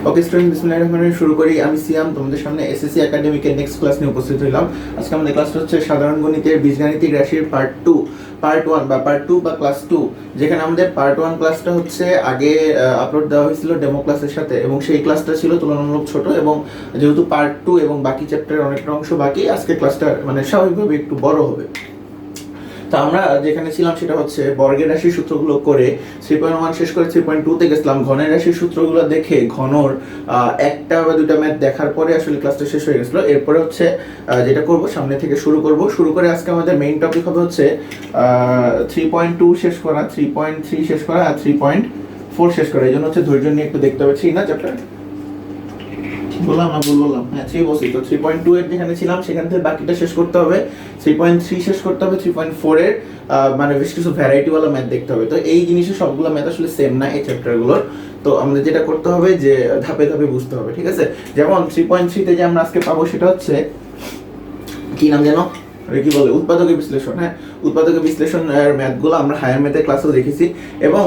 ওকে student, বিসমিল্লাহির রহমানির রহিম। শুরু করি। আমি সিয়াম, তোমাদের সামনে এসএসসি একাডেমিকের নেক্সট ক্লাস নিয়ে উপস্থিত হলাম। আজকে আমাদের ক্লাসটা হচ্ছে সাধারণ গণিতের বীজগাণিতিক রাশির পার্ট 1 বা পার্ট 2 বা ক্লাস 2, যেখানে আমাদের পার্ট 1 ক্লাসটা হচ্ছে আগে আপলোড দেওয়া হয়েছিল ডেমো ক্লাসের সাথে, এবং সেই ক্লাসটা ছিল তুলনামূলক ছোট, এবং যেহেতু পার্ট 2 এবং বাকি চ্যাপ্টারের অনেকটা অংশ বাকি, আজকে ক্লাসটা মানে স্বাভাবিকভাবে একটু বড় হবে। তো আমরা যেখানে ছিলাম সেটা হচ্ছে বর্গের রাশির সূত্রগুলো করে 3.1 শেষ করে 3.2 তে গেছিলাম। ঘনের রাশির সূত্রগুলো দেখে ঘনর একটা বা দুটা ম্যাথ দেখার পরে আসলে ক্লাসটা শেষ হয়ে গেছিলো। এরপরে হচ্ছে যেটা করব, সামনে থেকে শুরু করে আজকে আমাদের মেইন টপিক হবে হচ্ছে 3.2 শেষ করা, 3.3 শেষ করা আর 3.4 শেষ করা। এই জন্য হচ্ছে ধৈর্য নিয়ে একটু দেখতে হবে। ঠিক না চ্যাপ্টার বললাম না, বললাম হ্যাঁ 3 বলছি তো। 3.2 এর যেখানে ছিলাম সেখান থেকে বাকিটা শেষ করতে হবে, 3.3 শেষ করতে হবে, 3.4 এর মানে বেশ কিছু ভ্যারাইটি ওয়ালা ম্যাথ দেখতে হবে। তো এই জিনিসের সবগুলো ম্যাথ আসলে সেম না এই চ্যাপ্টারগুলোর। তো আমাদের যেটা করতে হবে যে ধাপে ধাপে বুঝতে হবে, ঠিক আছে? যেমন 3.3 তে যে আমরা আজকে পাবো সেটা হচ্ছে কি নাম যেন, কি বলে, উৎপাদকের বিশ্লেষণ। হ্যাঁ, উৎপাদকের বিশ্লেষণের ম্যাথগুলো আমরা হায়ার ম্যাথের ক্লাসেও দেখেছি। এবং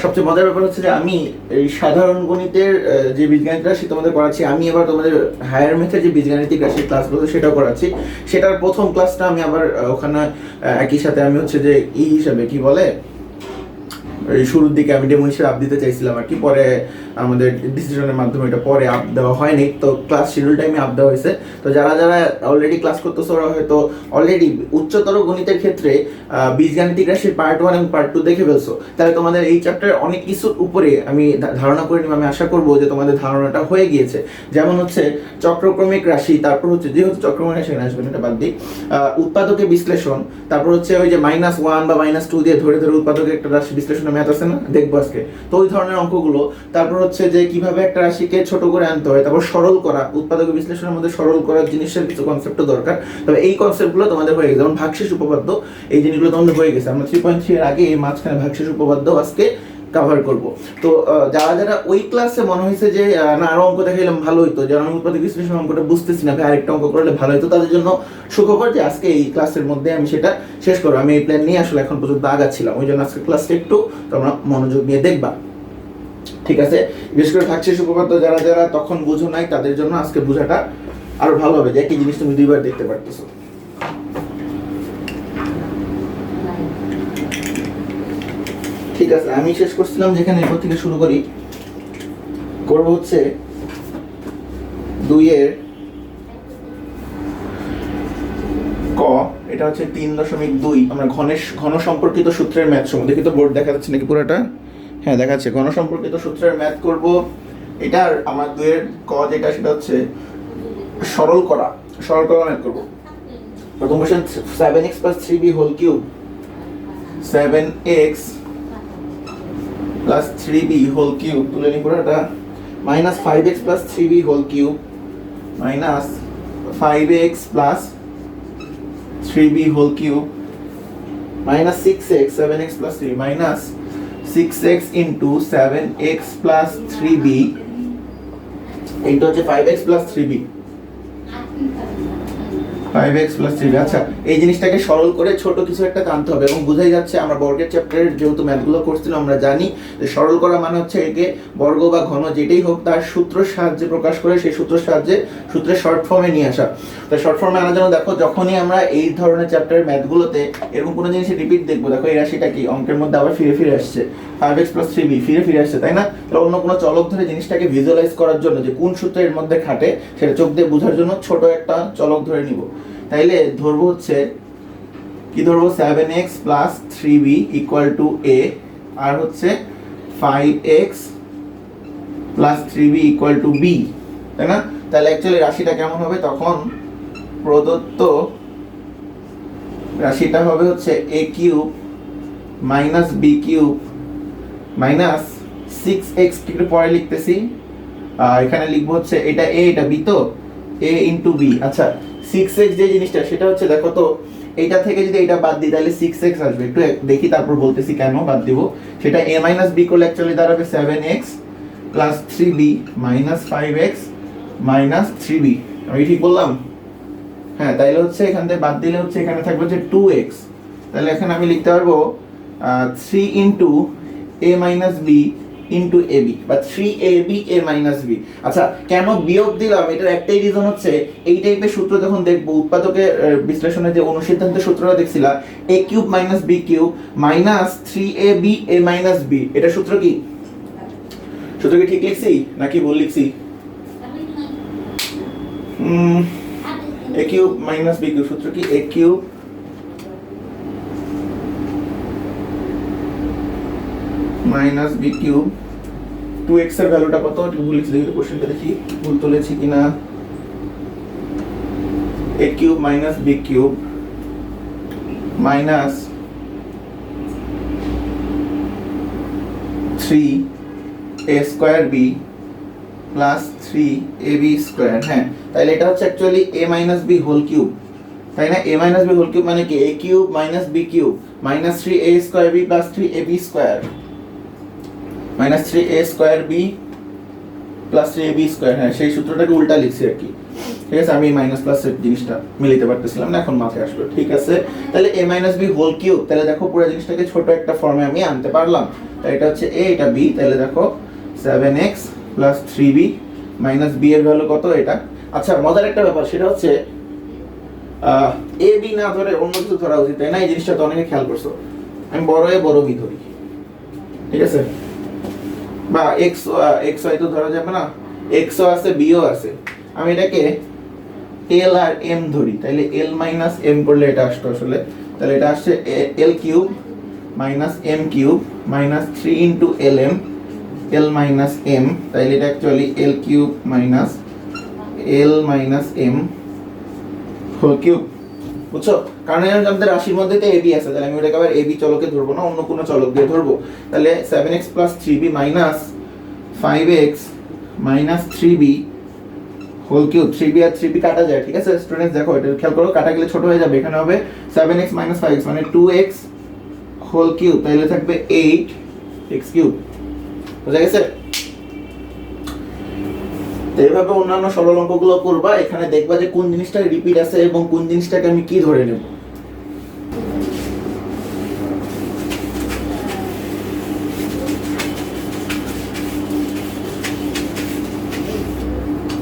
সবচেয়ে মজার ব্যাপার হচ্ছে যে আমি এই সাধারণ গণিতের যে বীজগাণিতিক রাশি তোমাদের করাচ্ছি, আমি এবার তোমাদের হায়ার ম্যাথের যে বীজগাণিতিক রাশির ক্লাসগুলো সেটাও করাচ্ছি। সেটার প্রথম ক্লাসটা আমি আবার ওখানে একই সাথে আমি হচ্ছে যে হিসাবে কি বলে, এই শুরুর দিকে আমি ডেমো হিসেবে আপ দিতে চাইছিলাম আর কি। পরে আমাদের ডিসিশনের মাধ্যমে এটা পরে আপ দেওয়া হয়নি, তো ক্লাস শিডিউল টাইমে আপ দেওয়া হয়েছে। তো যারা যারা অলরেডি ক্লাস করতেছে ওরা হয়তো অলরেডি উচ্চতর গণিতের ক্ষেত্রে বীজগাণিতিক রাশির পার্ট 1 এবং পার্ট 2 দেখে ফেলছো, তাহলে তোমাদের এই চ্যাপ্টারে অনেক কিছুর উপরে আমি ধারণা করে নিব। আমি আশা করবো যে তোমাদের ধারণাটা হয়ে গিয়েছে। যেমন হচ্ছে চক্রক্রমিক রাশি, তারপর হচ্ছে যেহেতু চক্রক্রমিক রাশি আসবে এটা বাদ দিই, উৎপাদকের বিশ্লেষণ, তারপর হচ্ছে ওই যে -1 বা -2 দিয়ে ধরে ধরে উৎপাদকের একটা রাশি বিশ্লেষণ ম্যাথ আছে না, দেখবো আজকে। তো ওই ধরনের অঙ্কগুলো, তারপর হচ্ছে যে কিভাবে একটা রাশিকে ছোট করে আনতে হয়, তারপর সরল করা, উৎপাদকের বিশ্লেষণের মধ্যে সরল করার জিনিসের কিছু কনসেপ্টও দরকার। তবে এই কনসেপ্টগুলো তোমাদের হয়ে গেছে। যেমন ভাগশেষ উপপাদ্য, এই জিনিসগুলো তোমাদের হয়ে গেছে। আমরা 3.3 এর আগে এই মাঝখানে ভাগশেষ উপপাদ্য আজকে কভার করব। তো যারা যারা ওই ক্লাসে মনে হয়েছে যে না আরো অঙ্ক দেখাইলাম ভালো হইতো, যারা আমি উৎপাদক বিশ্লেষণ অঙ্কটা বুঝতেছি না, আরেকটা অঙ্ক করলে ভালো হইতো, তাদের জন্য সুখবর যে আজকে এই ক্লাসের মধ্যে আমি সেটা শেষ করবো। আমি এই প্ল্যান নিয়ে আসলে এখন পর্যন্ত আগাচ্ছিলাম, ওই জন্য আজকে ক্লাসটা একটু তোমরা মনোযোগ নিয়ে দেখবা, ঠিক আছে? বিশেষ করে ভাগশেষ উপপাদ্য যারা যারা তখন বুঝো নাই তাদের জন্য আজকে বোঝাটা আরো ভালো হবে, যে একই জিনিস তুমি দুইবার দেখতে পারতেছো। ঠিক আছে, আমি শেষ করছিলাম যেখানে, এরপর থেকে শুরু করি। করব হচ্ছে 2 এর ক, এটা হচ্ছে 3.2। আমরা ঘন সম্পর্কিত সূত্রের ম্যাথ সমূহ দেখি। তো বোর্ড দেখা যাচ্ছে নাকি পুরোটা? হ্যাঁ দেখা যাচ্ছে। ঘন সম্পর্কিত সূত্রের ম্যাথ করব। এটার আমার 2 এর ক যেটা সেটা হচ্ছে সরল করা ম্যাথ করব। প্রথম question 7x + 3b whole cube, 7x plus 3b whole cube তুলে নিই পুরোটা, -5x plus 3b whole cube minus 5x plus 3b whole cube minus 6x 7x plus 3 minus 6x into 7x plus 3b এটা হচ্ছে 5x plus 3b 5x plus 3b। আচ্ছা, এই জিনিসটাকে সরল করে ছোট কিছু একটা টানতে হবে, এবং বুঝাই যাচ্ছে আমরা বর্গের চ্যাপ্টারের যেহেতু ম্যাথগুলো করছিলাম আমরা জানি যে সরল করা মানে হচ্ছে একে বর্গ বা ঘন যেটাই হোক তার সূত্রের সাহায্যে প্রকাশ করে সেই সূত্রের সাহায্যে সূত্রের শর্ট ফর্মে নিয়ে আসা। তো শর্ট ফর্মে আনার জন্য দেখো, যখনই আমরা এই ধরনের চ্যাপ্টারের ম্যাথগুলোতে এরকম কোনো জিনিসের রিপিট দেখবো, দেখো এই রাশিটা কি অঙ্কের মধ্যে আবার ফিরে ফিরে আসছে, 5x plus 3b ফিরে আসছে, তাই না? তাহলে অন্য কোনো চলক ধরে জিনিসটাকে ভিজুয়ালাইজ করার জন্য যে কোন সূত্র এর মধ্যে খাটে সেটা চোখ দিয়ে বোঝার জন্য ছোট একটা চলক ধরে নিব। তাইলে ধরবো হচ্ছে কি, ধরবো 7x plus 3b equal to a, আর হচ্ছে 5x plus 3b equal to b, তাই না? তাহলে অ্যাকচুয়ালি রাশিটা কেমন হবে তখন? প্রদত্ত রাশিটা হবে হচ্ছে a cube minus b cube minus 6x, একটু পরে লিখতেছি, এখানে লিখবো হচ্ছে এটা a এটা b, তো a into b। আচ্ছা, 6x যে জিনিসটা সেটা হচ্ছে, দেখো তো এইটা থেকে যদি এটা বাদ দিই তাহলে 6x আসবে, একটু দেখি তারপর বলতেছি কেন বাদ দিব। সেটা a - b করলে অ্যাকচুয়ালি দাঁড়াবে 7x plus 3b minus 5x minus 3b। আমি ঠিক বললাম? হ্যাঁ, তাইলে হচ্ছে এখান থেকে বাদ দিলে হচ্ছে এখানে থাকবে যে 2x। তাহলে এখানে আমি লিখতে পারবো 3 into a - b into a b বা 3ab a মাইনাস বি। আচ্ছা কেন বিয়োগ দিলাম, এটার একটাই রিজন হচ্ছে এই টাইপের সূত্র যখন দেখবো, উৎপাদকের বিশ্লেষণের যে অনুসিদ্ধান্তের সূত্রটা দেখছিলা a cube minus b cube minus 3ab a minus b, এটা সূত্র কি? সূত্র কি ঠিক লিখছি নাকি ভুল লিখছি? a cube minus b cube, সূত্র কি a cube minus b cube, 2x এর ভ্যালুটা কত ভুল লিখছি, দেখি কোশ্চেনটা দেখি ভুল তুলেছি কিনা। a cube minus b cube minus 3a square b plus 3ab square. হ্যাঁ তাহলে এটা হচ্ছে actually a minus b whole cube, তাই না? a minus b whole cube মানে কি a cube minus b cube minus 3a square b plus 3ab square minus 3a square b plus 3ab square. হ্যাঁ সেই সূত্রটাকে উল্টা লিখছি আর কি, ঠিক আছে? আমি মাইনাস প্লাস এর জিনিসটা মিলাতে পারতেছিলাম না, এখন মাথায় আসলো, ঠিক আছে? তাহলে a minus b whole cube, তাহলে দেখো পুরো জিনিসটাকে ছোট একটা ফর্মে আমি আনতে পারলাম। তাই এটা হচ্ছে a, এটা b, তাহলে দেখো 7x plus 3b minus b এর ভ্যালু কত এটা। আচ্ছা মজার একটা ব্যাপার সেটা হচ্ছে a b না ধরে অন্য কিছু ধরা উচিত, তাই না? এই জিনিসটা তো অনেকে খেয়াল করছো, আমি বড় a বড় b ধরি, ঠিক আছে? বা x y তো ধরা যাবে না, x ও আছে b ও আছে, আমি এটাকে l আর m ধরি, তাহলে l মাইনাস m করলে এটা আসতো আসলে, তাহলে এটা আসছে l cube minus m cube minus 3 into lm l minus m, তাহলে এটা actually l cube minus l minus m whole cube, বুঝছো? কারণ আমাদের রাশির মধ্যে তো ab আছে, তাহলে আমি ওটাকে আবার ab চলকে ধরবো না, অন্য কোনো চলক দিয়ে ধরবো। তাহলে 7x plus 3b minus 5x minus 3b whole cube, 3b আর 3b কাটা যায়, ঠিক আছে স্টুডেন্টস? দেখো এটা খেয়াল করো, কাটা গেলে ছোট হয়ে যাবে, এখানে হবে 7x মাইনাস 5x মানে 2x হোল কিউব, তাহলে থাকবে 8x কিউব। বুঝা গেছে? তো এইভাবে অন্যান্য সরল অঙ্কগুলো করবা, এখানে দেখবা যে কোন জিনিসটা রিপিট আছে এবং কোন জিনিসটাকে আমি কি ধরে নেব।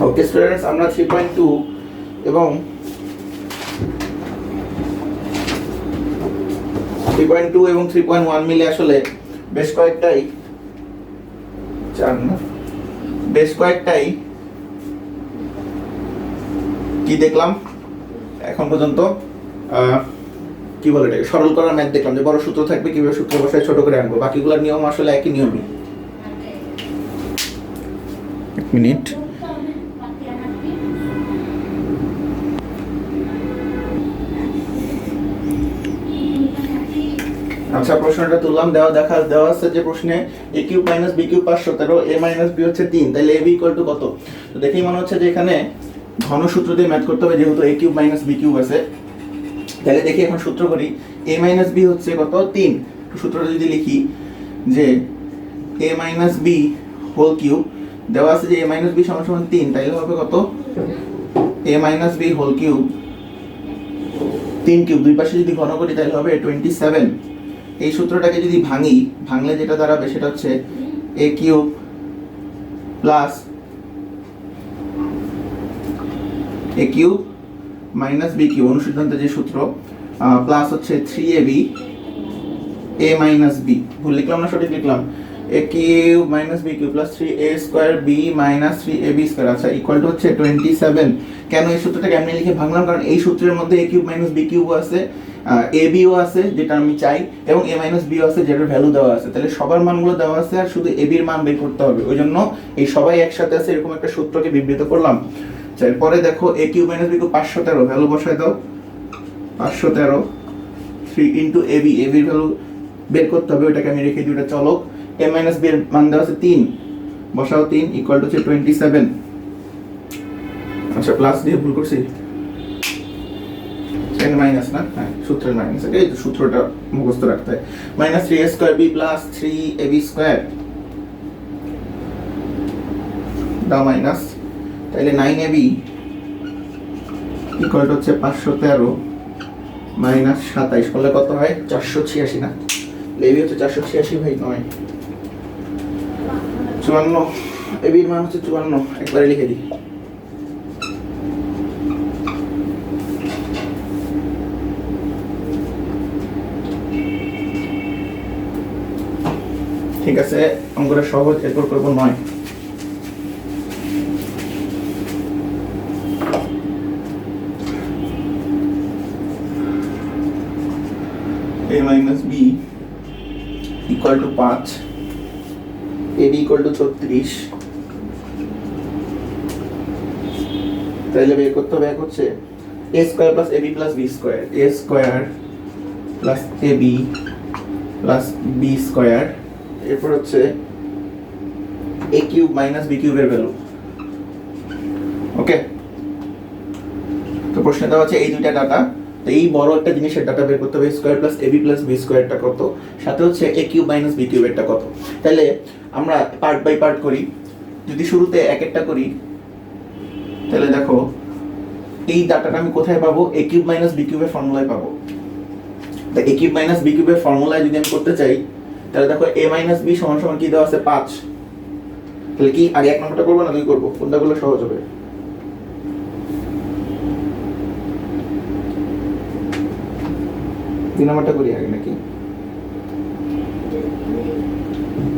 ওকে স্টুডেন্টস, আমরা 3.2 এবং 3.1 মিলে আসলে বেশ কয়েকটাই কি দেখলাম এখন পর্যন্ত, কি বলে এটাকে সরল করার ম্যাথ দেখলাম, যে বড় সূত্র থাকবে কিভাবে সূত্র বসায় ছোট করে আনবো, বাকিগুলোর নিয়ম আসলে একই নিয়মই। এক মিনিট, আচ্ছা প্রশ্নটা তুললাম, দেওয়া আছে যে প্রশ্নে a cube minus b cube 517, a minus b হচ্ছে 3, তাহলে ab ইকুয়াল টু কত? তো দেখেই মনে হচ্ছে যে এখানে ঘন সূত্র দিয়ে ম্যাথ করতে হবে, যেহেতু a cube minus b cube আছে। তাহলে দেখি এখন সূত্র করি, a মাইনাস b হচ্ছে কত? 3। সূত্রটা যদি লিখি যে a minus b whole cube, দেওয়া আছে যে a মাইনাস b সমান সমান 3, তাহলে হবে কত? a minus b whole cube 3 cube, দুই পাশে যদি ঘন করি তাহলে হবে 27। এই সূত্রটাকে যদি ভাঙলে যেটা দাঁড়াবে সেটা হচ্ছে a cube plus a cube minus b cube, অনুসিদ্ধান্তের যে সূত্র, প্লাস হচ্ছে 3ab a মাইনাস b, ভুল লিখলাম না সঠিক লিখলাম? a cube minus b cube plus 3a square b minus 3ab square, আচ্ছা ইকুয়াল টু হচ্ছে 27। কেন এই সূত্রটাকে এমনি লিখে ভাঙলাম? কারণ এই সূত্রের মধ্যে a cube minus b cube আছে, ab ও আছে যেটা আমি চাই, এবং a মাইনাস b আছে যেটার ভ্যালু দেওয়া আছে, তাহলে সবার মানগুলো দেওয়া আছে আর শুধু ab এর মান বের করতে হবে, ওই জন্য এই সবাই একসাথে আছে এরকম একটা সূত্রকে বিবৃত করলাম। এরপরে দেখো a cube minus b cube 513, value বসায় দাও 513, 3 ইনটু ab, ab এর ভ্যালু বের করতে হবে, ওটাকে আমি রেখে দিই, ওটা চলক। a মাইনাস b এর মান দেওয়া আছে 3, বসাও 3 ইকুয়াল টু হচ্ছে 27। আচ্ছা প্লাস দিয়ে ভুল করছি, এখানে মাইনাস না, হ্যাঁ সূত্রের মাইনাস, এই সূত্রটা মুখস্থ রাখতে হয়। Minus 3a square b plus 3ab square দাও মাইনাস, তাহলে 9ab ইকুয়াল টু হচ্ছে 513 মাইনাস 27 করলে কত হয়? 486 না? লেবি হচ্ছে 486 ভাই 9, 54 এবির মান হচ্ছে 54 একবারে লিখে দিই। ঠিক আছে, অঙ্কটা সহজ, এরপর করব 9। a minus b equal to 5, ab equal to 36, তাহলে বের করতে হবে এক হচ্ছে a square plus ab plus b square, a square plus ab plus b square, এরপর হচ্ছে a কিউব মাইনাস b কিউবের ভ্যালু। ওকে, তো প্রশ্নে দেওয়া আছে এই দুইটা ডাটা, তো এই বড় একটা জিনিসের ডাটা বের করতে হবে, square plus ab plus b স্কয়ারটা কত, সাথে হচ্ছে a কিউব মাইনাস b কিউবেরটা কত। তাহলে আমরা পার্ট বাই পার্ট করি। যদি শুরুতে এক একটা করি, তাহলে দেখো এই ডাটাটা আমি কোথায় পাবো, a কিউব মাইনাস b কিউবের ফর্মুলায় পাবো। তো a কিউব মাইনাস b কিউবের ফর্মুলায় যদি আমি করতে চাই, তাহলে দেখো a মাইনাস b সমান সমান কি দেওয়া আছে 5। তাহলে কি আগে এক নম্বরটা করবো না দুই করবো, কোনটা করলে সহজ হবে? দুই নম্বরটা করি আগে নাকি?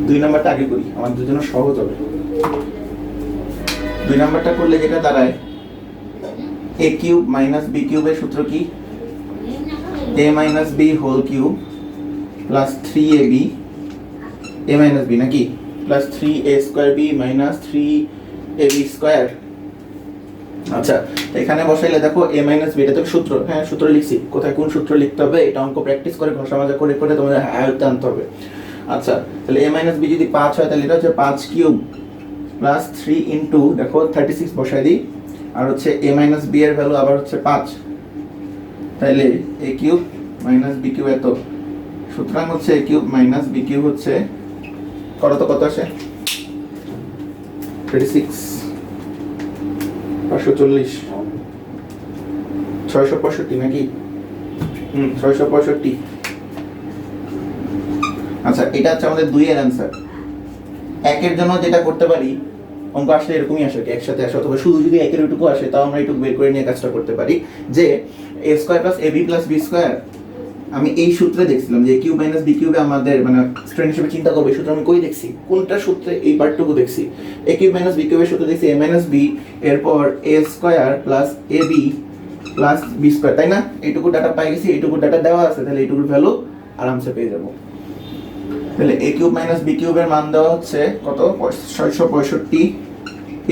দুই নম্বরটা আগে করি, আমাদের জন্য সহজ হবে। দুই নম্বরটা করলে যেটা দাঁড়ায়, a কিউব মাইনাস b কিউবের সূত্র কি, a minus b whole cube plus 3ab a minus b নাকি, plus 3a square b minus 3ab square. আচ্ছা, তো এখানে বসাইলে দেখো a মাইনাস b, এটা তো সূত্র, হ্যাঁ সূত্র লিখছি, কোথায় কোন সূত্র লিখতে হবে এটা অঙ্ক প্র্যাকটিস করে ঘষা মাজা করে করে তোমাদের আয়ত্তে আনতে হবে। আচ্ছা, তাহলে a মাইনাস b যদি 5 হয়, তাহলে এটা হচ্ছে 5 কিউব প্লাস 3 ইনটু দেখো 36 বসাই দিই, আর হচ্ছে a মাইনাস b এর ভ্যালু আবার হচ্ছে 5, তাহলে a cube minus b cube এত, সুতরাং হচ্ছে a cube minus b cube হচ্ছে কত আসে 36 540 665 নাকি, 665। আচ্ছা, এটা হচ্ছে আমাদের 2 এর অ্যানসার। 1 এর জন্য যেটা করতে পারি, অঙ্ক আসলে এরকমই আসে, একসাথে আসে, অথবা শুধু যদি 1 এর এটুকু আসে তাও আমরা একটু বের করে নিয়ে কাজটা করতে পারি, যে a square plus ab plus b square আমি এই সূত্রে দেখছিলাম যে a কিউব মাইনাস b কিউবে আমাদের মানে স্ট্রেন হিসেবে চিন্তা করব, এই সূত্র আমি কই দেখছি, কোনটা সূত্রে এই পার্টটুকু দেখছি, a কিউব মাইনাস b কিউবের সূত্র দেখছি a মাইনাস b, এরপর a square plus ab plus b square, তাই না? এইটুকু ডাটা পাই গেছি, এইটুকু ডাটা দেওয়া আছে, তাহলে এইটুকুর ভ্যালু আরামসে পেয়ে যাব। তাহলে a কিউব মাইনাস b কিউবের মান দেওয়া হচ্ছে কত 665,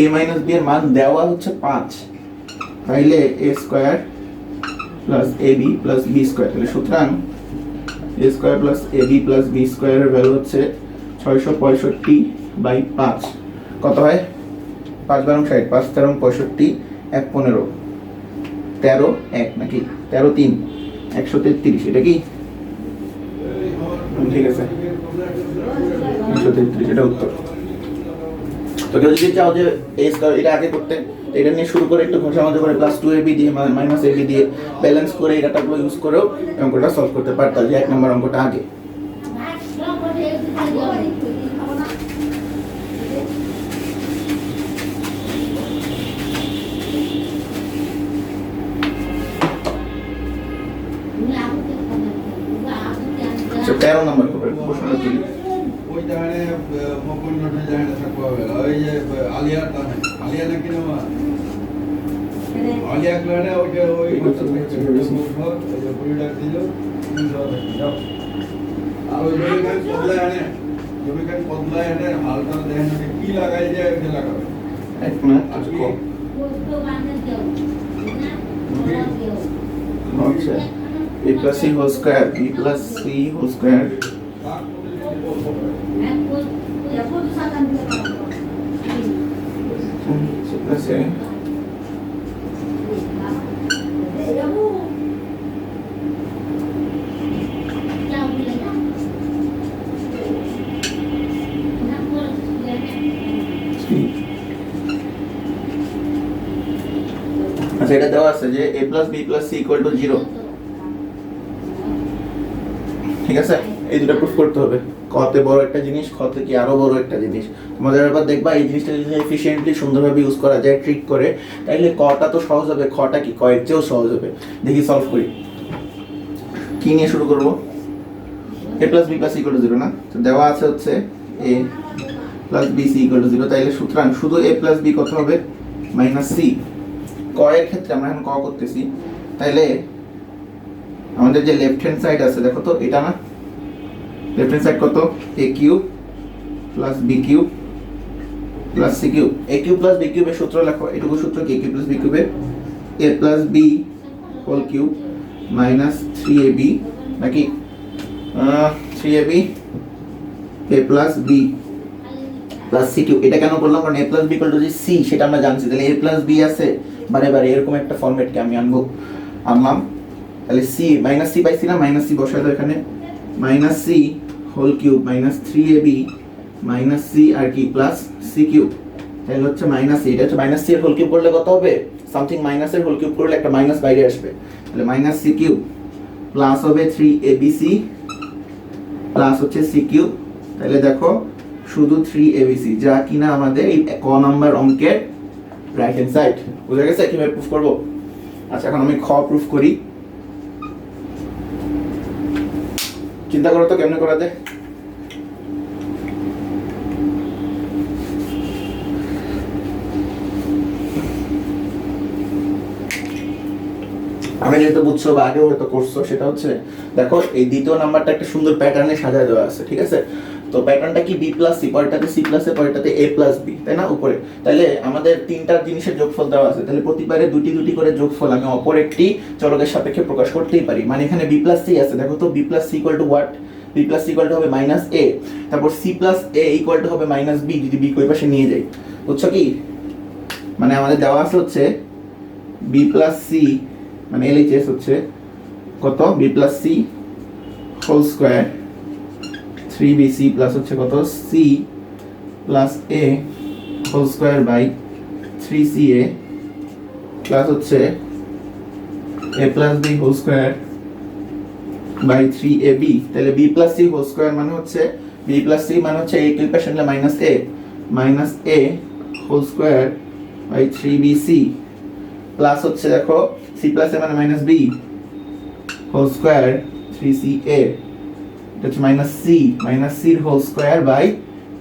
a মাইনাস b এর মান দেওয়া হচ্ছে 5, তাইলে a square plus ab plus b square, তাহলে সুতরাং a square plus ab plus b স্কয়ারের ভ্যালু হচ্ছে 665/5, কত হয় 5 12 60, 5 13 65, 1 15, 13 1 নাকি 13 3 133, এটা কি ঠিক আছে? 133 এটা উত্তর। তো কেউ যদি চাও যে a স্কয়ার এটা আগে করতে, এটা নিয়ে শুরু করে একটু ঘষা মাজা করে প্লাস 2ab দিয়ে মাইনাস ab দিয়ে ব্যালেন্স করে এই ডাটাগুলো ইউজ করেও অঙ্কটা সলভ করতে পারত, যে 1 নম্বর অঙ্কটা আগে। আচ্ছা, 13 নম্বর প্রশ্নটা তুলি। ওই জায়গায় মকন নটে জায়গাটা থাকবে, ওই যে আলিয়ার দানে আলিয়া নাকি না আলিয়া ক্লানে ওই যে ওই পরিডাক দিল আর ওই জমিখান পদলায় আনে হালকা দেখেন কি লাগাই যায় ওই লাগাবে এক মিনিট আচ্ছা, a plus c whole square, b plus c whole square, plus a আচ্ছা, এটা দেওয়া আছে যে a plus b plus c equal to 0, ঠিক আছে? এই দুটো প্রুফ করতে হবে। কতে বড় একটা জিনিস, খ থেকে আরো বড় একটা জিনিস। তোমাদের এবার দেখবা এই জিনিসটা যদি এফিশিয়েন্টলি সুন্দরভাবে ইউজ করা যায়, ট্রিক করে, তাহলে কটা তো সহজ হবে, খটা কি কয়ের চেয়েও সহজ হবে। দেখি সলভ করি। কি নিয়ে শুরু করব? a plus b plus equal to 0 না? তো দেওয়া আছে হচ্ছে a plus b c equal to 0, তাইলে সুতরাং শুধু a প্লাস বি কত হবে? Minus c. কয়ের ক্ষেত্রে আমরা এখন ক করতেছি, তাইলে আমাদের যে লেফট হ্যান্ড সাইড আছে দেখো তো, এটা না, লেফট হ্যান্ড সাইড কত? a cube plus b cube plus c cube. a cube plus b কিউবের সূত্র লেখো, এটুকু সূত্র কি? a কিউব প্লাস বি কিউবের a plus B whole cube minus 3ab, নাকি 3ab a plus b plus c cube. এটা কেন করলাম? কারণ a plus b equal to যে সি সেটা আমরা জানছি, তাহলে a প্লাস বি আছে বারে বারে, এরকম একটা ফরম্যাটকে আমি আনলাম। তাহলে সি মাইনাস সি পাইছি না, মাইনাস সি বসাই দাও এখানে, minus C whole cube minus 3ab minus C আর কি প্লাস সি কিউব। তাহলে হচ্ছে মাইনাস সি, এটা হচ্ছে মাইনাস সি এর হোল কিউব করলে কত হবে? সামথিং মাইনাস এর হোল কিউব করলে একটা মাইনাস বাইরে আসবে, তাহলে মাইনাস সি কিউব প্লাস হবে 3abc প্লাস হচ্ছে সি কিউব। তাহলে দেখো শুধু 3abc, যা কিনা আমাদের এই ক নাম্বার অঙ্কের রাইট হ্যান্ড সাইড। বুঝা গেছে কিভাবে প্রুফ করব? আচ্ছা, এখন আমি খ প্রুফ করি। চিন্তা করো তো কেমনে করা যায়। আমি যেহেতু বুঝছো বা আগেও হয়তো করছো, সেটা হচ্ছে দেখো এই দ্বিতীয় নাম্বারটা একটা সুন্দর প্যাটার্নে সাজায় দেওয়া আছে, ঠিক আছে? তো প্যাটার্নটা কি? বি প্লাস সি, পরেরটাতে সি প্লাস এ, পরেরটাতে এ প্লাস বি, তাই না উপরে? তাহলে আমাদের তিনটা জিনিসের যোগফল দেওয়া আছে, তাহলে প্রতিবারে দুটি দুটি করে যোগফল আমি অপর একটি চলকের সাপেক্ষে প্রকাশ করতেই পারি। মানে এখানে বি প্লাস সি আছে, দেখো তো b plus c equal to what? B plus c equal to হবে মাইনাস এ, তারপর c plus a equal to হবে মাইনাস বি, যদি বি ওই পাশে নিয়ে যাই। বুঝছো কি? মানে আমাদের দেওয়া আছে হচ্ছে বি প্লাস সি, মানে এলএইচএস হচ্ছে কত? B plus C whole square 3bc plus হচ্ছে কত? C plus A whole square by 3ca plus হচ্ছে A plus B whole square by 3ab। তাহলে B plus C whole square মানে হচ্ছে, B plus C মানে হচ্ছে এই ইকুয়েশনে minus A whole square by 3bc plus হচ্ছে দেখো সি প্লাস এ মানে minus B whole square 3ca, এটা হচ্ছে minus C whole square by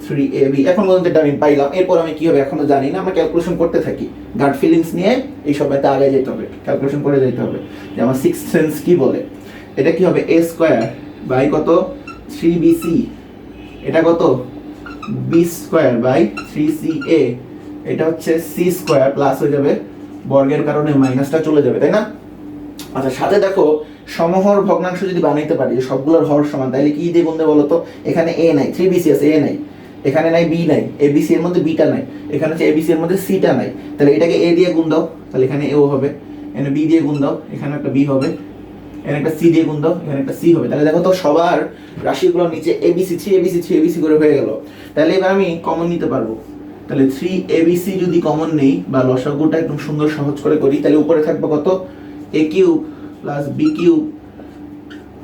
3ab। এখন পর্যন্ত এটা আমি পাইলাম। এরপর আমি কি হবে এখনো জানি না, আমরা ক্যালকুলেশন করতে থাকি, গাট ফিলিংস নিয়ে এই সময়তে আগে যেতে হবে, ক্যালকুলেশন করে যেতে হবে যে আমার সিক্স সেন্স কি বলে। এটা কি হবে? a স্কোয়ার বাই কত? 3bc, এটা কত? b স্কোয়ার বাই 3ca, এটা হচ্ছে c স্কোয়ার প্লাস হয়ে যাবে বর্গের কারণে মাইনাসটা চলে যাবে, তাই না? আচ্ছা, সাথে দেখো সমহর ভগ্নাংশ যদি বানাইতে পারি যে সবগুলোর হর সমান, তাহলে কি দিয়ে গুণ দেব বলো তো? এখানে a নাই, 3bc আছে, a নাই, এখানে নাই b নাই, abc এর মধ্যে bটা নাই, এখানে হচ্ছে abc এর মধ্যে cটা নাই, তাহলে এটাকে a দিয়ে গুণ দাও, তাহলে এখানে a হবে, এখানে b দিয়ে গুণ দাও, এখানে একটা b হবে, এখানে একটা c দিয়ে গুণ দাও, এখানে একটা c হবে। তাহলে দেখো তো সবার রাশিগুলো নিচে abc 3abc করে হয়ে গেল। তাহলে এবার আমি কমন নিতে পারবো, তাহলে 3abc যদি কমন নেই বা লসাগুটা একদম সুন্দর সহজ করে করি, তাহলে উপরে থাকবে কত? a cube plus b cube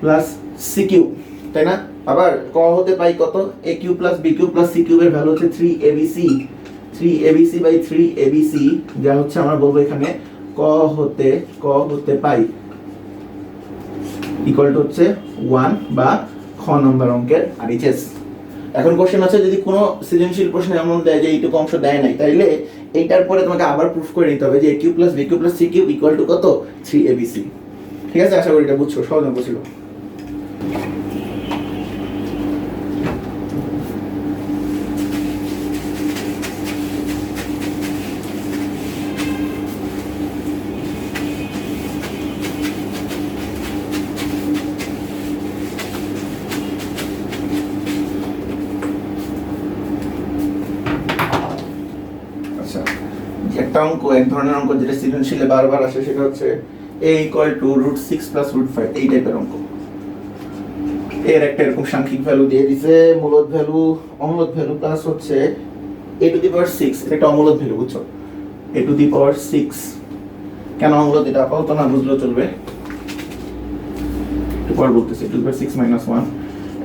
plus c cube, তাই না? আবার ক হতে পাই কত? a cube plus b cube plus c কিউবের ভ্যালু হচ্ছে 3abc বাই 3abc, যা হচ্ছে আমরা বলবো এখানে ক হতে পাই ইকুয়াল টু হচ্ছে 1 বা খ নম্বর অঙ্কের আরএইচএস। এখন কোশ্চেন আছে যদি কোনো সৃজনশীল প্রশ্ন এমন দেয় যে এইটুকু অংশ দেয় নাই, তাইলে এইটার পরে তোমাকে আবার প্রুফ করে নিতে হবে যে a cube plus b cube plus c cube equal to কত? 3abc। ঠিক আছে, আশা করি এটা বুঝছো, সহজ অঙ্ক ছিল। একটা অঙ্ক, এক ধরনের অঙ্ক যেটা সৃজনশীলে বারবার আসে, সেটা হচ্ছে a ইকুয়াল টু √6 প্লাস √5, এই টাইপের অঙ্ক। এর একটা এরকম সাংখ্যিক ভ্যালু দিয়ে দিছে, মূলদ ভ্যালু অমূলদ ভ্যালু প্লাস হচ্ছে a টু দি পাওয়ার 6, এটা একটা অমূলদ ভ্যালু, বুঝছো? a টু দি পাওয়ার 6 কেন অমূলদ এটা আপাতত না বুঝলেও চলবে, একটু পর বলতেছি। a to the power 6 - 1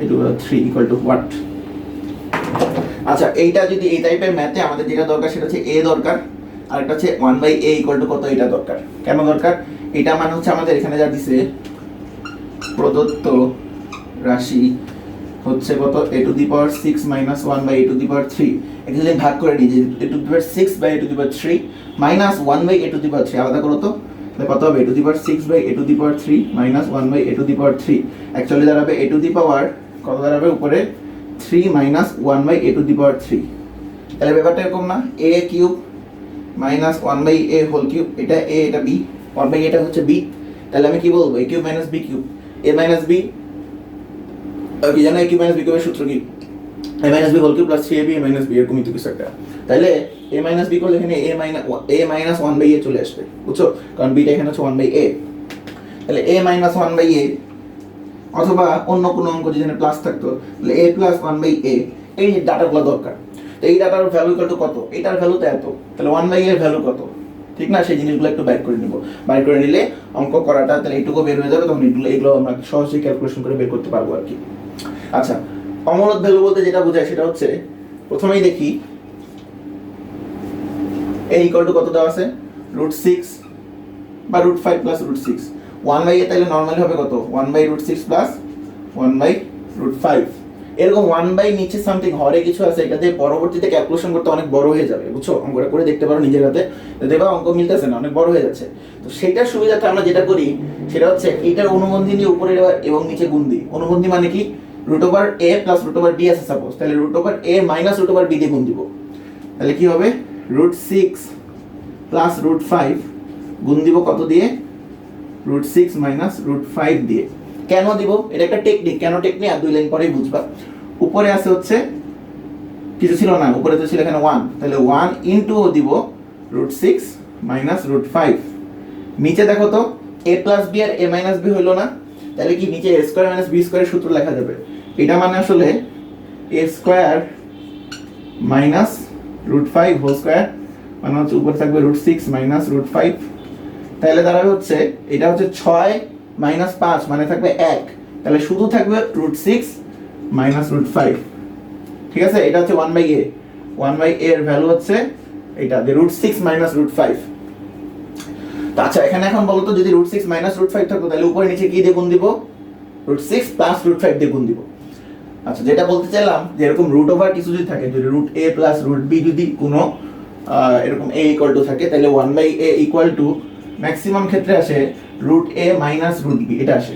a to the power 3 equal to what? আচ্ছা, এইটা যদি এই টাইপের ম্যাথে আমাদের যেটা দরকার সেটা হচ্ছে a দরকার, আর একটা হচ্ছে 1/a ইকুয়াল টু কত, এটা দরকার। কেন দরকার? এটা মানে হচ্ছে আমাদের এখানে যা দিছে প্রদত্ত রাশি হচ্ছে কত, a to the power 6 minus 1/a to the power 3। এটা যদি ভাগ করে নিই যে a to the power 6/a to the power 3 minus 1/a to the power 3, আলাদা করো তো, তাহলে কত হবে? a to the power 6/a to the power 3 minus 1/a to the power 3। Actually দাঁড়াবে a টু দি পাওয়ার কত দাঁড়াবে উপরে 3 minus 1/a to the power 3। তাহলে ব্যাপারটা এরকম না, a cube minus 1/a whole cube, এটা a এটা b, 1/a এটা হচ্ছে b, তাহলে আমি কি বলবো? a cube minus b cube, a minus b কি জানো, a কিউব মাইনাস b কিউবের সূত্র কি? a minus b whole cube plus 3ab a minus b, এরকমই তো কিছু একটা। তাহলে a মাইনাস b করলে এখানে a মাইনাস 1/a চলে আসবে, বুঝছো? কারণ b টা এখানে হচ্ছে 1/a। তাহলে a মাইনাস 1/a অথবা অন্য কোনো অঙ্ক যেখানে প্লাস থাকতো, তাহলে a প্লাস 1/a, এই ডাটাগুলো দরকার। তো এই ডাটার ভ্যালু কত কত, এটার ভ্যালু তো এত, তাহলে 1/a এর ভ্যালু কত, ঠিক না? সেই জিনিসগুলো একটু বাইর করে নিব, বাইর করে নিলে অঙ্ক করাটা তাহলে এইটুকু বের হয়ে যাবে, তখন এগুলো আমরা সহজেই ক্যালকুলেশন করে বের করতে পারবো আর কি। আচ্ছা, অমূলক ভ্যালু বলতে যেটা বোঝায় সেটা হচ্ছে, প্রথমেই দেখি a ইকুয়াল টু কত দেওয়া আছে, √6 বা √5 প্লাস √6, 1/a তাহলে নরমালি হবে কত, 1/√6 প্লাস 1/√5। এরকম 1/, নিচে সামথিং হরে কিছু আছে, এটাতে পরবর্তীতে ক্যালকুলেশন করতে অনেক বড় হয়ে যাবে, বুঝছো? অঙ্কটা করে দেখতে পারো নিজের হাতে, দেখবা অঙ্ক মিলতেছে না, অনেক বড় হয়ে যাচ্ছে। তো সেটার সুবিধাতে আমরা যেটা করি সেটা হচ্ছে এটার অনুবন্ধী নিয়ে উপরে এবং নিচে গুণ দিই। অনুবন্ধী মানে কি, √a প্লাস √b আছে সাপোজ, তাহলে √a মাইনাস √b দিয়ে গুণ দিব। তাহলে কি হবে, √6 প্লাস √5 গুণ দিব কত দিয়ে, √6 মাইনাস √5 দিয়ে। কেন দিব? এটা একটা টেকনিক, কেন টেকনিক আর 2 লাইন পরেই বুঝবা। উপরে আছে হচ্ছে কিছু ছিল না, উপরে তো ছিল এখানে 1, তাহলে 1 ইনটু দিব √6 মাইনাস √5। নিচে দেখো তো a প্লাস b আর a মাইনাস b হইলো না, তাহলে কি নিচে a স্কয়ার মাইনাস b স্কয়ারের সূত্র লেখা যাবে। এটা মানে আসলে a square minus √5 whole square, মানে হচ্ছে উপরে থাকবে √6 মাইনাস √5। তাহলে দাঁড়াবে হচ্ছে এটা হচ্ছে 6 মাইনাস 5 মানে থাকবে 1, তাহলে শুধু থাকবে √6 মাইনাস √5, ঠিক আছে? এটা হচ্ছে 1/a, 1/a এর ভ্যালু হচ্ছে এটা যে √6 মাইনাস √5। আচ্ছা, এখানে এখন বলো তো, যদি √6 মাইনাস √5 থাকতো তাহলে উপরে নিচে কি দিয়ে গুণ দিব, √6 প্লাস √5 দিয়ে গুণ দিব। আচ্ছা, যেটা বলতে চাইলাম যে এরকম রুট ওভার কিছু যদি থাকে, যদি √a প্লাস √b যদি কোনো এরকম a ইকুয়াল টু থাকে, তাহলে 1/a ইকুয়াল টু ম্যাক্সিমাম ক্ষেত্রে আসে √a মাইনাস √b, এটা আসে,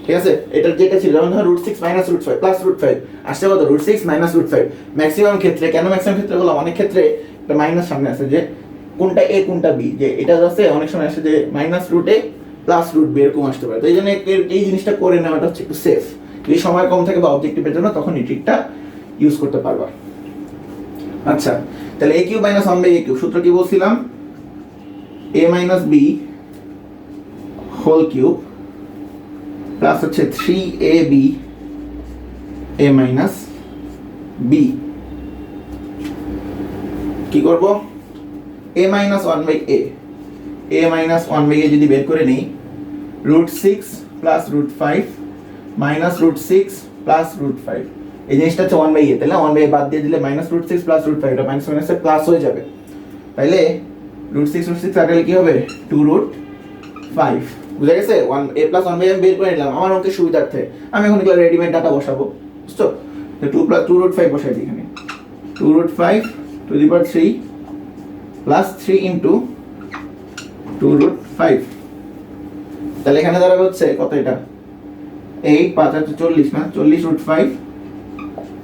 ঠিক আছে? এটা যেটা ছিল যেমন ধরো √6 মাইনাস √5 প্লাস √5 আসছে কত, √6 মাইনাস √5। ম্যাক্সিমাম ক্ষেত্রে, কেন ম্যাক্সিমাম ক্ষেত্রে বললাম, অনেক ক্ষেত্রে একটা মাইনাস সামনে আছে যে কোনটা a কোনটা b, যে এটা আছে অনেক সময় আসে যে মাইনাস √a প্লাস √b এরকম আসতে পারে। তো এই জন্য এই জিনিসটা করে নেওয়াটা হচ্ছে একটু সেফ, যদি সময় কম থাকে বা অবজেক্টিভের জন্য, তখন এই ট্রিকটা ইউজ করতে পারবা। আচ্ছা, তাহলে a cube minus 1/a cube, সূত্র কি বলছিলাম, a minus b whole cube plus হচ্ছে 3ab a মাইনাস b। কি করব, a minus 1/a, a minus 1/a যদি বের করে নেই, √6 প্লাস √5 মাইনাস √6 প্লাস √5, এই জিনিসটা হচ্ছে 1/a, তাহলে 1/a বাদ দিয়ে দিলে মাইনাস √6 প্লাস √5, এটা মাইনাস মাইনাসে প্লাস হয়ে যাবে। তাহলে √6 কাটলে কি হবে, 2√5। বুঝা গেছে? 1a প্লাস 1/a আমি বের করে নিলাম আমার অঙ্কের সুবিধার্থে, আমি এখন এগুলো রেডিমেড ডাটা বসাবো, বুঝছো? তো 2 + 2√5 বসাই দিই এখানে, 2√5 two the power 3 plus 3 into 2√5। তাহলে এখানে দাঁড়াবে হচ্ছে কত, এটা 8 5 আছে 40 না, 40√5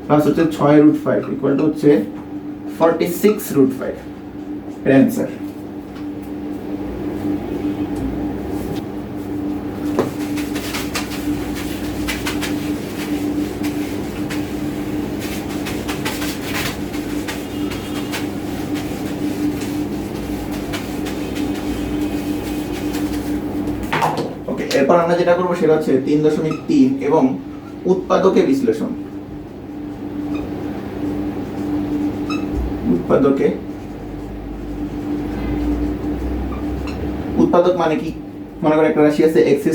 প্লাস হচ্ছে 6√5 ইকুয়াল টু হচ্ছে 46√5 এর অ্যান্সার। এরপর আমরা যেটা করবো সেটা হচ্ছে 3.3 এবং উৎপাদকে বিশ্লেষণ। উৎপাদক মানে কি, মনে করো একটা রাশি আছে x²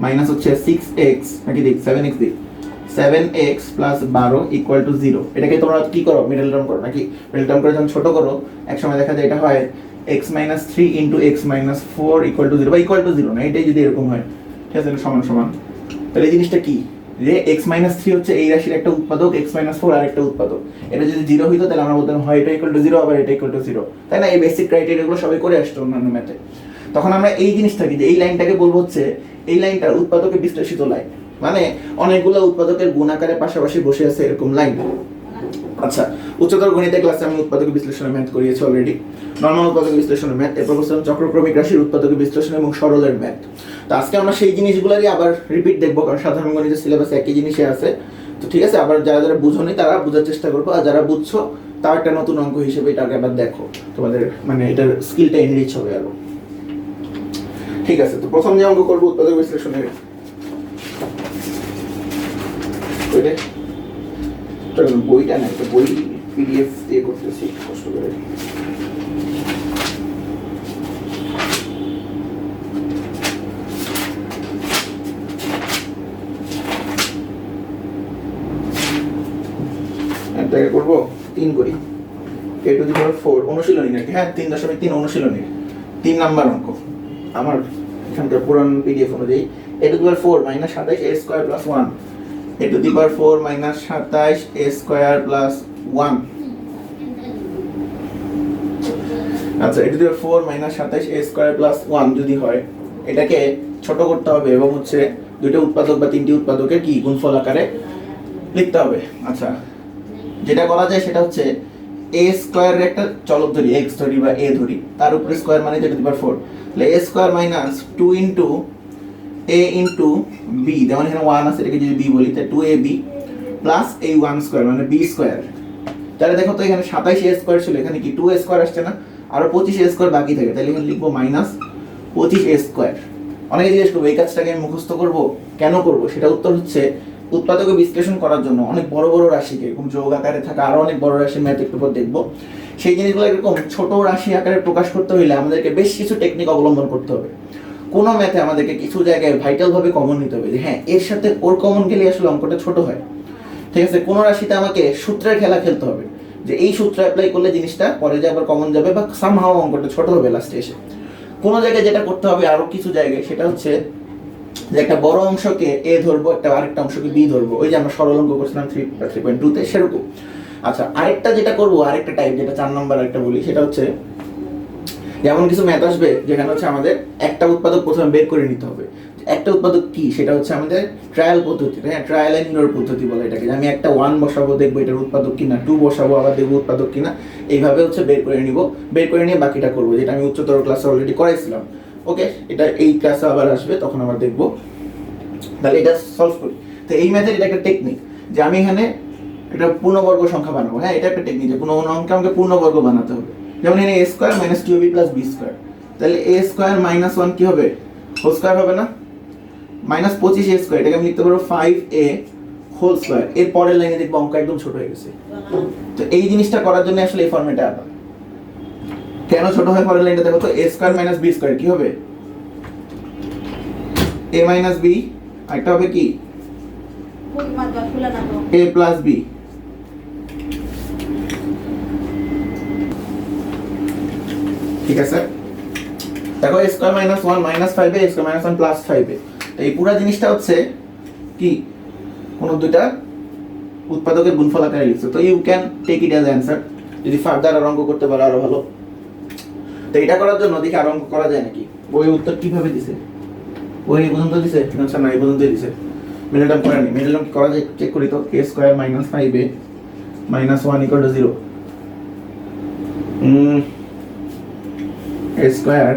মাইনাস হচ্ছে 6x নাকি দিক 7x দিক 7x প্লাস 12 ইকুয়াল টু 0। এটাকে তোমরা কি করো, মিডল টার্ম করো নাকি? মিডল টার্ম করে যখন ছোট করো এক সময় দেখা যায় এটা হয় x minus 3 into x minus 4 equal to 0 বা ইকুয়াল টু 0 না, এটাই যদি এরকম হয় ঠিক আছে সমান সমান, তাহলে এই জিনিসটা কি যে x মাইনাস 3 হচ্ছে এই রাশির একটা উৎপাদক, x মাইনাস 4 আরেকটা উৎপাদক। এটা যদি 0 হইতো তাহলে আমরা বলতাম হয় এটা ইকুয়াল টু 0 আবার এটা ইকুয়াল টু 0, তাই না? এই বেসিক ক্রাইটেরিয়াগুলো সবাই করে আসতো অন্যান্য ম্যাথে। তখন আমরা এই জিনিসটাকে যে এই লাইনটাকে বলবো হচ্ছে এই লাইনটা উৎপাদকে বিশ্লেষিত লাইন, মানে অনেকগুলো উৎপাদকের গুণ আকারে পাশাপাশি বসে আছে এরকম লাইন। আচ্ছা, উচ্চতর গণিতের ক্লাসে আমি উৎপাদক বিশ্লেষণের ম্যাথ করিয়েছি অলরেডি, নরমাল উৎপাদক বিশ্লেষণের ম্যাথ, এরপর বলছিলাম চক্রক্রমিক রাশির উৎপাদক বিশ্লেষণ এবং সরলের ম্যাথ। তো আজকে আমরা সেই জিনিসগুলোরই আবার রিপিট দেখবো, কারণ সাধারণ গণিতের সিলেবাসে একই জিনিসই আছে। তো ঠিক আছে, আবার যারা যারা বুঝোনি তারা বোঝার চেষ্টা করবো, আর যারা বুঝছো তাও একটা নতুন অঙ্ক হিসেবে এটাকে আবার দেখো, তোমাদের মানে এটার স্কিলটা এনরিচ হবে আরো। ঠিক আছে, তো প্রথম যে অঙ্ক করবো উৎপাদক বিশ্লেষণের বইটা নাই, তো বই পিডিএফ দিয়ে করতেছি কষ্ট করে। একটাকে করবো 3 করি, a টু দি পাওয়ার 4 অনুশীলনী নাকি? হ্যাঁ 3.3 অনুশীলনী 3 নাম্বার অঙ্ক আমার এখানকার পুরান পিডিএফ অনুযায়ী। a to the power 4 minus 27 a square plus 1, a to the power 4 minus 27 a square plus 1। আচ্ছা, a to the power 4 minus 27 a square plus 1 যদি হয়, এটাকে ছোট করতে হবে এবং হচ্ছে দুইটা উৎপাদক বা তিনটি উৎপাদকের কি গুণফল আকারে লিখতে হবে। আচ্ছা, যেটা করা যায় সেটা হচ্ছে a স্কয়ারের একটা চলক ধরি, x ধরি বা a ধরি, তার উপরে স্কয়ার মানে যেটা দিবার 4, তাহলে a square minus 2 into a into b, যেমন এখানে 1 আছে এটাকে যদি b বলি তাহলে 2ab প্লাস এই 1 স্কয়ার মানে b স্কয়ার। তাহলে দেখো তো এখানে 27 a স্কয়ার ছিল, এখানে কি 2 a স্কয়ার আসছে না, আর 25 a স্কয়ার বাকি থাকে, তাহলে এখানে লিখবো মাইনাস 25 a স্কয়ার। অনেকে জিজ্ঞেস করবো এই কাজটাকে আমি মুখস্থ করব, কেন করব? সেটা উত্তর হচ্ছে উৎপাদকে বিশ্লেষণ করার জন্য অনেক বড় বড় রাশিকে এরকম যোগ আকারে থাকা আরো অনেক বড় রাশির ম্যাথ একটু পর দেখবো, সেই জিনিসগুলো এরকম ছোট রাশি আকারে প্রকাশ করতে হইলে আমাদেরকে বেশ কিছু টেকনিক অবলম্বন করতে হবে। কোনো ম্যাথে আমাদেরকে কিছু জায়গায় ভাইটাল ভাবে কমন নিতে হবে, যে হ্যাঁ এর সাথে ওর কমন গেলে আসলে অঙ্কটা ছোট হয়। ঠিক আছে, কোনো রাশিতে আমাকে সূত্রের খেলা খেলতে হবে, যে এই সূত্র অ্যাপ্লাই করলে জিনিসটা পরে যে আবার কমন যাবে বা সামহাও অঙ্কটা ছোট হবে লাস্টে এসে। কোনো জায়গায় যেটা করতে হবে আরো কিছু জায়গায়, সেটা হচ্ছে যে একটা বড় অংশকে a ধরবো, একটা আরেকটা অংশকে b ধরবো, ওই যে আমরা সরল অঙ্ক করছিলাম 3.2 তে সেরকম। আচ্ছা, আরেকটা যেটা করবো, আরেকটা টাইপ যেটা 4 নাম্বার একটা বলি, সেটা হচ্ছে যেমন কিছু ম্যাথ আসবে যেখানে হচ্ছে আমাদের একটা উৎপাদক প্রথমে বের করে নিতে হবে। একটা উৎপাদক কি, সেটা হচ্ছে আমাদের ট্রায়াল পদ্ধতি, হ্যাঁ ট্রায়াল এন্ড এরর পদ্ধতি বলে এটাকে। আমি একটা 1 বসাবো, দেখবো এটার উৎপাদক কিনা, 2 বসাবো, আবার দেখবো উৎপাদক কিনা, এইভাবে হচ্ছে বের করে নিব, বের করে নিয়ে বাকিটা করবো, যেটা আমি উচ্চতর ক্লাসে অলরেডি করাইছিলাম। ওকে, এটা এই ক্লাসে আবার আসবে, তখন আবার দেখবো। তাহলে এটা সলভ করি। তো এই ম্যাথের এটা একটা টেকনিক, যে আমি এখানে একটা পূর্ণবর্গ সংখ্যা বানাবো। হ্যাঁ, এটা একটা টেকনিক, যে কোনো অঙ্কে আমাকে পূর্ণবর্গ বানাতে হবে। যেমন এখানে a square minus 2ab plus b square, তাহলে a স্কয়ার মাইনাস 1 কি হবে, হোল স্কয়ার হবে না, মাইনাস 25 a স্কয়ার, এটাকে আমি লিখতে পারবো 5a হোল স্কয়ার। এর পরের লাইনে দেখবো অঙ্ক একদম ছোট হয়ে গেছে। তো এই জিনিসটা করার জন্য আসলে এই ফরম্যাটে আবার কেন ছোট হয় পরের লাইনটা দেখো তো, a square minus b square কি হবে, a মাইনাস b, আরেকটা হবে কি a প্লাস b। ঠিক আছে, দেখো a square minus 1 minus 5a, a square minus 1 plus 5a। তো এই পুরো জিনিসটা হচ্ছে কি কোন দুইটা উৎপাদকের গুণফল আকারে লিখছো, তো you can take it as answer. যদি ফার্দার আর অঙ্ক করতে পারো আরো ভালো। তো এটা করার জন্য দেখি আর অঙ্ক করা যায় নাকি, বই উত্তর কিভাবে দিছে, বই এই পর্যন্ত দিছে, আচ্ছা না এই পর্যন্তই দিছে। মিডল টার্ম করে নি, মিডল টার্ম কি করা যায় চেক করি তো। a square minus 5a minus 1 equal to 0, a square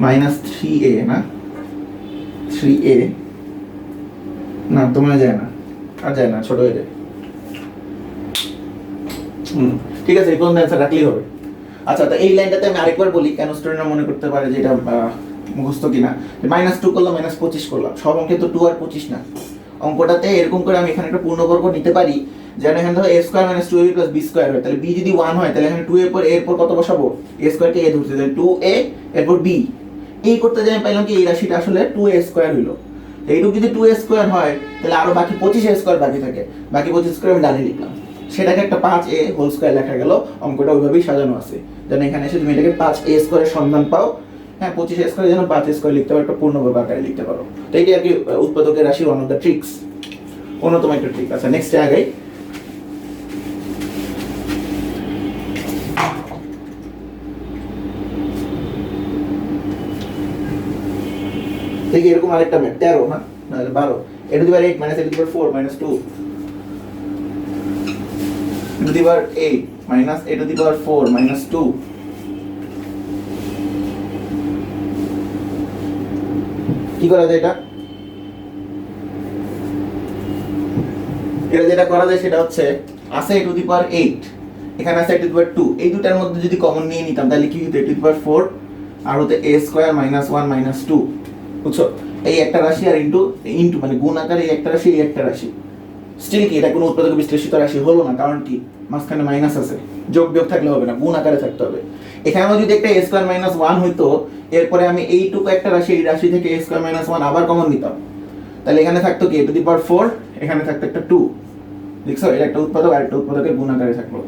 minus 3a না, 3a না তোমরা যায় না, আর যায় না, ছোট হয়ে যায়। ঠিক আছে, এই পর্যন্ত অ্যান্সার রাখলেই হবে। আচ্ছা, তো এই লাইনটাতে আমি আরেকবার বলি, কেন স্টুডেন্টরা মনে করতে পারে যে এটা মুখস্থ কিনা। মাইনাস 2 করলাম, মাইনাস 25 করলাম, সব অঙ্কে তো 2 আর 25 না। অঙ্কটাতে এরকম করে আমি এখানে একটা পূর্ণবর্গ নিতে পারি, যেন এখানে ধরো a square minus 2ab plus b square হয়, তাহলে b যদি 1 হয় তাহলে এখানে 2 এর পর a এর পর কত বসাবো, a স্কয়ারকে a ধরতে, তাহলে 2a এরপর b, এই করতে যাই আমি পাইলাম কি এই রাশিটা আসলে 2a স্কয়ার হইলো। এইটুকু যদি 2a স্কয়ার হয় তাহলে আরো বাকি 25a স্কয়ার বাকি থাকে, বাকি 25 স্কয়ার আমি ডানে লিখলাম, সেটাকে একটা 5a হোল স্কয়ার লেখা গেল। অঙ্কটা ওইভাবেই সাজানো আছে, যেন এখানে এসে তুমি এটাকে 5a স্কয়ারের সন্ধান পাও। হ্যাঁ, 25a স্কয়ার যেন 5a স্কয়ার লিখতে পারো, একটা পূর্ণবর্গ আকারে লিখতে পারো। তো এইটা আর কি উৎপাদকের রাশির ওয়ান অফ দ্য ট্রিক্স, অন্যতম একটা ট্রিক। আচ্ছা, নেক্সট আগাই। ঠিক এরকম আরেকটা ম্যাথ 13 না 12 a to the power 8 minus a to the power 4 minus 2 a to the power 8 minus a to the power 4 minus 2। কি করা যায় এটা? এটা যেটা করা যায় সেটা হচ্ছে আছে a টু দি পাওয়ার 8, এখানে আছে a টু দি পাওয়ার 2, এই দুটার মধ্যে যদি কমন নিয়ে নিতাম তাহলে কি হতো? a টু দি পাওয়ার 4 আর হতে a স্কয়ার মাইনাস 1 মাইনাস 2। বুঝছো? এই একটা রাশি আর ইনটু মানে গুণ আকারে এই একটা রাশি, এই একটা রাশি। স্টিল কি এটা কোনো উৎপাদক বিশ্লেষিত রাশি হলো না, কারণ কি মাঝখানে মাইনাস আছে, যোগ বিয়োগ থাকলে হবে না, গুণ আকারে থাকতে হবে। এখানে যদি একটা a স্কয়ার মাইনাস 1 হইতো, এরপরে আমি এইটুকু একটা রাশি, এই রাশি থেকে a স্কয়ার মাইনাস 1 আবার কমন নিতাম, তাহলে এখানে থাকতো কি a টু দি পাওয়ার 4, এখানে থাকতো একটা 2। দেখছো, এটা একটা উৎপাদক আর একটা উৎপাদকের গুণ আকারে থাকলো।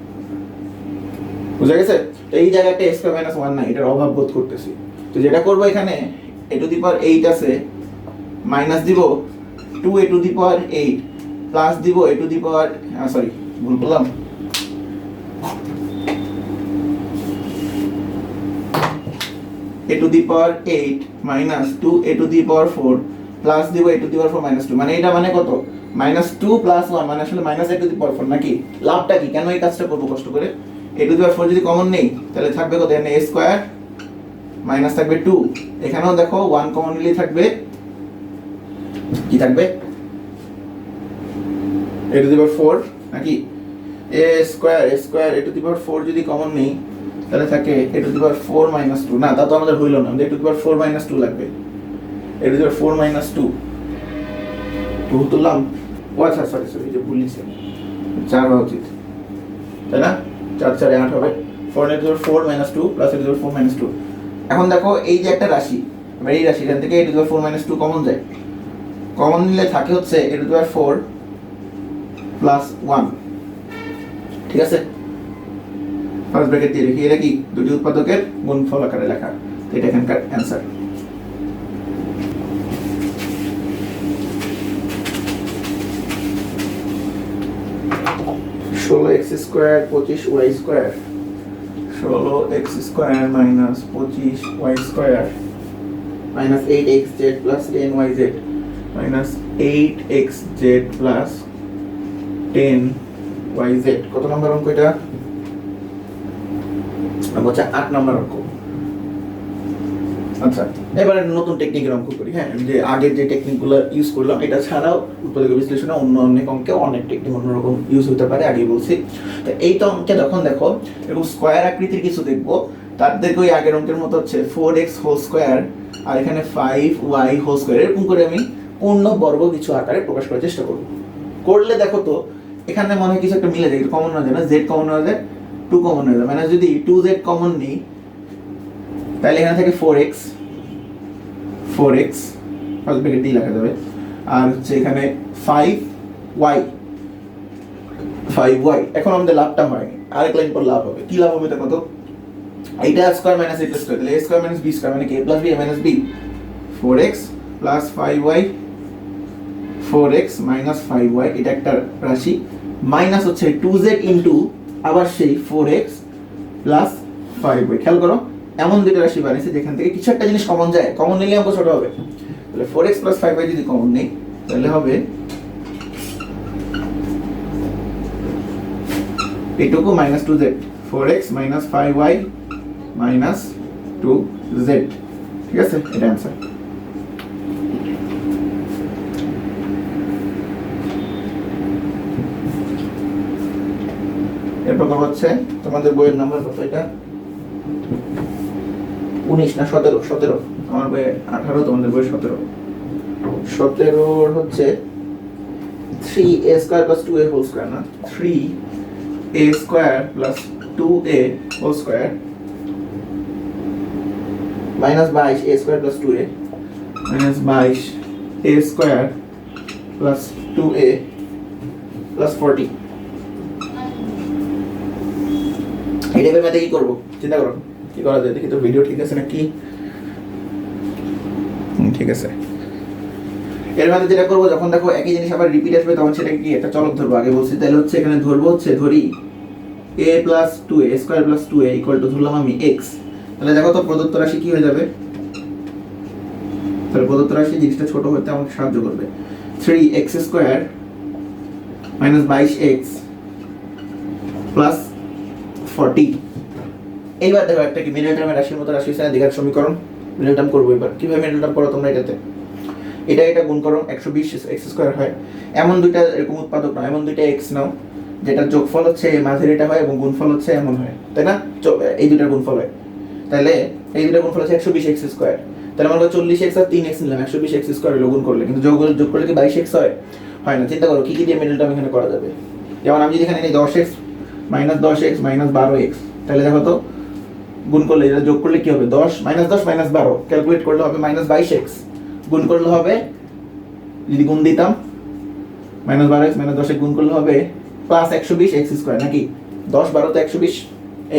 বুঝা গেছে? তো এই জায়গায় একটা a স্কয়ার মাইনাস 1 নাই, এটার অভাব বোধ করতেছি। তো যেটা করবো এখানে a টু দি পাওয়ার 8 আছে, মাইনাস দিব 2a two the power 8 plus দিব a to the power sorry ভুল বললাম, a to the power 8 minus 2a two the power 4 plus দিব a to the power 4 minus 2। মানে এটা মানে কত? মাইনাস 2 প্লাস 1 মানে আসলে minus a to the power 4 নাকি? লাভটা কি? কেন এই কাজটা করবো কষ্ট করে? a টু দি পাওয়ার 4 যদি কমন নেই তাহলে থাকবে কত? এখানে a স্কয়ার মাইনাস থাকবে 2, এখানেও দেখো 1 কমন নিলেই থাকবে কি থাকবে? a টু দি পাওয়ার 4 নাকি? a square a to the power 4 যদি কমন নেই তাহলে থাকে a to the power 4 minus 2। না, তা তো আমাদের হইল না, আমাদের a to the power 4 minus 2 লাগবে। a to the power 4 minus 2 তুললাম। ও আচ্ছা সরি যে ভুল লিখছি, 4 হওয়া উচিত, তাই না? 4 4 8 হবে। 4 a to the power 4 minus 2 plus a to the power 4 minus 2। এখন দেখো এই যে একটা রাশি, এবার এই রাশি এখান থেকে a to the power 4 minus 2 common যায়, কমন নিলে থাকে হচ্ছে a to the power 4 plus 1। ঠিক আছে, ফার্স্ট ব্র্যাকেট দিয়ে লিখি, এটা কি দুটি উৎপাদকের গুণফল আকারে লেখা। তো এটা এখানকার অ্যান্সার। ষোলো x square 25 y square, 16 x square minus 25 y square minus 8 x z plus 10 y z minus 8 x z plus 10 y z. কত নম্বর অঙ্ক এটা? আচ্ছা 8 নম্বর অঙ্ক। আচ্ছা, এবারে নতুন টেকনিকের অঙ্ক করি। হ্যাঁ, যে আগের যে টেকনিকগুলো ইউজ করলাম এটা ছাড়াও উৎপাদক বিশ্লেষণে অন্য অনেক অঙ্কে অনেক টেকনিক অন্যরকম ইউজ হতে পারে, আগেই বলছি। তো এই তো অঙ্কে যখন দেখো এরকম স্কোয়ার আকৃতির কিছু দেখবো, তার দেখো ওই আগের অঙ্কের মতো হচ্ছে 4x হোল স্কোয়ার আর এখানে 5y হোল স্কোয়ার, এরকম করে আমি পূর্ণ বর্গ কিছু আকারে প্রকাশ করার চেষ্টা করব। করলে দেখো তো এখানে মনে হয় কিছু একটা মিলে যায়, কমন হয়ে যায় না? z কমন হয়ে যায়, 2 কমন হয়ে যায়, মানে যদি 2z কমন নিই তাহলে এখানে থাকে 4x ফার্স্ট ব্র্যাকেট দিয়ে লেখা যাবে, আর হচ্ছে এখানে 5y। এখন আমাদের লাভটা হয়নি, আরেক লাইন পর লাভ হবে। কি লাভ হবে? দেখো তো, এইটা স্কয়ার মাইনাস a স্কয়ার, তাহলে a square minus b square মানে কি? a plus b a minus b। 4x plus 5y, 4x minus 5y, এটা একটা রাশি, মাইনাস হচ্ছে 2z ইনটু আবার সেই 4x প্লাস 5y। খেয়াল করো, এমন দুটো রাশি বানিয়েছে যেখান থেকে কিছু একটা জিনিস কমন যায়, কমন নিলে অঙ্ক ছোট হবে। তাহলে 4x প্লাস 5y যদি কমন নেই তাহলে হবে এটুকু minus 2z, 4x minus 5y minus 2z। ঠিক আছে, এটা অ্যান্সার। এরপর হচ্ছে তোমাদের বইয়ের নাম্বার কত? এটা 19 না 17? আমার বইয়ে 18, তোমাদের বইয়ে 17। 17 হচ্ছে 3a square plus 2a whole square, না 3a square plus 2a whole square minus 22 a square plus 2a minus 22 a square plus 2a plus 40। এই টাইপের ম্যাথে কি করবো চিন্তা করো, কি করা যায় দেখি তো, ভিডিও ঠিক আছে নাকি? ঠিক আছে। এর মধ্যে যেটা করবো, যখন দেখো একই জিনিস আবার রিপিট আসবে তখন সেটা কি একটা চলক ধরবো আগে বলছি, তাহলে হচ্ছে এখানে ধরবো হচ্ছে ধরি a plus 2a square plus 2a equal to ধরলাম আমি x। তাহলে দেখো তো প্রদত্ত রাশি কি হয়ে যাবে, তাহলে প্রদত্ত রাশি জিনিসটা ছোট হতে আমাকে সাহায্য করবে। 3x square minus 22x plus 40। এইবার দেখো একটা কি মিডল টার্মের রাশির মতো রাশি আছে না, দ্বিঘাত সমীকরণ, মিডল টার্ম করবো। এবার কিভাবে মিডল টার্ম করো তোমরা, এটাতে এটা গুণ করো, 120 x স্কয়ার হয়। এমন দুইটা এরকম উৎপাদক নাও, এমন দুইটা x নাও যেটা যোগফল হচ্ছে মাঝের এটা হয় এবং গুণফল হচ্ছে এমন হয়, তাই না? এই দুইটার গুণফল হয়, তাহলে এই দুইটার গুণফল হচ্ছে 120 x স্কয়ার। তাহলে আমরা 40x আর 3x নিলাম, 120 x স্কয়ার গুণ করলে, কিন্তু যোগ করলে কি 22x হয়? হয় না। চিন্তা করো কি কি দিয়ে মিডল টার্ম এখানে করা যাবে। যেমন আমি যদি এখানে নিই 10x minus 10x minus 12x, তাহলে দেখো তো গুণ করলে এটা যোগ করলে কি হবে, 10 মাইনাস 10 মাইনাস 12 ক্যালকুলেট করলে হবে মাইনাস 22x, গুণ করলে হবে, যদি গুণ দিতাম মাইনাস 12x মাইনাস 10 গুণ করলে হবে প্লাস 120 x স্কয়ার, নাকি 10 12 তো 120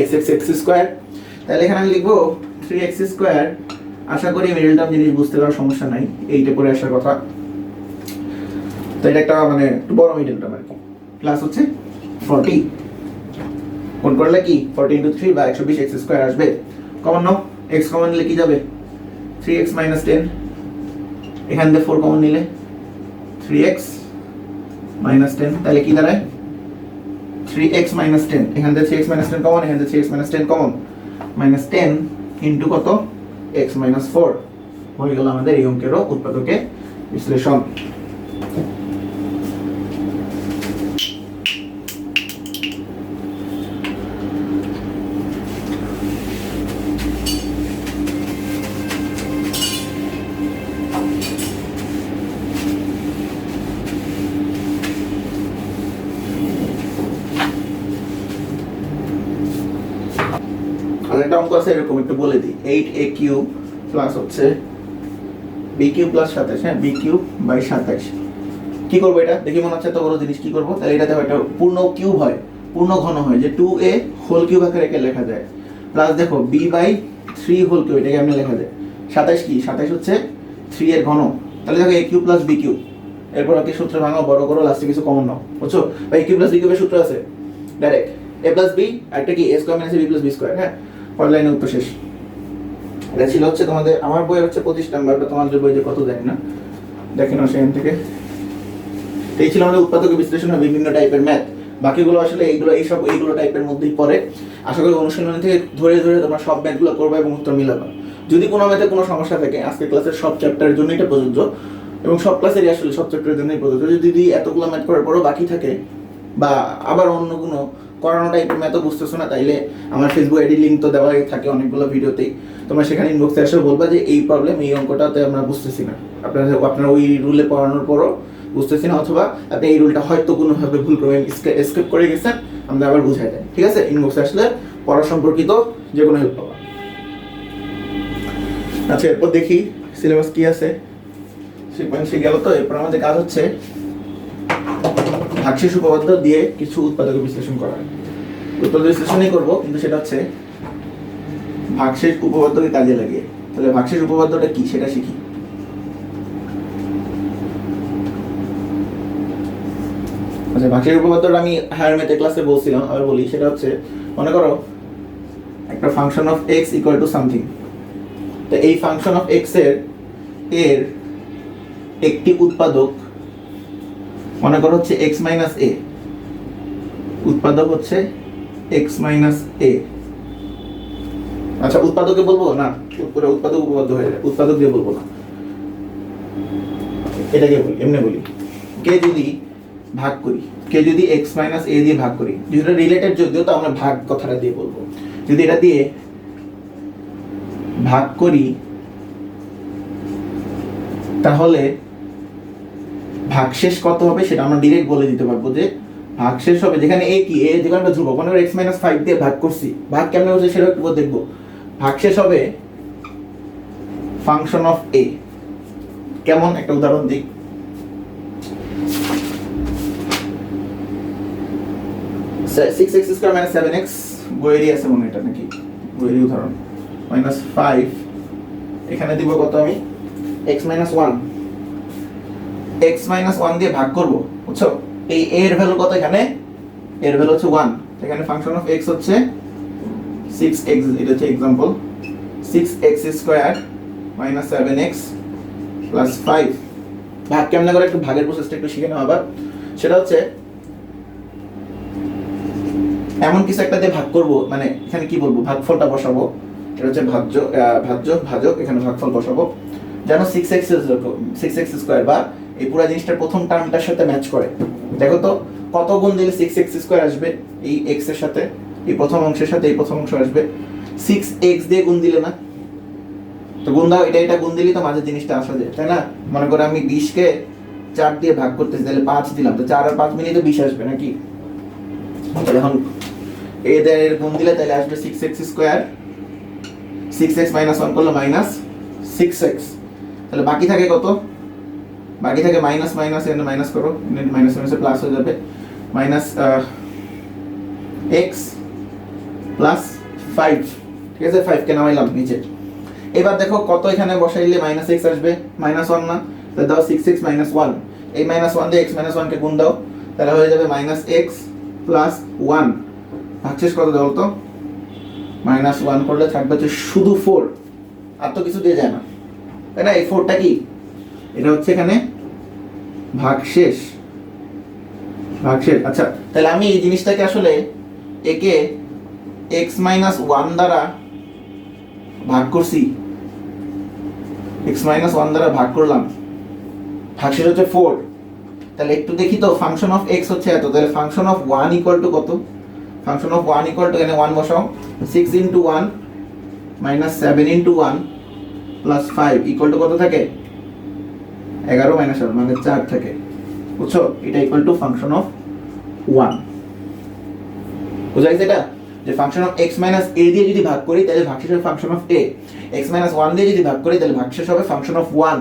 x স্কয়ার। তাহলে এখানে আমি লিখবো 3x স্কয়ার। আশা করি মিডল টার্ম জিনিস বুঝতে পারার সমস্যা নাই, এইটা পরে আসার কথা। তো এটা একটা মানে একটু বড় মিডল টার্ম আর কি, প্লাস হচ্ছে 40 গুণ করলে কি 40 × 3 বা 120 x স্কয়ার আসবে। কমন নাও, x কমন নিলে কি যাবে 3x মাইনাস 10, এখান থেকে 4 কমন নিলে 3x মাইনাস 10, তাহলে কি দাঁড়ায় 3x মাইনাস 10, এখান থেকে 3x মাইনাস 10 কমন, এখান থেকে 3x minus 10 common, minus 10 into কত x মাইনাস 4 হয়ে গেল আমাদের এই অঙ্কেরও উৎপাদকে বিশ্লেষণ। আরেকটা অঙ্ক আছে এরকম, একটু বলে দিই, 8a কিউব প্লাস হচ্ছে b কিউব প্লাস 27, হ্যাঁ b কিউব বাই 27। কি করবো এটা দেখি, মনে হচ্ছে এত বড় জিনিস, কি করবো? তাহলে এটা দেখো একটা পূর্ণ কিউব হয়, পূর্ণ ঘন হয়, যে 2a হোল কিউব আকারে লেখা যায়, প্লাস দেখো b বাই 3 হোল কিউব, এটাকে এমনি লেখা যায়। 27 কি 27 হচ্ছে 3 এর ঘন, তাহলে দেখো a cube plus b cube, এরপর কি সূত্র ভাঙাও, বড় করো, লাস্টে কিছু কমন নাও, বুঝছো? বা a কিউব প্লাস b কিউবের সূত্র আছে ডাইরেক্ট a প্লাস b, একটা কি a square minus b plus b square. হ্যাঁ, পরের লাইনে উত্তর শেষ। এটা ছিল হচ্ছে তোমাদের, আমার বইয়ে হচ্ছে 25 নাম্বার, বা তোমাদের বইয়ে কত জানি না, দেখে নাও সেখান থেকে। এই ছিল আমাদের উৎপাদক বিশ্লেষণের বিভিন্ন টাইপের ম্যাথ। বাকিগুলো আসলে এইগুলো টাইপের মধ্যেই পড়ে। আশা করি অনুশীলন থেকে ধরে ধরে তোমরা সব ম্যাথগুলো করবে এবং উত্তর মিলাবে। যদি কোনো ম্যাথে কোনো সমস্যা থাকে, আজকে ক্লাসের সব চ্যাপ্টারের জন্য এটা প্রযোজ্য, এবং সব ক্লাসেরই আসলে সব চ্যাপ্টারের জন্যই প্রযোজ্য। যদি এতগুলো ম্যাথ করার পরও বাকি থাকে, বা আবার অন্য কোনো করানো টাইপের ম্যাথও বুঝতেছো না, তাইলে আমার ফেসবুক আইডি লিঙ্ক তো দেওয়াই থাকে অনেকগুলো ভিডিওতেই, তোমরা সেখানে ইনবক্সে এসে বলবা যে এই প্রবলেম, এই অঙ্কটাতে আমরা বুঝতেছি না, আপনারা ওই রুলে পড়ানোর পরও বুঝতেছি না, অথবা আপনি এই রুলটা হয়তো কোনোভাবে ভুল করে স্কিপ করে গেছেন, আমরা আবার বুঝাই দেয়। ঠিক আছে, ইনবক্সে আসলে পড়া সম্পর্কিত যে কোনো হেল্প পাবা। আচ্ছা, এরপর দেখি সিলেবাস কি আছে। সিকোয়েন্সে গেল তো, এরপর আমাদের কাজ হচ্ছে ভাগশেষ উপপাদ্য দিয়ে কিছু উৎপাদক বিশ্লেষণ করা। উৎপাদক বিশ্লেষণই করবো, কিন্তু সেটা হচ্ছে ভাগশেষ উপপাদ্যকে কাজে লাগিয়ে। তাহলে ভাগশেষ উপপাদ্যটা কি সেটা শিখি। আচ্ছা, ভাগশেষ উপপাদ্যটা আমি হায়ার ম্যাথে ক্লাসে বলছিলাম, আবার বলি, সেটা হচ্ছে মনে করো একটা function of x equal to something. তো এই ফাংশন অফ এক্স এর একটি উৎপাদক মনে করো হচ্ছে x মাইনাস এ, উৎপাদক হচ্ছে x মাইনাস এ। আচ্ছা, উৎপাদকে বলবো না, উৎপাদক উপপাদ্য হয়ে যায়, উৎপাদক দিয়ে বলবো না, এটাকে বলি, এমনি বলি, কে যদি ভাগ করি, কে যদি x মাইনাস এ দিয়ে ভাগ করি, যেটা রিলেটেড, যদিও তো আমরা ভাগ কথাটা দিয়ে বলবো, যদি এটা দিয়ে ভাগ করি তাহলে ভাগশেষ কত হবে সেটা আমরা ডাইরেক্ট বলে দিতে পারবো, যে ভাগশেষ হবে যেখানে a কি, a যেখানে ধ্রুবক, মনে করো x - 5 দিয়ে ভাগ করছি, ভাগ কেমনে হচ্ছে সেটা একটু দেখবো। ভাগশেষ হবে ফাংশন অফ এ। কেমন একটা উদাহরণ দিই। Six x square minus seven x বইয়েরই আছে মনে হয় এটা নাকি, বইয়েরই উদাহরণ। মাইনাস ফাইভ, এখানে দিব কত আমি, x minus one. X minus one দিয়ে ভাগ করবো, বুঝছো? এই এর ভ্যালু কত এখানে, এর ভ্যালু হচ্ছে ওয়ান। এখানে ফাংশন অফ এক্স হচ্ছে সিক্স এক্স, এটা হচ্ছে example, six x square minus seven x plus five. ভাগ কেমনে করে একটু ভাগের প্রসেসটা একটু শিখে নাও আবার। সেটা হচ্ছে এমন কিছু একটা দিয়ে ভাগ করব, মানে এখানে কি বলবো, ভাগফলটা বসাবো। এটা হচ্ছে ভাজক, এখানে ভাগফল বসাবো যেন সিক্স এক্স স্কোয়ার বা এই পুরো জিনিসটার প্রথম টার্মটার সাথে ম্যাচ করে। দেখো তো কত গুণ দিলে সিক্স এক্স স্কোয়ার আসবে, এই এক্স এর সাথে এই প্রথম অংশের সাথে এই প্রথম অংশ আসবে। সিক্স এক্স দিয়ে গুণ দিলে না, তো গুণ দাও, এটা গুণ দিলেই তো মাঝের জিনিসটা আসা যায়, তাই না? মনে করো আমি 20 কে 4 দিয়ে ভাগ করতেছি, তাহলে 5 দিলাম, তো 4 আর 5 মিলিয়ে তো 20 আসবে নাকি? তাহলে এখন এর গুণ দিলে তাহলে আসবে six x square, six x minus one করলে মাইনাস সিক্স এক্স। তাহলে বাকি থাকে কত, বাকি থাকে মাইনাস মাইনাস, এখানে মাইনাস করো, মাইনাস মাইনাসে প্লাস হয়ে যাবে, মাইনাস এক্স প্লাস ফাইভ। ঠিক আছে, 5 কে নামাইলাম নিচে। এবার দেখো কত এখানে বসাইলে মাইনাস এক্স আসবে, মাইনাস ওয়ান না, তাহলে দাও সিক্স এক্স মাইনাস ওয়ান। এই মাইনাস ওয়ান দিয়ে এক্স মাইনাস ওয়ানকে গুণ দাও, তাহলে হয়ে যাবে মাইনাস এক্স প্লাস ওয়ান। ভাগশেষ কত দাও তো, মাইনাস ওয়ান করলে থাকবে হচ্ছে শুধু 4, আর তো কিছু দিয়ে যায় না, তাই না? এই 4টা কি, এটা হচ্ছে এখানে ভাগশেষ। আচ্ছা, তাহলে আমি এই জিনিসটাকে আসলে একে এক্স মাইনাস ওয়ান দ্বারা ভাগ করছি, এক্স মাইনাস ওয়ান দ্বারা ভাগ করলাম, ভাগশেষ হচ্ছে 4। তাহলে একটু দেখি তো, ফাংশন অফ এক্স হচ্ছে এত, তাহলে function of one equal to কত, function of one equal to, এখানে ওয়ান বসাও, 6 into one minus 7 into one plus 5 equal to কত থাকে, 11 মাইনাস 7 মানে 4 থাকে, বুঝছো? এটা equal to function of one. বুঝা গেছে এটা, যে ফাংশন অফ এক্স মাইনাস এ দিয়ে যদি ভাগ করি তাহলে ভাগশেষ হবে function of A, x minus one দিয়ে যদি ভাগ করি তাহলে ভাগশেষ হবে ফাংশন অফ ওয়ান,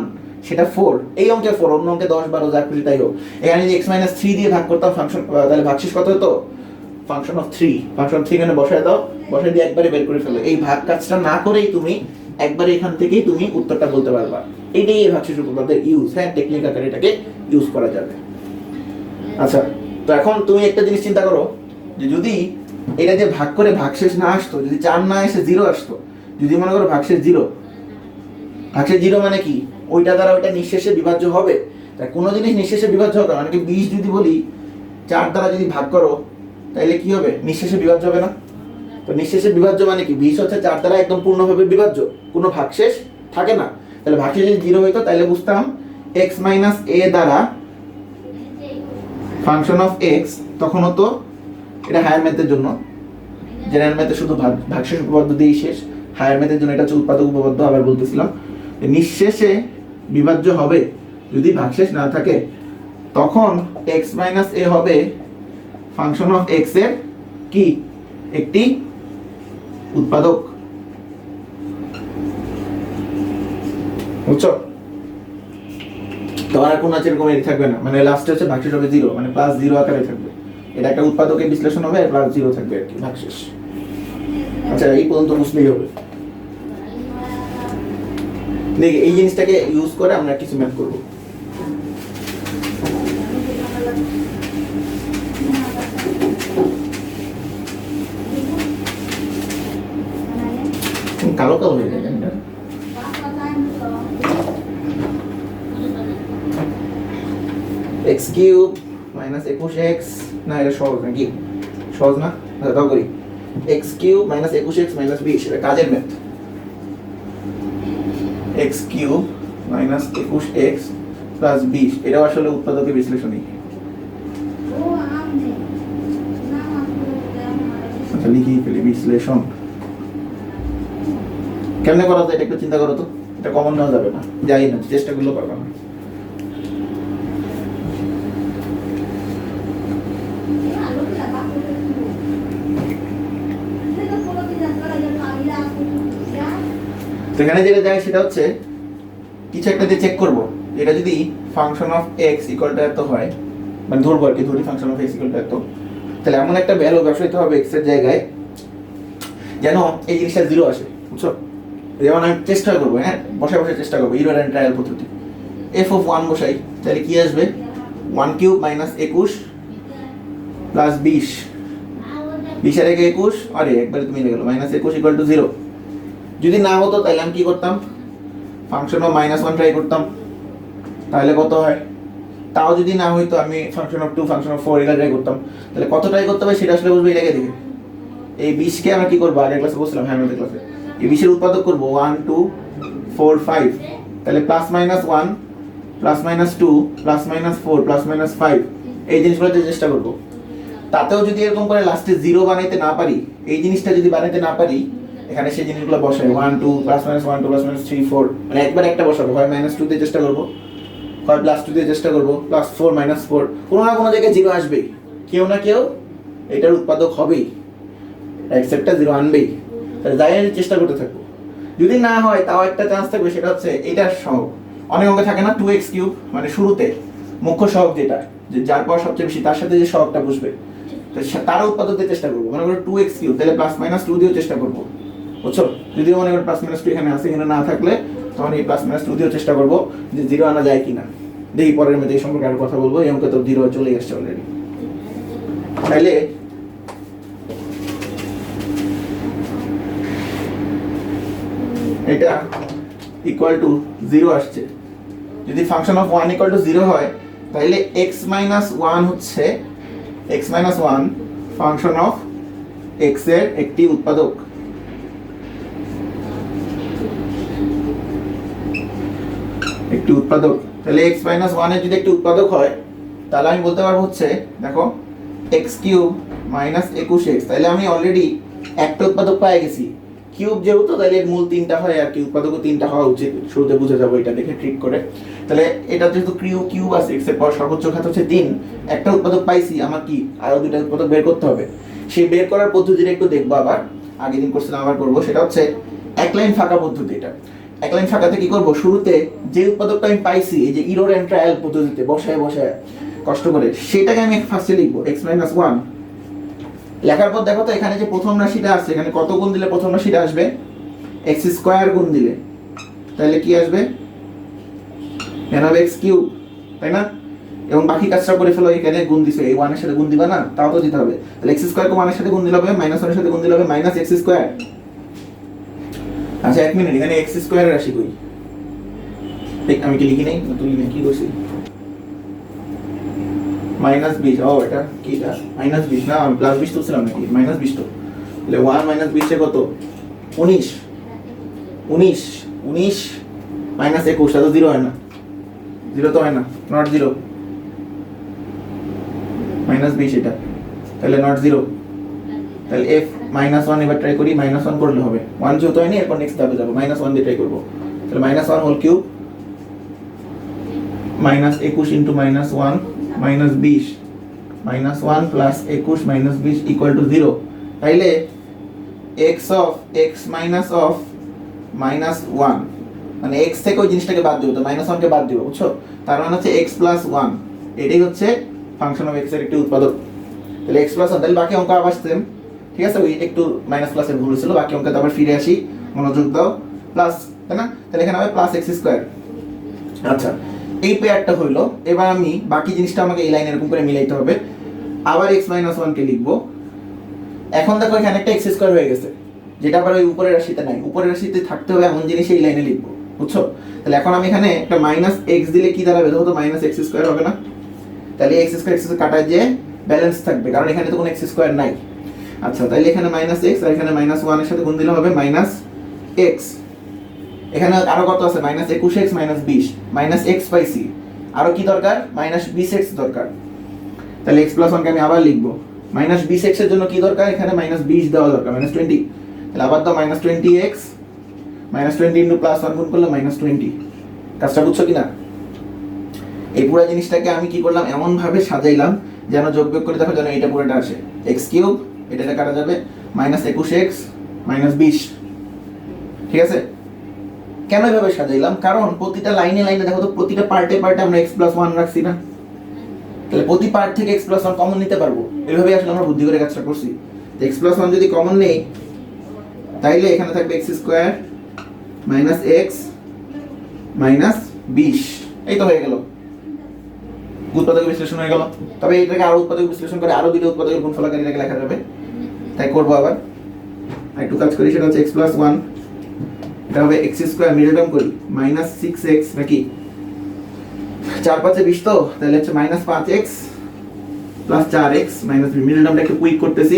সেটা 4। এই অঙ্কে 4, অন্য অঙ্কে 10 12 যা খুশি তাই হোক। এখানে যদি এক্স মাইনাস 3 দিয়ে ভাগ করতাম ফাংশন, তাহলে ভাগশেষ কত হতো, ফাংশন অফ 3। ফাংশন অফ 3 এখানে বসায় দাও, বসায় দিয়ে একবারে বের করে ফেলো। এই ভাগ কাজটা না করেই তুমি একবারে এখান থেকেই তুমি উত্তরটা বলতে পারবা। এইটাই এই ভাগশেষ উপপাদ্যের ইউজ, হ্যাঁ, টেকনিক আকারে এটাকে ইউজ করা যাবে। আচ্ছা, তো এখন তুমি একটা জিনিস চিন্তা করো, যে যদি এটা যে ভাগ করে ভাগশেষ না আসতো, যদি 4 না এসে 0 আসতো, যদি মনে করো ভাগশেষ 0, ভাগশেষ 0 মানে কি, ওইটা দ্বারা ওইটা নিঃশেষে বিভাজ্য হবে। তাই কোনো জিনিস নিঃশেষে বিভাজ্য হবে, মানে কি 20 যদি বলি 4 দ্বারা যদি ভাগ করো তাহলে কি হবে, নিঃশেষে বিভাজ্য হবে না? তো নিঃশেষে বিভাজ্য মানে কি, 20 হচ্ছে 4 দ্বারা একদম পূর্ণভাবে বিভাজ্য, কোনো ভাগশেষ থাকে না। তাহলে ভাগশেষ যদি 0 হইতো তাহলে বুঝতাম x মাইনাস a দ্বারা ফাংশন অফ x, তখন হতো, এটা হায়ার ম্যাথের জন্য, জেনারেল ম্যাথে শুধু ভাগশেষ উপপাদ্য দিয়েই শেষ, হায়ার ম্যাথের জন্য এটা হচ্ছে উৎপাদক উপপাদ্য। আবার বলতেছিলাম নিঃশেষে বিভাজ্য হবে যদি ভাগশেষ না থাকে, তখন x মাইনাস a হবে ফাংশন অফ x এর কি, একটি উৎপাদক, বুঝছো? তোমার কোনো এরকম থাকবে না, মানে লাস্টে হচ্ছে ভাগশেষ হবে 0, মানে প্লাস 0 আকারে থাকবে। এটা একটা উৎপাদকের বিশ্লেষণ হবে, প্লাস 0 থাকবে আর কি ভাগশেষ। আচ্ছা, এই পর্যন্ত বুঝলেই হবে। দেখি এই জিনিসটাকে ইউজ করে আমরা কিছু ম্যাথ করব। কালো কালো হয়ে যায় এটা। x কিউব মাইনাস 21x, না এটা সহজ নাকি, সহজ না, দাও করি। x cube minus 21x minus 20, এটা কাজের math. x cube minus 21x plus 20, এটাও আসলে উৎপাদকের বিশ্লেষণই। আচ্ছা, লিখি ফেলি বিশ্লেষণ। কেমনে করা যায় এটা একটু চিন্তা করো তো, এটা কমন নেওয়া যাবে না, যাই না, চেষ্টা করলেও পারবা না। এখানে যেটা যায় সেটা হচ্ছে কিছু একটা দিয়ে চেক করবো, এটা যদি function of x equal to এত হয়, মানে ধরবো আর কি, ধরি function of x equal to এত, তাহলে এমন একটা ভ্যালু বসাইতে হবে এক্স এর জায়গায় যেন এই জিনিসটা জিরো আসে, বুঝছো? যেমন আমি চেষ্টা করবো, হ্যাঁ বসে বসে চেষ্টা করবো ইরর অ্যান্ড ট্রায়াল পদ্ধতি। এফ অফ 1 বসাই, তাহলে কি আসবে 1 কিউব মাইনাস 21 প্লাস 20, 20 এর আগে 21, আরে একবারে তুমি মিলে গেল, মাইনাস 21 ইকুয়াল টু 0। যদি না হতো তাহলে আমি কি করতাম, ফাংশন অফ -1 ট্রাই করতাম, তাহলে কত হয়? তাও যদি না হইতো আমি ফাংশন অফ 2 ফাংশন অফ 4 এটা ট্রাই করতাম, তাহলে কত ট্রাই করতে হবে সেটা আসলে বুঝবে এটাকে দেখে। এই 20 কে আমরা কি করব, আগের ক্লাসে বলছিলাম, হ্যাঁ আমাদের ক্লাসে এই 20 এর উৎপাদক করব 1 2 4 5, তাহলে plus minus 1 plus minus 2 plus minus 4 plus minus 5, এই জিনিসগুলোতে চেষ্টা করব। তাতেও যদি এরকম করে লাস্টে 0 বানাইতে না পারি, এই জিনিসটা যদি বানাইতে না পারি, এখানে সেই জিনিসগুলো বসাই 1 2 প্লাস মাইনাস 1 2 প্লাস মাইনাস 3 4, মানে একবার একটা বসাবো, হয় মাইনাস 2 দিয়ে চেষ্টা করব, হয় প্লাস 2 দিয়ে চেষ্টা করব, প্লাস 4 মাইনাস 4, কোনো না কোনো জায়গায় 0 আসবেই, কেউ না কেউ এটার উৎপাদক হবেই, এক্সেপ্টটা 0 আনবেই, তাহলে যাই চেষ্টা করতে থাকবো। যদি না হয় তাও একটা চান্স থাকবে, সেটা হচ্ছে এটার সহগ। অনেক অঙ্ক থাকে না 2x কিউব, মানে শুরুতে মুখ্য সহগ যেটা, যে যার পর সবচেয়ে বেশি তার সাথে যে সহগটা বসবে, তার উৎপাদক দিয়ে চেষ্টা করবো। মনে করো 2x কিউব, তাহলে প্লাস মাইনাস 2 দিয়েও চেষ্টা করবো, বুঝছো? যদিও মনে করো প্লাস মাইনাস 2 এখানে আছে, এখানে না থাকলে তখন এই প্লাস মাইনাস 2 দিয়েও চেষ্টা করবো যে 0 আনা যায় কিনা। দেখি পরের মধ্যে এই সম্পর্কে আরো কথা বলবো, এই অঙ্ক তো 0 চলে আসছে অলরেডি। তাহলে এটা ইকুয়াল টু 0 আসছে। যদি ফাংশন অফ 1 ইকুয়াল টু 0 হয়, তাহলে x মাইনাস 1 হচ্ছে x minus 1 function of x এর একটি উৎপাদক। একটি উৎপাদক, তাহলে x মাইনাস 1 এর যদি একটি উৎপাদক হয়, তাহলে আমি বলতে পারবো হচ্ছে, দেখো x কিউব মাইনাস 21x, তাহলে আমি অলরেডি একটা উৎপাদক পেয়ে গেছি। কিউব যেহেতু, তাহলে এর মূল 3টা হয় আর কি, উৎপাদকও 3টা হওয়া উচিত, শুরুতে বুঝে যাবো এটা দেখে ট্রিক করে। তাহলে এটা যেহেতু কিউব আছে, x এর পর সর্বোচ্চ ঘাত হচ্ছে 3, একটা উৎপাদক পাইছি, আমার কি আরো দুইটা উৎপাদক বের করতে হবে। সেই বের করার পদ্ধতিটা একটু দেখবো, আবার আগের দিন করছিলাম আবার করবো, সেটা হচ্ছে এক লাইন ফাঁকা পদ্ধতি। এটা এক লাইন ফাঁকাতে কি করবো, শুরুতে যে উৎপাদকটা আমি পাইছি, এই যে ইরর এন্ড ট্রায়াল পদ্ধতিতে বসায় বসায় কষ্ট করে, সেটাকে আমি ফার্স্টে লিখবো x মাইনাস 1। লেখার পর দেখো তো এখানে যে প্রথম রাশিটা আছে, এখানে কত গুণ দিলে প্রথম রাশিটা আসবে, x স্কয়ার গুণ দিলে, তাহলে কি আসবে n of x কিউব, তাই না? এবং বাকি কাজটা করে ফেলো, এখানে গুণ দিছো, এই 1 এর সাথে গুণ দিবা না, তাও তো দিতে হবে। তাহলে x স্কয়ার কে 1 এর সাথে গুণ দিলে হবে, মাইনাস 1 এর সাথে গুণ দিলে হবে মাইনাস x স্কয়ার। আচ্ছা এক মিনিট, এখানে x স্কয়ার এর রাশি কই? আমি কি লিখি নাই, তুই কি করছিস? মাইনাস 20, ও এটা কি, এটা মাইনাস 20 না, আমি প্লাস 20 তুলছিলাম নাকি, মাইনাস 20 তো। তাহলে 1 মাইনাস 20 এ কত, 19 19 19 মাইনাস 21, এটা তো 0 হয় না, 0 তো হয় না, নট 0, মাইনাস 20 এটা, তাহলে নট 0। তাহলে f মাইনাস 1 এবার ট্রাই করি, মাইনাস 1 করলে হবে, 1 যেহেতু হয়নি, এরপর নেক্সট ধাপে যাবো, মাইনাস 1 দিয়ে ট্রাই করবো। তাহলে minus 1 whole cube minus 21 into minus 1 minus 20, minus 1 plus 21 minus 20 equal to 0। তাইলে x of x minus of minus 1, মানে x থেকে ওই জিনিসটাকে বাদ দিব, তো মাইনাস 1 কে বাদ দিব, বুঝছো? তার মানে হচ্ছে x প্লাস 1, এটাই হচ্ছে ফাংশন অফ x এর একটি উৎপাদক। তাহলে x প্লাস 1, তাহলে বাকি অঙ্ক আবার সেম, ঠিক আছে? ওই একটু মাইনাস প্লাসের ভুল হয়েছিল, বাকি অঙ্কে আবার ফিরে আসি, মনোযোগ দাও, প্লাস, তাই না? তাহলে এখানে হবে প্লাস x স্কয়ার। আচ্ছা, এই পেয়ারটা হইলো, এবার আমি বাকি জিনিসটা আমাকে এই লাইনে এরকম করে মিলাইতে হবে, আবার x মাইনাস 1 কে লিখবো। এখন দেখো এখানে একটা x স্কয়ার হয়ে গেছে, যেটা আবার ওই উপরের রাশিতে নাই, উপরের রাশিতে থাকতে হবে এমন জিনিস এই লাইনে লিখবো, বুঝছো? তাহলে এখন আমি এখানে একটা মাইনাস x দিলে কি দাঁড়াবে, দেখো তো মাইনাস x স্কয়ার হবে না? তাহলে x স্কয়ার x কাটায় যে ব্যালেন্স থাকবে, কারণ এখানে তো কোনো x স্কয়ার নাই। আচ্ছা, তাহলে এখানে মাইনাস x আর এখানে মাইনাস 1 এর সাথে গুণ দিলে হবে মাইনাস x। এখানে আরো কত আছে, minus 21x minus 20, minus x পাইছি, আরো কি দরকার, মাইনাস 20x দরকার। তাহলে x প্লাস 1 কে আমি আবার লিখবো, মাইনাস 20x এর জন্য কি দরকার, এখানে মাইনাস 20 দেওয়া দরকার, মাইনাস 20। তাহলে আবার দাও minus 20x, minus 20 into plus 1 গুণ করলে মাইনাস 20। কাজটা বুঝছো কিনা? এই পুরো জিনিসটাকে আমি কি করলাম, এমন ভাবে সাজাইলাম যেন যোগ বিয়োগ করে দেখো যেন এটা পুরোটা আসে, x কিউব, এটা কাটা যাবে, মাইনাস 21x মাইনাস 20, ঠিক আছে? কেন এভাবে সাজাইলাম, কারণ প্রতিটা লাইনে লাইনে দেখো তো প্রতিটা পার্টে পার্টে আমরা x+1 রাখছি না, তাহলে প্রতি পার্ট থেকে x+1 কমন নিতে পারবো। এভাবেই আসলে আমরা বুদ্ধি করে কাজটা করছি। x+1 যদি কমন নেই তাইলে এখানে থাকবে x² - x - 20। এই তো হয়ে গেল, উৎপাদক বিশ্লেষণ হয়ে গেল। তবে এটাকে আরো উৎপাদক বিশ্লেষণ করে আরো দুটো উৎপাদকের গুণফল আকারে এটাকে লেখা যাবে, তাই করবো। আবার একটু কাজ করি, সেটা হচ্ছে x+1, এটা হবে x² মিডল টার্ম করি -6x নাকি 4×5 = 20, তো তাহলে হচ্ছে -5x + 4x - 2, মিডল টার্মটা একটু কুইক করতেছি,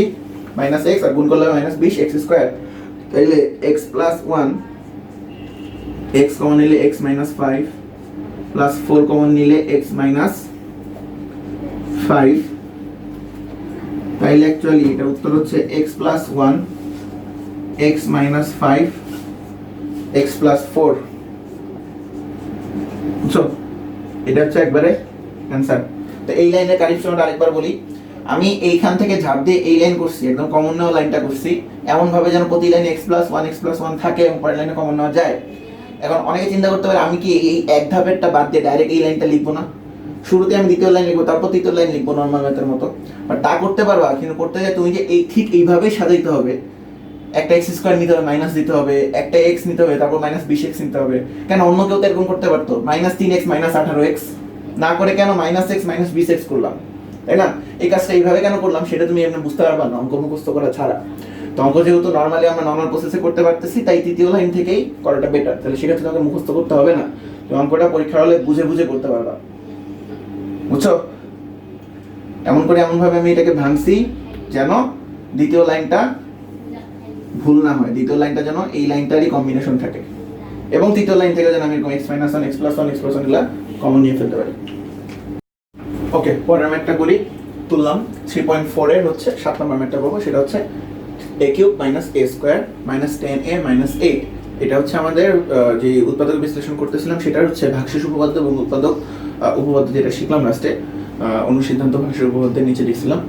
-x আর গুণ করলে -20 x², তাহলে x+1 x কমন নিলে x - 5 প্লাস 4 কমন নিলে x - 5, তাইলে অ্যাকচুয়ালি এটা উত্তর হচ্ছে x+1 x - 5 x + 4। বুঝছো, এটা হচ্ছে একবারে অ্যান্সার। তো এই লাইনের কারেকশনটা আরেকবার বলি, আমি এইখান থেকে ঝাঁপ দিয়ে এই লাইন করছি, একদম কমন নেওয়া লাইনটা করছি এমন ভাবে যেন প্রতি লাইনে x+1 x+1 থাকে এবং পরের লাইনে কমন নেওয়া যায়। এখন অনেকে চিন্তা করতে পারে আমি কি এই এক ধাপেরটা বাদ দিয়ে ডাইরেক্ট এই লাইনটা লিখবো না, শুরুতে আমি দ্বিতীয় লাইন লিখবো তারপর তৃতীয় লাইন লিখবো নরমাল ম্যাথের মতো, বাট তা করতে পারবা, কিন্তু করতে গেলে তুমি যে এই ঠিক এইভাবেই সাজাইতে হবে, একটা x² নিতে হবে, মাইনাস দিতে হবে, একটা x নিতে হবে, তারপর -20x নিতে হবে। কেন অন্য কেউ তো এরকম করতে পারতো, -3x - 18x না করে কেন -x - 20x করলাম, তাই না? এই কাজটা এইভাবে কেন করলাম সেটা তুমি এমনি বুঝতে পারবা না অঙ্ক মুখস্থ করা ছাড়া। তো অঙ্ক যেহেতু নর্মালি আমরা নর্মাল প্রসেসে করতে পারতেছি, তাই তৃতীয় লাইন থেকেই করাটা বেটার, তাহলে সেক্ষেত্রে তোমাকে মুখস্থ করতে হবে না, তুমি অঙ্কটা পরীক্ষার হলে বুঝে বুঝে করতে পারবা। বুঝছো, এমন করে এমন ভাবে আমি এটাকে ভাঙছি যেন দ্বিতীয় লাইনটা ভুল না হয়, দ্বিতীয় লাইনটা যেন এই লাইনটারই কম্বিনেশন থাকে, এবং তৃতীয় লাইন থেকে যেন আমি এরকম x - 1 x+1 x+1 গুলা কমন নিয়ে ফেলতে পারি। ওকে, পরের ম্যাথটা করি, তুললাম 3.4 এর হচ্ছে 7 নম্বর ম্যাথটা করবো, সেটা হচ্ছে a³ - a² - 10a - 8। এটা হচ্ছে আমাদের যে উৎপাদক বিশ্লেষণ করতেছিলাম সেটার হচ্ছে ভাগশেষ উপপাদ্য এবং উৎপাদক উপপাদ্য যেটা শিখলাম লাস্টে, অনুসিদ্ধান্ত ভাগশেষ উপপাদ্যের নিচে লিখছিলাম।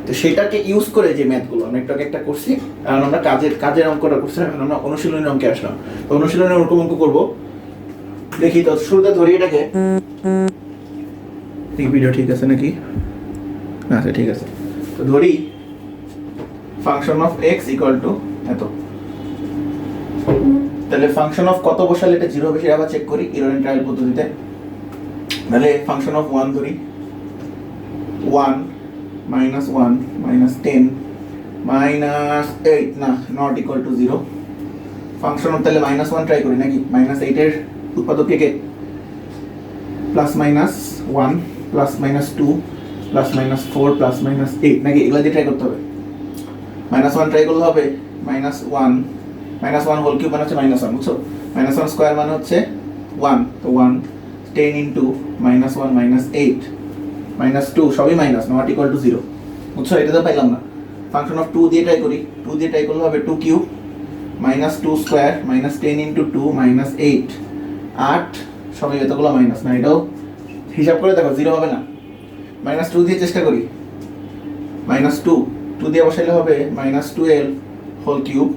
তো সেটাকে ইউজ করে যে ম্যাথগুলো আমরা একটু আগে একটা করছি, কারণ আমরা কাজের অঙ্কটা করছিলাম, এখন আমরা অনুশীলনের অঙ্কে আসলাম। তো অনুশীলনের ওরকম অঙ্ক করবো, দেখি। তো শুরুতে ধরি এটাকে, ভিডিও ঠিক আছে নাকি? আচ্ছা ঠিক আছে। তো ধরি ফাংশন অফ x = এত, তাহলে ফাংশন অফ কত বসালে এটা 0 হবে সেটা আবার চেক করি এরর এন্ড ট্রায়াল পদ্ধতিতে। তাহলে ফাংশন অফ 1 ধরি, 1 - 1 - 10 - 8 না not equal to 0। Function of তাহলে -1 ট্রাই করি নাকি, -8 এর উৎপাদক কে +-1 +-2 +-4 +-8 নাকি, এগুলা দিয়ে ট্রাই করতে হবে। -1 ট্রাই করলে হবে -1 - 1 হোল কিউব মানে হচ্ছে -1, বুঝছো? -1 স্কয়ার মানে হচ্ছে 1, তো 1 10 ইনটু -1 - 8 -2 সবই মাইনাস, নট ইকুয়াল টু 0, বুঝছো? এটা তো পাইলাম না। ফাংশন অফ 2 দিয়ে ট্রাই করি, 2 দিয়ে ট্রাই করলে হবে 2 কিউব -2 স্কয়ার -10 ইনটু 2 -8 8 সবই এতগুলো মাইনাস না, এটাও হিসাব করে দেখো 0 হবে না। -2 দিয়ে চেষ্টা করি, -2 দিয়ে বসাইলে হবে -12 whole cube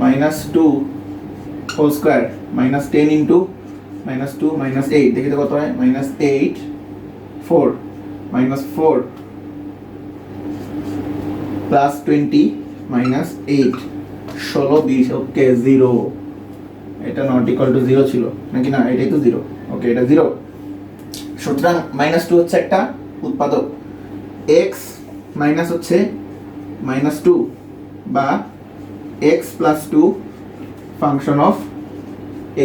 -2 whole square -10 into -2 -8, দেখি তো কত হয়, -8 4 -4 +20 -8 16 20, ওকে 0, এটা নট ইকুয়াল টু 0 ছিল নাকি, না এটাই তো 0, ওকে এটা 0। সুতরাং -2 হচ্ছে একটা উৎপাদক, x মাইনাস হচ্ছে -2 বা x + 2 ফাংশন অফ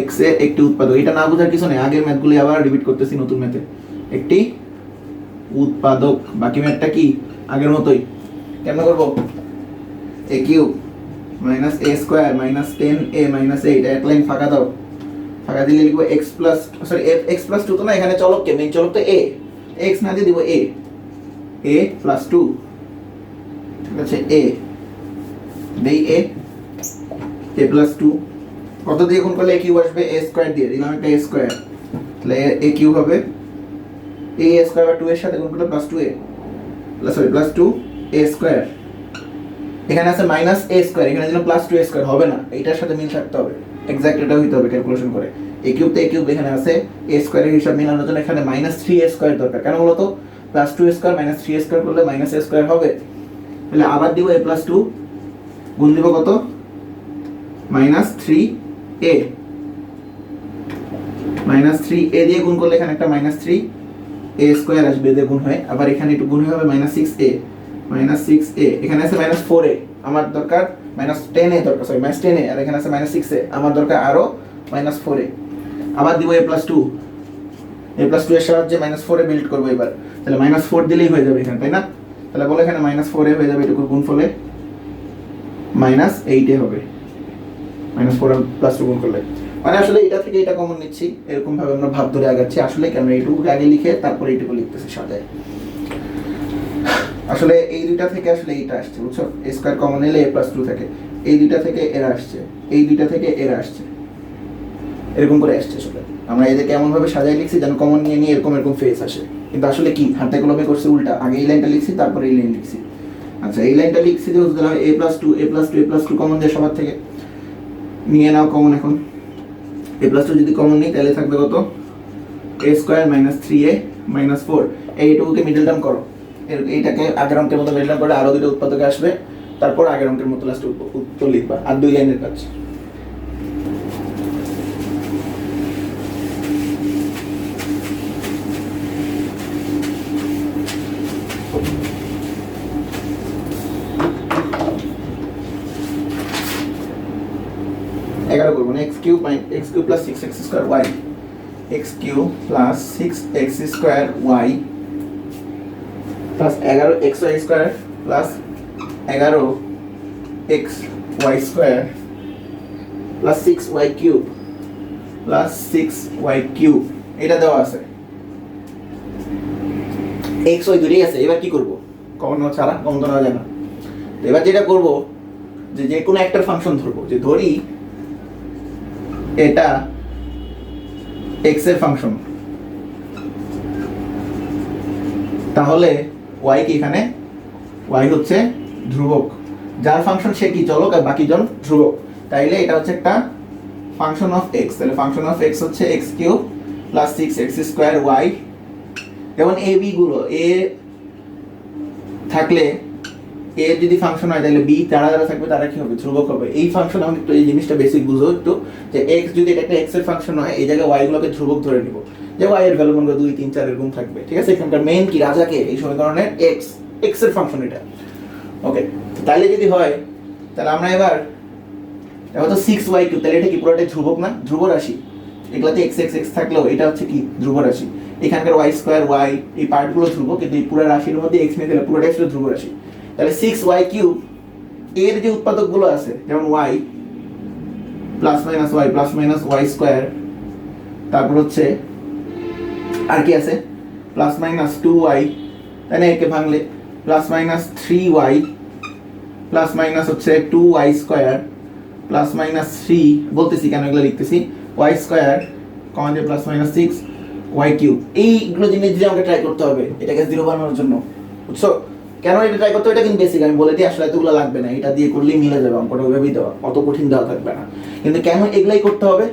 x এর একটি উৎপাদক। এটা না বোঝার কিছু নেই, আগের ম্যাথগুলি আবার রিপিট করতেছি নতুন ম্যাথে। একটি উৎপাদক, বাকি ম্যাথটা কি আগের মতোই। কেমন করব, a³ - a² - 10a - 8, এক লাইন ফাঁকা দাও, ফাঁকা দিলে লিখব x+2 তো না, এখানে চলক কে, মেইন চলক তো a, x না দিয়ে দিব a + 2, ঠিক আছে, a দেই a + 2, কত দিয়ে গুণ করলে a³ আসবে, a² দিয়ে দিলাম একটা a², তাহলে a³ হবে a² বা 2 এর সাথে গুণ করলে +2a +2a², এখানে আছে -a², এখানে দিলাম +2a² হবে না, এইটার সাথে মিল থাকতে হবে। এক্সাক্ট এটা হইতে হবে ক্যালকুলেশন করে। এ কিউব তো এ কিউব এখানে আছে, এ স্কয়ারের হিসাব মিলানোর জন্য এখানে -3a স্কয়ার দরকার। কেন বলো তো? +2a স্কয়ার -3a স্কয়ার করলে -a স্কয়ার হবে। তাহলে আবার দিব a + 2 গুণ দিব কত? -3a, -3a দিয়ে গুণ করলে এখানে একটা -3a স্কয়ার আসবে দিয়ে গুণ হয়। আবার এখানে একটু গুণ হবে -6a, এখানে আছে -4a, আমার দরকার -10a দরকার, সরি -10a, আর এখানে আছে -6a, আমার দরকার আরো -4a। আবার দিব a + 2, a + 2 এর সাহায্যে -4a বিল্ড করব এবার। তাহলে -4 দিলেই হয়ে যাবে এখানে, তাই না? তাহলে বলে এখানে -4a হয়ে যাবে, এটুকুর গুণফলে -8a হবে, -4 আর +2 গুণ করলে। মানে আসলে এটা থেকে এটা কমন নিচ্ছি, এরকম ভাবে আমরা ভাব ধরে আগাচ্ছি। আসলে কেন এইটুকু আগে লিখে তারপরে এইটুকু লিখতেছি সাজায়। আসলে এই দুইটা থেকে আসলে এইটা আসছে, বুঝছো? a স্কয়ার কমন নিলে a + 2 থাকে, এই দুইটা থেকে এরা আসছে, এই দুইটা থেকে এরা আসছে, এরকম করে আসছে। আসলে আমরা এদেরকে এমন ভাবে সাজায় লিখছি যেন কমন নিয়ে নিয়ে এরকম এরকম ফেস আসে, কিন্তু আসলে কি হাতে কলমে করছে উল্টা। আগে এই লাইনটা লিখছি, তারপরে এই লাইন লিখছি। আচ্ছা, এই লাইনটা লিখছি যে হচ্ছে a + 2, a + 2, a + 2 কমন দিয়ে সবার থেকে নিয়ে নাও কমন। এখন a + 2 যদি কমন নিই তাহলে থাকবে কত? a স্কয়ার -3a -4, এইটুকুকে মিডল টার্ম করো, এইটাকে আগের অঙ্কের মতো মিডল টার্ম করে আরো দুটো উৎপাদক আসবে, তারপর আগের অঙ্কের মতো লাস্টে উত্তর লিখবা। আর দুই লাইনের কাজ। এগারো করবো না, x cube + 6x² y, x cube + 6x² y plus 11xy² plus 11xy² plus 6y³ plus 6y³ এটা দেওয়া আছে। x y দুটোই আছে। এবার কি করব? কমন নেওয়া ছাড়া, কমন তো নেওয়া যায় না। এবার যেটা করব, যে কোনো একটার ফাংশন ধরবো, যে ধরি এটা x এর ফাংশন, তাহলে y কি এখানে? y হচ্ছে ধ্রুবক, যার ফাংশন সে কি চলক আর বাকি জন ধ্রুবক। তাইলে এটা হচ্ছে একটা ফাংশন অফ x। তাহলে ফাংশন অফ x হচ্ছে x³ + 6x² y। যেমন a b গুলো, a থাকলে a যদি ফাংশন হয় তাহলে b যারা যারা থাকবে তারা কি হবে? ধ্রুবক হবে। এই ফাংশন আমাকে একটু এই জিনিসটা বেসিক বুঝো একটু, যে x যদি এটা একটা x এর ফাংশন হয়, এই জায়গায় y গুলোকে ধ্রুবক ধরে নিব, যে y এর ভ্যালু মনে করো 2 3 4 এরকম থাকবে। ঠিক আছে? এখানকার মেইন কি রাজাকে এই সমীকরণের x এর ফাংশন এটা। ওকে, তাহলে যদি হয় তাহলে আমরা এবার দেখো তো 6y³ তাহলে এটা কি পুরোটাই ধ্রুবক না? ধ্রুব রাশি। এগুলাতে x x x থাকলেও এটা হচ্ছে কি ধ্রুব রাশি। এখানকার y² y এই পার্টগুলো ধ্রুবক, কিন্তু এই পুরো রাশির মধ্যে x নিয়ে দিলে পুরোটাই ছিল ধ্রুব রাশি। তাহলে 6y³ এর যে উৎপাদকগুলো আছে, যেমন y +- y +-y², তারপর হচ্ছে আর কি আছে +-2y, তাই না? একে ভাঙলে +-3y হচ্ছে 2y² +-3, বলতেছি কেন এগুলো লিখতেছি, y² কমন দিয়ে +-6y³। এইগুলো জিনিস দিয়ে আমাকে ট্রাই করতে হবে এটাকে 0 বানানোর জন্য, বুঝছো? কেন এটা ট্রাই করতে হবে? এটা কিন্তু বেসিক, আমি বলে দিই। আসলে এতগুলো লাগবে না, এটা দিয়ে করলেই মিলে যাবে, অঙ্কটা ওইভাবেই দেওয়া, অত কঠিন দেওয়া থাকবে না। কিন্তু কেন এগুলাই করতে হবে?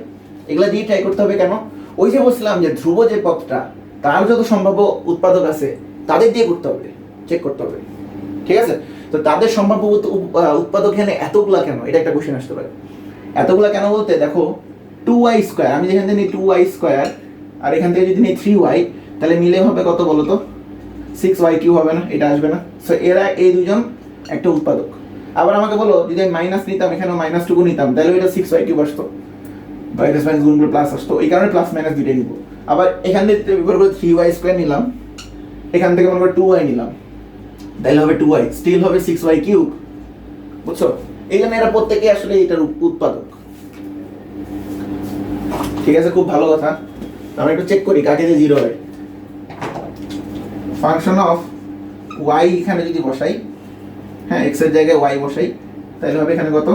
এগুলা দিয়ে ট্রাই করতে হবে কেন? ওই যে বলছিলাম যে ধ্রুব যে পথটা, তার যত সম্ভাব্য উৎপাদক আছে তাদের দিয়ে করতে হবে, চেক করতে হবে। ঠিক আছে? তো তাদের সম্ভাব্য উৎপাদক এখানে এতগুলা কেন, এটা একটা কোশ্চেন আসতে পারে। এতগুলা কেন বলতে, দেখো 2y², আমি যেখান থেকে নিই 2y² আর এখান থেকে যদি নিই 3y, তাহলে মিলে হবে কত বলো তো? 6y³ হবে না? এটা আসবে না? সো এরা এই দুজন একটা উৎপাদক। আবার আমাকে বলো যদি আমি মাইনাস নিতাম, এখানেও -2 নিতাম, তাহলে এটা 6y³ আসতো, মাইনাস মাইনাস গুণ করে প্লাস আসতো। এই কারণে প্লাস মাইনাস দুইটাই নিব। আবার এখান থেকে 3y² নিলাম, এখান থেকে মনে করে 2y নিলাম, তাহলে হবে 2y, স্টিল হবে 6y³, বুঝছো? এই জন্য এরা প্রত্যেকে আসলে এটার উৎপাদক। ঠিক আছে, খুব ভালো কথা। আমরা একটু চেক করি কাকে যে 0 হয়। ফাংশন অফ y এখানে যদি বসাই, হ্যাঁ x এর জায়গায় y বসাই, তাহলে হবে এখানে কত?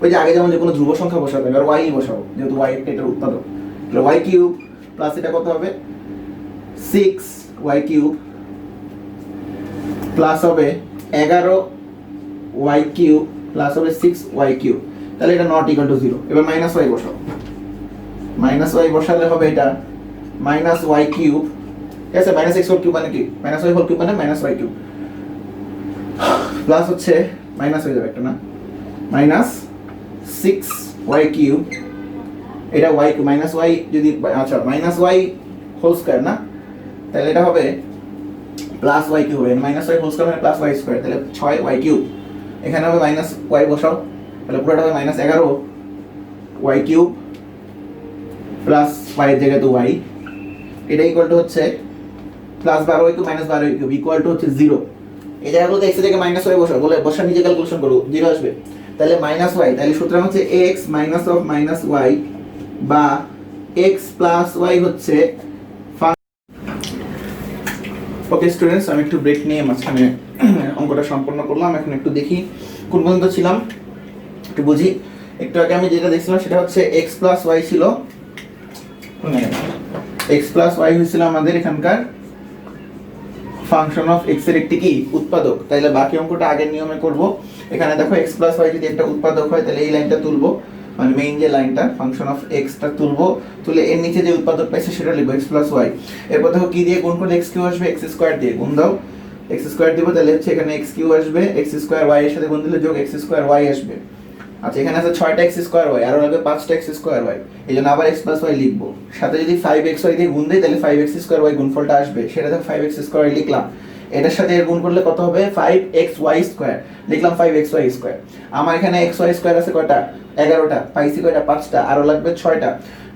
ওই যে আগে যেমন যে কোনো ধ্রুব সংখ্যা বসাবে, আর y বসাবো, যেহেতু y এটার উৎপাদক। তাহলে y³ প্লাস এটা কত হবে? 6y³ প্লাস হবে 11y³ প্লাস হবে 6y³। তাহলে এটা নট ইকুয়াল টু 0। এবার মাইনাস ওয়াই বসাও, মাইনাস ওয়াই বসালে হবে এটা মাইনাস ওয়াই কিউব, ঠিক আছে, মাইনাস এক্স হোল কিউব মানে কি, মাইনাস ওয়াই হোল কিউব মানে মাইনাস ওয়াই কিউব, প্লাস হচ্ছে মাইনাস হয়ে যাবে একটা না, মাইনাস 6y কিউব, এটা y কিউব মাইনাস ওয়াই যদি আচ্ছা মাইনাস ওয়াই হোল স্কয়ার না, তাহলে এটা হবে প্লাস ওয়াই কিউব হবে, মাইনাস ওয়াই হোল স্কয়ার মানে প্লাস ওয়াই স্কয়ার, তাহলে 6y কিউব, এখানে হবে মাইনাস ওয়াই বসাও, তাহলে পুরোটা হবে minus 11y cube plus y এর জায়গায় তো y, এটা ইকুয়াল টু হচ্ছে plus 12y cube minus 12y cube equal two হচ্ছে 0। এই জায়গাগুলোতে x এর জায়গায় মাইনাস ওয়াই বসাও, বলে বসা নিজে ক্যালকুলেশন করো 0 আসবে, তাহলে মাইনাস ওয়াই, তাহলে সুতরাং হচ্ছে x minus of minus y বা x প্লাস ওয়াই হচ্ছে। ওকে স্টুডেন্টস, আমি একটু ব্রেক নিয়ে মাঝখানে অঙ্কটা সম্পন্ন করলাম, এখন একটু দেখি কোন পর্যন্ত ছিলাম, একটু বুঝি। একটু আগে আমি যেটা দেখছিলাম সেটা হচ্ছে x প্লাস ওয়াই ছিল, x প্লাস ওয়াই হয়েছিল আমাদের এখানকার ফাংশন অফ x এর একটি কি উৎপাদক, তাইলে বাকি অঙ্কটা আগের নিয়মে করব। এখানে দেখো x প্লাস ওয়াই যদি একটা উৎপাদক হয় তাহলে এই লাইনটা তুলবো, মানে মেইন যে লাইনটা ফাংশন অফ x টা তুলবো, তুলে এর নিচে যে উৎপাদক পাইছে সেটা লিখবো x প্লাস ওয়াই। এরপর দেখো কি দিয়ে গুণ করলে x কিউ আসবে, x স্কয়ার দিয়ে গুণ দাও, x স্কয়ার দিব, তাহলে হচ্ছে এখানে x কিউ আসবে, x স্কয়ার y এর সাথে গুণ দিলে যোগ x স্কয়ার y আসবে। আচ্ছা এখানে আছে 6টা x স্কয়ার y, আরো লাগবে 5টা x স্কয়ার y, এইজন্য আবার x প্লাস y লিখবো, সাথে যদি 5xy দিয়ে গুণ দেই তাহলে 5x স্কয়ার y গুণফলটা আসবে, সেটা দেখো 5x স্কয়ার y লিখলাম, এটার সাথে এর গুণ করলে কত হবে 5xy স্কয়ার, লিখলাম 5xy স্কয়ার। আমার এখানে xy স্কয়ার আছে কয়টা, 11টা, পাইছি কয়টা 5টা, আরো লাগবে 6টা,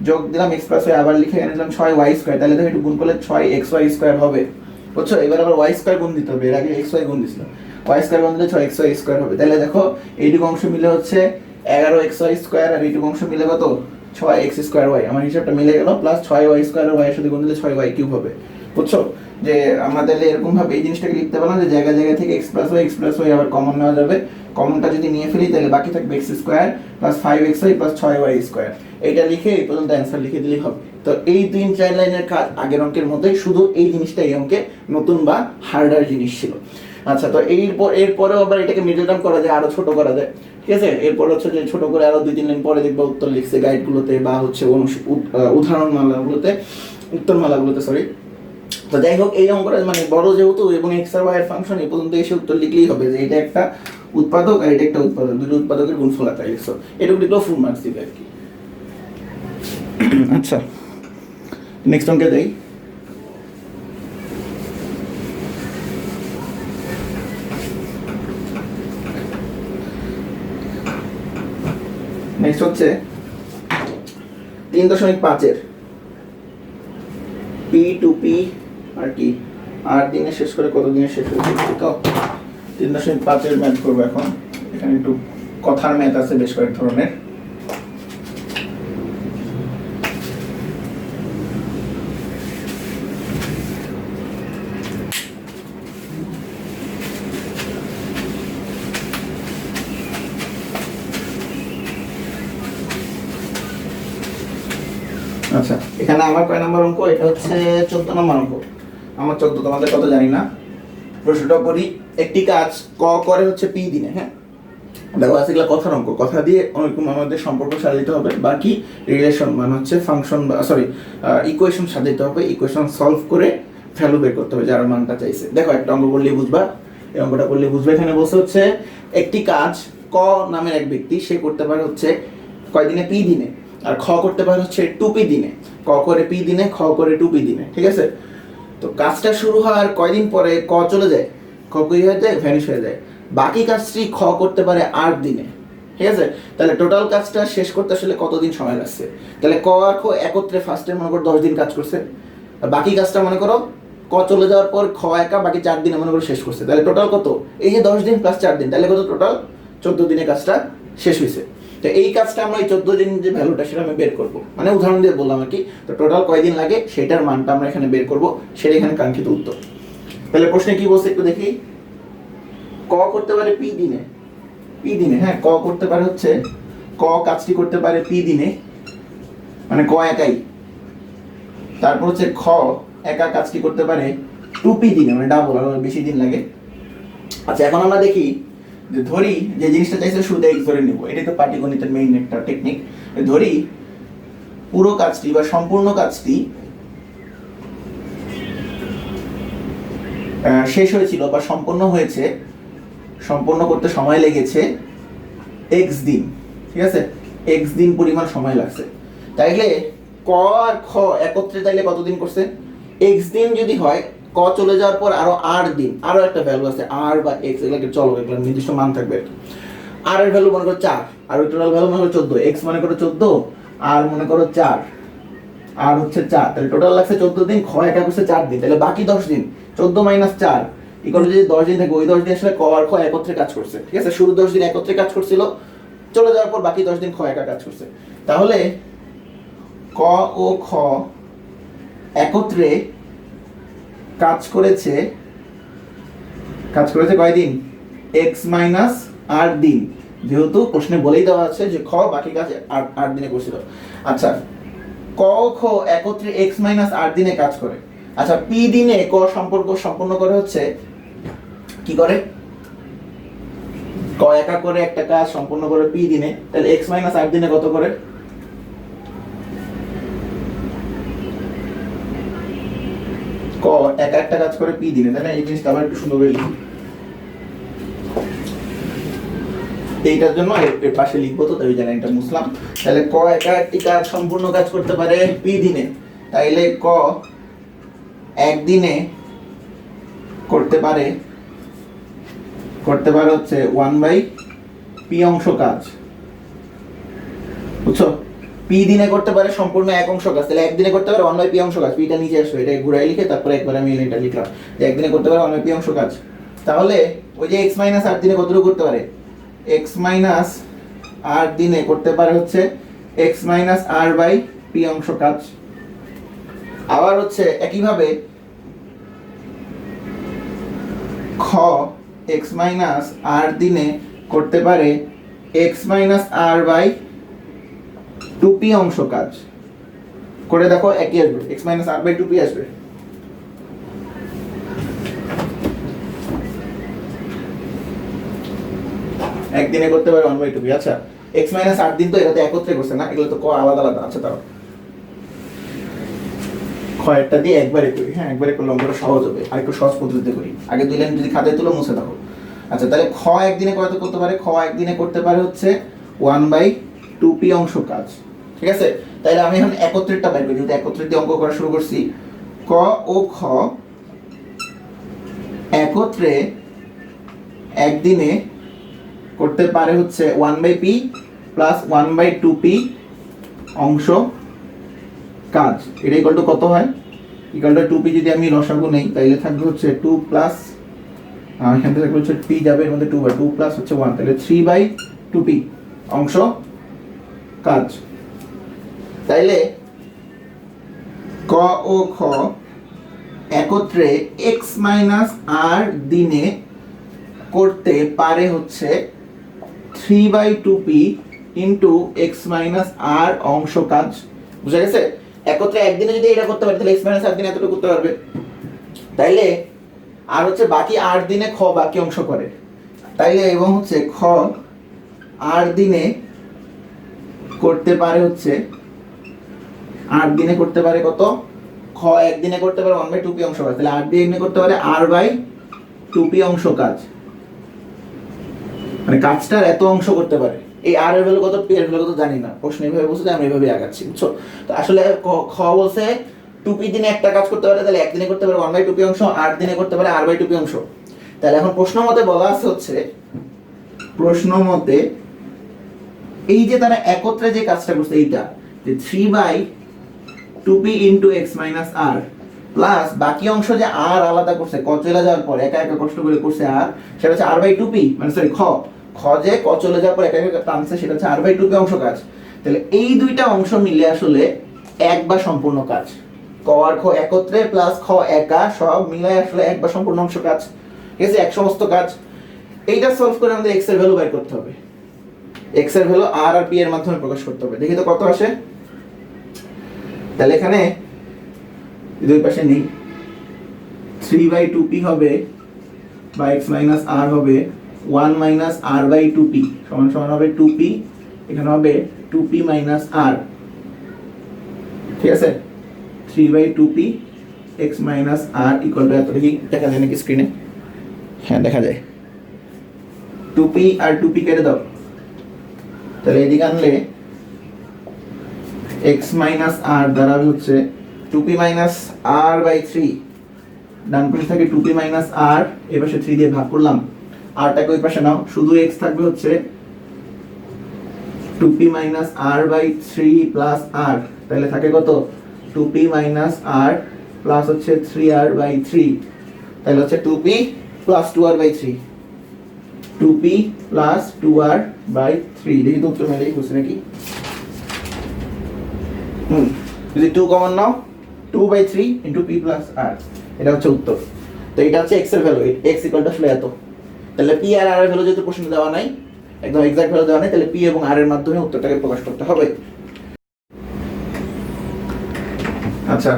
যোগ দিলাম x প্লাস y, আবার লিখে এনে দিলাম 6y স্কয়ার, তাহলে দেখো একটু গুণ করলে 6xy স্কয়ার হবে, বুঝছো? এবার আবার y স্কয়ার গুণ দিতে হবে, এর আগে xy গুণ দিছিলাম, y স্কয়ার গুণ দিলে 6xy স্কয়ার হবে, তাহলে দেখো এইটুকু অংশ মিলে হচ্ছে 11xy স্কয়ার, আর এইটুকু অংশ মিলে কত 6x স্কয়ার y, আমার হিসাবটা মিলে গেল, প্লাস 6y স্কয়ার আর y এর সাথে গুণ দিলে 6y কিউব হবে, বুঝছো? যে আমরা তাহলে এরকম ভাবে এই জিনিসটাকে লিখতে পারলাম যে জায়গা জায়গা থেকে x প্লাস y আবার কমন নেওয়া যাবে, কমনটা যদি নিয়ে ফেলি তাহলে বাকি থাকবে x square plus 5xy plus 6y square, এইটা লিখে এই পর্যন্ত অ্যান্সার লিখে দিলেই হবে। তো এই 3-4 লাইনের কাজ আগের অঙ্কের মতোই, শুধু এই জিনিসটা এই অঙ্কে নতুন বা হার্ডার জিনিস ছিল। আচ্ছা তো এরপরেও আবার এটাকে মিডল টার্ম করা যায়, আরো ছোট করা যায়, ঠিক আছে? এরপর হচ্ছে যে ছোট করে আরো 2-3 লাইন পরে দেখবা উত্তর লিখছে গাইডগুলোতে বা হচ্ছে উদাহরণমালাগুলোতে, উত্তরমালাগুলোতে সরি। তো যাই হোক এই অঙ্কটা মানে বড় যেহেতু এবং x আর y এর ফাংশন এই পর্যন্ত এসে উত্তর লিখলেই হবে যে এটা একটা উৎপাদক আর এটা একটা উৎপাদক, দুটো উৎপাদকের গুণফল আকারে লিখছো, এটুকু লিখলেও ফুল মার্কস দিবে আর কি। আচ্ছা নেক্সট অঙ্কে যাই। নেক্সট হচ্ছে 3.5 পি টু পি আর কি 8 দিনে শেষ করে কত দিনে শেষ হয়েছে, তো 3.5 এর ম্যাথ করবো এখন। এখানে একটু কথার ম্যাথ আছে বেশ কয়েক ধরনের। আচ্ছা এখানে আমার কয় নাম্বার অঙ্ক, এটা হচ্ছে 14 নম্বর অঙ্ক, আমার 14 তোমাদের কত জানি না। প্রশ্নটা করি, একটি কাজ ক করে হচ্ছে পি দিনে, হ্যাঁ দেখো আছে এগুলো কথার অঙ্ক, কথা দিয়ে ওরকম আমাদের সম্পর্ক সাজাইতে হবে, বাকি রিলেশন মানে হচ্ছে ফাংশন বা সরি ইকুয়েশন সাজাইতে হবে, ইকুয়েশন সলভ করে ভ্যালু বের করতে হবে যার মানটা চাইছে। দেখো একটা অঙ্ক করলেই বুঝবা, এই অঙ্কটা করলে বুঝবে। এখানে বলছে হচ্ছে একটি কাজ ক নামের এক ব্যক্তি সে করতে পারে হচ্ছে কয় দিনে, পি দিনে, আর খ করতে পারে হচ্ছে 2p দিনে, ক করে p দিনে, খ করে 2p দিনে, ঠিক আছে? তো কাজটা শুরু হওয়ার কয়দিন পরে ক চলে যায়, খ কি হয়ে যায়, ভ্যানিশ হয়ে যায়, বাকি কাজটি খ করতে পারে 8 দিনে, ঠিক আছে? তাহলে টোটাল কাজটা শেষ করতে আসলে কতদিন সময় লাগছে, তাহলে ক আর খ একত্রে ফার্স্টে মনে করো 10 দিন কাজ করছে, আর বাকি কাজটা মনে করো ক চলে যাওয়ার পর খ একা বাকি 4 দিনে মনে করো শেষ করছে, তাহলে টোটাল কত, এই যে 10 দিন প্লাস 4 দিন, তাহলে কত টোটাল 14 দিনে কাজটা শেষ হয়েছে। তো এই কাজটা আমরা এই 14 দিন যে ভ্যালুটা সেটা আমি বের করবো, মানে উদাহরণ দিয়ে বললাম আর কি। তো টোটাল কয়দিন লাগে সেটার মানটা আমরা এখানে বের করবো, সেটা এখানে কাঙ্ক্ষিত উত্তর। তাহলে প্রশ্নে কি বলছে একটু দেখি, ক করতে পারে পি দিনে, পি দিনে, হ্যাঁ ক করতে পারে হচ্ছে, ক কাজটি করতে পারে পি দিনে মানে ক একাই, তারপর হচ্ছে খ একা কাজটি করতে পারে 2p দিনে মানে ডাবল, আরো বেশি দিন লাগে। আচ্ছা এখন আমরা দেখি যে ধরি যে জিনিসটা চাইছে শুধু x ধরে নিব, এটাই তো পাটিগণিতের মেইন একটা টেকনিক। ধরি পুরো কাজটি বা সম্পূর্ণ কাজটি শেষ হয়েছিল বা সম্পন্ন হয়েছে, সম্পন্ন করতে সময় লেগেছে x দিন, ঠিক আছে, x দিন পরিমাণ সময় লাগছে। তাইলে ক আর খ একত্রে তাইলে কতদিন করছে? x দিন যদি হয়, ক চলে যাওয়ার পর আরো r দিন, আরো একটা ভ্যালু আছে r বা x, এগুলোকে চলো এগুলো নির্দিষ্ট মান থাকবে। r এর ভ্যালু মনে করো 4, আর ওই টোটাল ভ্যালু মনে করো 14, x মনে করো 14 আর মনে করো 4, আর হচ্ছে 4, তাহলে টোটাল লাগছে 14 দিন, খ একা করছে 4 দিন, তাহলে বাকি 10 দিন 14 - 4 ইকুয়াল যদি 10 দিন থাকে, ওই 10 দিন আসলে ক আর খ একত্রে কাজ করছে, ঠিক আছে। শুরু 10 দিন একত্রে কাজ করছিল, চলে যাওয়ার পর বাকি 10 দিন খ একা কাজ করছে। তাহলে ক ও খ একত্রে কাজ করেছে কয়দিন? x - r দিন, যেহেতু প্রশ্নে বলেই দেওয়া আছে যে খ বাকি কাজ 8 দিনে করছিল। আচ্ছা, ক ও খ একত্রে x - r দিনে কাজ করে। আচ্ছা, p দিনে ক সম্পর্ক সম্পন্ন করে হচ্ছে কি করে? ক একা করে একটা কাজ সম্পন্ন করে p দিনে, তাহলে x - r দিনে কত করে? ক একা একটা কাজ করে p দিনে, তাই না? এই জিনিসটা আবার একটু সুন্দর করে লিখি, এইটার জন্য এর পাশে লিখবো, তো তাই জানেন এটা মুছলাম। তাহলে ক একা একটি কাজ সম্পূর্ণ কাজ করতে পারে p দিনে, তাইলে ক একদিনে করতে পারে হচ্ছে 1/p অংশ কাজ, বুঝছো? p দিনে করতে পারে সম্পূর্ণ এক অংশ কাজ, তাহলে একদিনে করতে পারে 1/p অংশ কাজ। pটা নিচে আসবে, এটা ঘুরাই লিখে তারপরে একবার আমি এটা লিখলাম যে একদিনে করতে পারে 1/p অংশ কাজ। তাহলে ওই যে x - r দিনে কতটুকু করতে পারে? x - r দিনে করতে পারে হচ্ছে x - r/p অংশ কাজ। আবার হচ্ছে একইভাবে খ x - r দিনে করতে পারে x - r/2p অংশ কাজ। করে দেখো একই আসবে, x - r/2p আসবে। একদিনে করতে পারে 1/2p। আচ্ছা, x - r দিন তো এটাতে একত্রে করছে না, এগুলো তো ক আলাদা আলাদা। আচ্ছা, তাও ক্ষয়টা দিয়ে একবারে করি, হ্যাঁ একবারে করলে অঙ্কটা সহজ হবে, আর একটু সহজ পদ্ধতিতে করি। আগে 2 লাইন যদি খাতায় তুলো মুছে দাও। আচ্ছা, তাহলে খ একদিনে কত করতে পারে? খ একদিনে করতে পারে হচ্ছে 1/2p অংশ কাজ, ঠিক আছে। তাহলে আমি এখন একত্রিতটা বের করি, যেহেতু একত্রিত দিয়ে অঙ্ক করা শুরু করছি। ক ও খ একত্রে একদিনে করতে পারে হচ্ছে 1/p প্লাস 1/2p অংশ কাজ। এটা ইকুয়াল টু কত হয়? ইকুয়াল টু 2p যদি আমি লসাগু নেই, তাইলে থাকবে হচ্ছে 2 প্লাস এখান থেকে থাকবে হচ্ছে p যাবে এর মধ্যে 2 প্লাস হচ্ছে 1, তাহলে 3/2p অংশ কাজ। তাইলে ক ও খ একত্রে x - r দিনে করতে পারে হচ্ছে 3/2p ইন্টু x - r অংশ কাজ। বুঝা গেছে? একত্রে একদিনে যদি এটা করতে পারে, তাহলে x - r দিনে এতটুকু করতে পারবে। তাইলে আর হচ্ছে বাকি 8 দিনে খ বাকি অংশ করে, তাইলে এবং হচ্ছে খ 8 দিনে করতে পারে হচ্ছে 8 দিনে করতে পারে কত? খ একদিনে করতে পারে 1/2p অংশ কাজ, তাহলে 8 দিনে করতে পারে r/2p অংশ কাজ, মানে কাজটার এত অংশ করতে পারে। এই r এর ভ্যালু কত, p এর ভ্যালু কত জানি না, প্রশ্ন এইভাবে বলছে, আমি এইভাবে আগাচ্ছি, বুঝছো? তো আসলে খ বলছে 2p দিনে একটা কাজ করতে পারে, তাহলে একদিনে করতে পারে 1/2p অংশ, 8 দিনে করতে পারে r/2p অংশ। তাহলে এখন প্রশ্ন মতে বলা আছে হচ্ছে, প্রশ্ন মতে এই যে তারা একত্রে যে কাজটা করছে এইটা, যে 3/2p into x - r plus বাকি অংশ যে r আলাদা করছে ক চলে যাওয়ার পর, একা একা কষ্ট করে করছে r, সেটা হচ্ছে r/2p, মানে সরি খ যে ক চলে যাওয়ার পর একা একা টানছে, সেটা হচ্ছে r/2p অংশ কাজ। তাহলে এই দুইটা অংশ মিলে আসলে এক বা সম্পূর্ণ কাজ। ক আর খ একত্রে প্লাস খ একা সব মিলে আসলে এক বা সম্পূর্ণ অংশ কাজ, ঠিক আছে, এক সমস্ত কাজ। এইটা সলভ করে আমাদের x এর ভ্যালু বের করতে হবে। x এর ভ্যালু r আর p এর মাধ্যমে প্রকাশ করতে হবে। দেখি তো কত আসে। তাহলে এখানে দুই পাশে নেই, 3/2p হবে বা x - r হবে 1 মাইনাস আর বাই 2p সমান সমান হবে 2p, এখানে হবে 2p মাইনাস r, ঠিক আছে, 3 by 2p x minus r equal to এত। দেখি দেখা যায় নাকি স্ক্রিনে? হ্যাঁ দেখা যায়। 2p আর 2p কেটে দাও, তাহলে এদিকে আনলে x মাইনাস r দ্বারা হচ্ছে 2p মাইনাস r বাই 3, ডান পাশে থাকে 2p মাইনাস r, এই পাশে 3 দিয়ে ভাগ করলাম, rটাকে ওই পাশে নাও, শুধু x থাকবে হচ্ছে 2p minus r by 3 plus r, তাহলে থাকে কত 2p মাইনাস r প্লাস হচ্ছে 3r বাই 3, তাহলে হচ্ছে 2p plus 2r by 3, 2p plus 2r by 3। দেখি তো উত্তর মেলেই বুঝছি নাকি? যদি 2 কমন নাও 2 by 3 into p plus r, এটা হচ্ছে উত্তর। তো এটা হচ্ছে x এর ভ্যালু, x ইকুয়াল টু আসলে এত। তাহলে p আর r এর ভ্যালু যেহেতু প্রশ্নে দেওয়া নাই, একদম এক্সাক্ট ভ্যালু দেওয়া নাই, তাহলে p এবং r এর মাধ্যমে উত্তরটাকে প্রকাশ করতে হবে। আচ্ছা,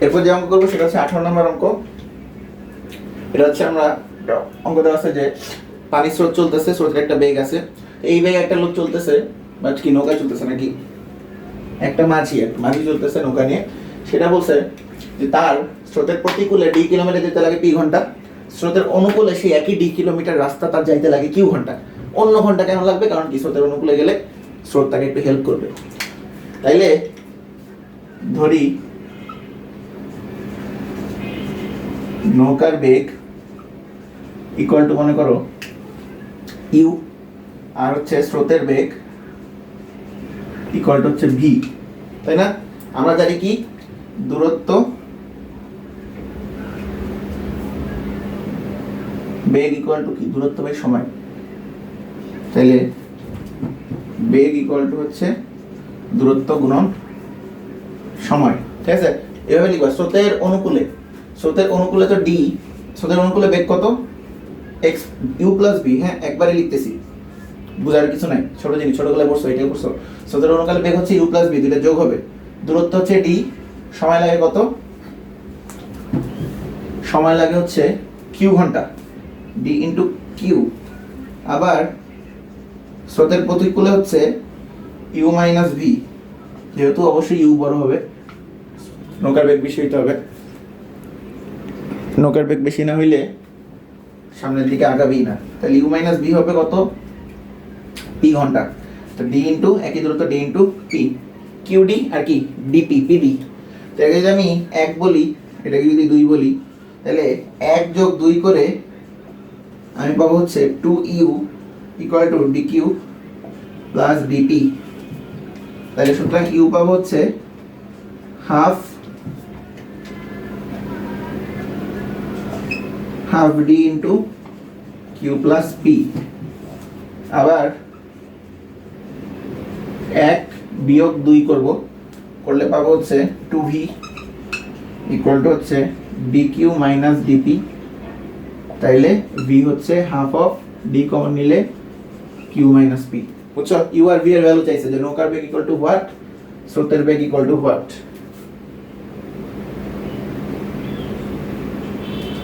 এরপর যে অঙ্ক করবো সেটা হচ্ছে 18 নম্বর অঙ্ক। এটা হচ্ছে আমরা অঙ্ক দেওয়া আছে যে পানির স্রোত চলতেছে, স্রোতের একটা বেগ আছে, এই বেগে একটা লোক চলতেছে, বাট কি নৌকায় চলতেছে নাকি, একটা মাঝি চলতেছে নৌকা নিয়ে। সেটা বলছে যে তার স্রোতের প্রতিকূলে d কিলোমিটার যেতে লাগে p ঘন্টা, স্রোতের অনুকূলে সেই একই d কিলোমিটার রাস্তা তার যাইতে লাগে q ঘন্টা। অন্য ঘন্টা কেন লাগবে? কারণ কি স্রোতের অনুকূলে গেলে স্রোত তাকে একটু হেল্প করবে। তাইলে ধরি নৌকার বেগ ইকুয়াল টু মনে করো u, আর হচ্ছে স্রোতের বেগ ইকুয়াল টু হচ্ছে v, তাই না? আমরা জানি কি দূরত্ব বেগ ইকুয়াল টু কি দূরত্ব বাই সময়, তাইলে বেগ ইকুয়াল টু হচ্ছে দূরত্ব গুণন সময়, ঠিক আছে? এভাবে লিখবা স্রোতের অনুকূলে তো d, স্রোতের অনুকূলে বেগ কত x u প্লাস v, হ্যাঁ একবারে লিখতেছি, বুঝার কিছু নাই, ছোট জিনিস, ছোটবেলায় পড়ছো, এটাই পড়ছো। স্রোতের অনুকূলে বেগ হচ্ছে u প্লাস v, দুইটা যোগ হবে, দূরত্ব হচ্ছে d, সময় লাগে কত? সময় লাগে হচ্ছে q ঘন্টা, d ইন্টু q, আবার স্রোতের প্রতিকূলে হচ্ছে u মাইনাস v, যেহেতু অবশ্যই u বড় হবে, নৌকার বেগ বেশি হইতে হবে, নৌকার বেগ বেশি না হইলে সামনের দিকে আগাবেই না, তাহলে u মাইনাস v হবে কত? p ঘন্টা, তো d ইন্টু একই দূরত্ব d ইন্টু p, qd আর কি dp pd। তো এটাকে যদি আমি 1 বলি, এটাকে যদি 2 বলি, তাহলে 1 যোগ 2 করে আমি পাবো হচ্ছে 2u equal to dq plus dp, তাহলে সুতরাং u পাবো হচ্ছে half d into q plus p, আবার 1 বিয়োগ 2 করলে পাবো হচ্ছে 2v ইকুয়াল টু হচ্ছে dq মাইনাস dp, তাইলে v হচ্ছে হাফ অফ d কমন নিলে q মাইনাস p। বুঝছো? u আর v এর ভ্যালু চাইছে যে নৌকার বেগ ইকুয়াল টু হোয়াট, স্রোতের বেগ ইকুয়াল টু হোয়াট,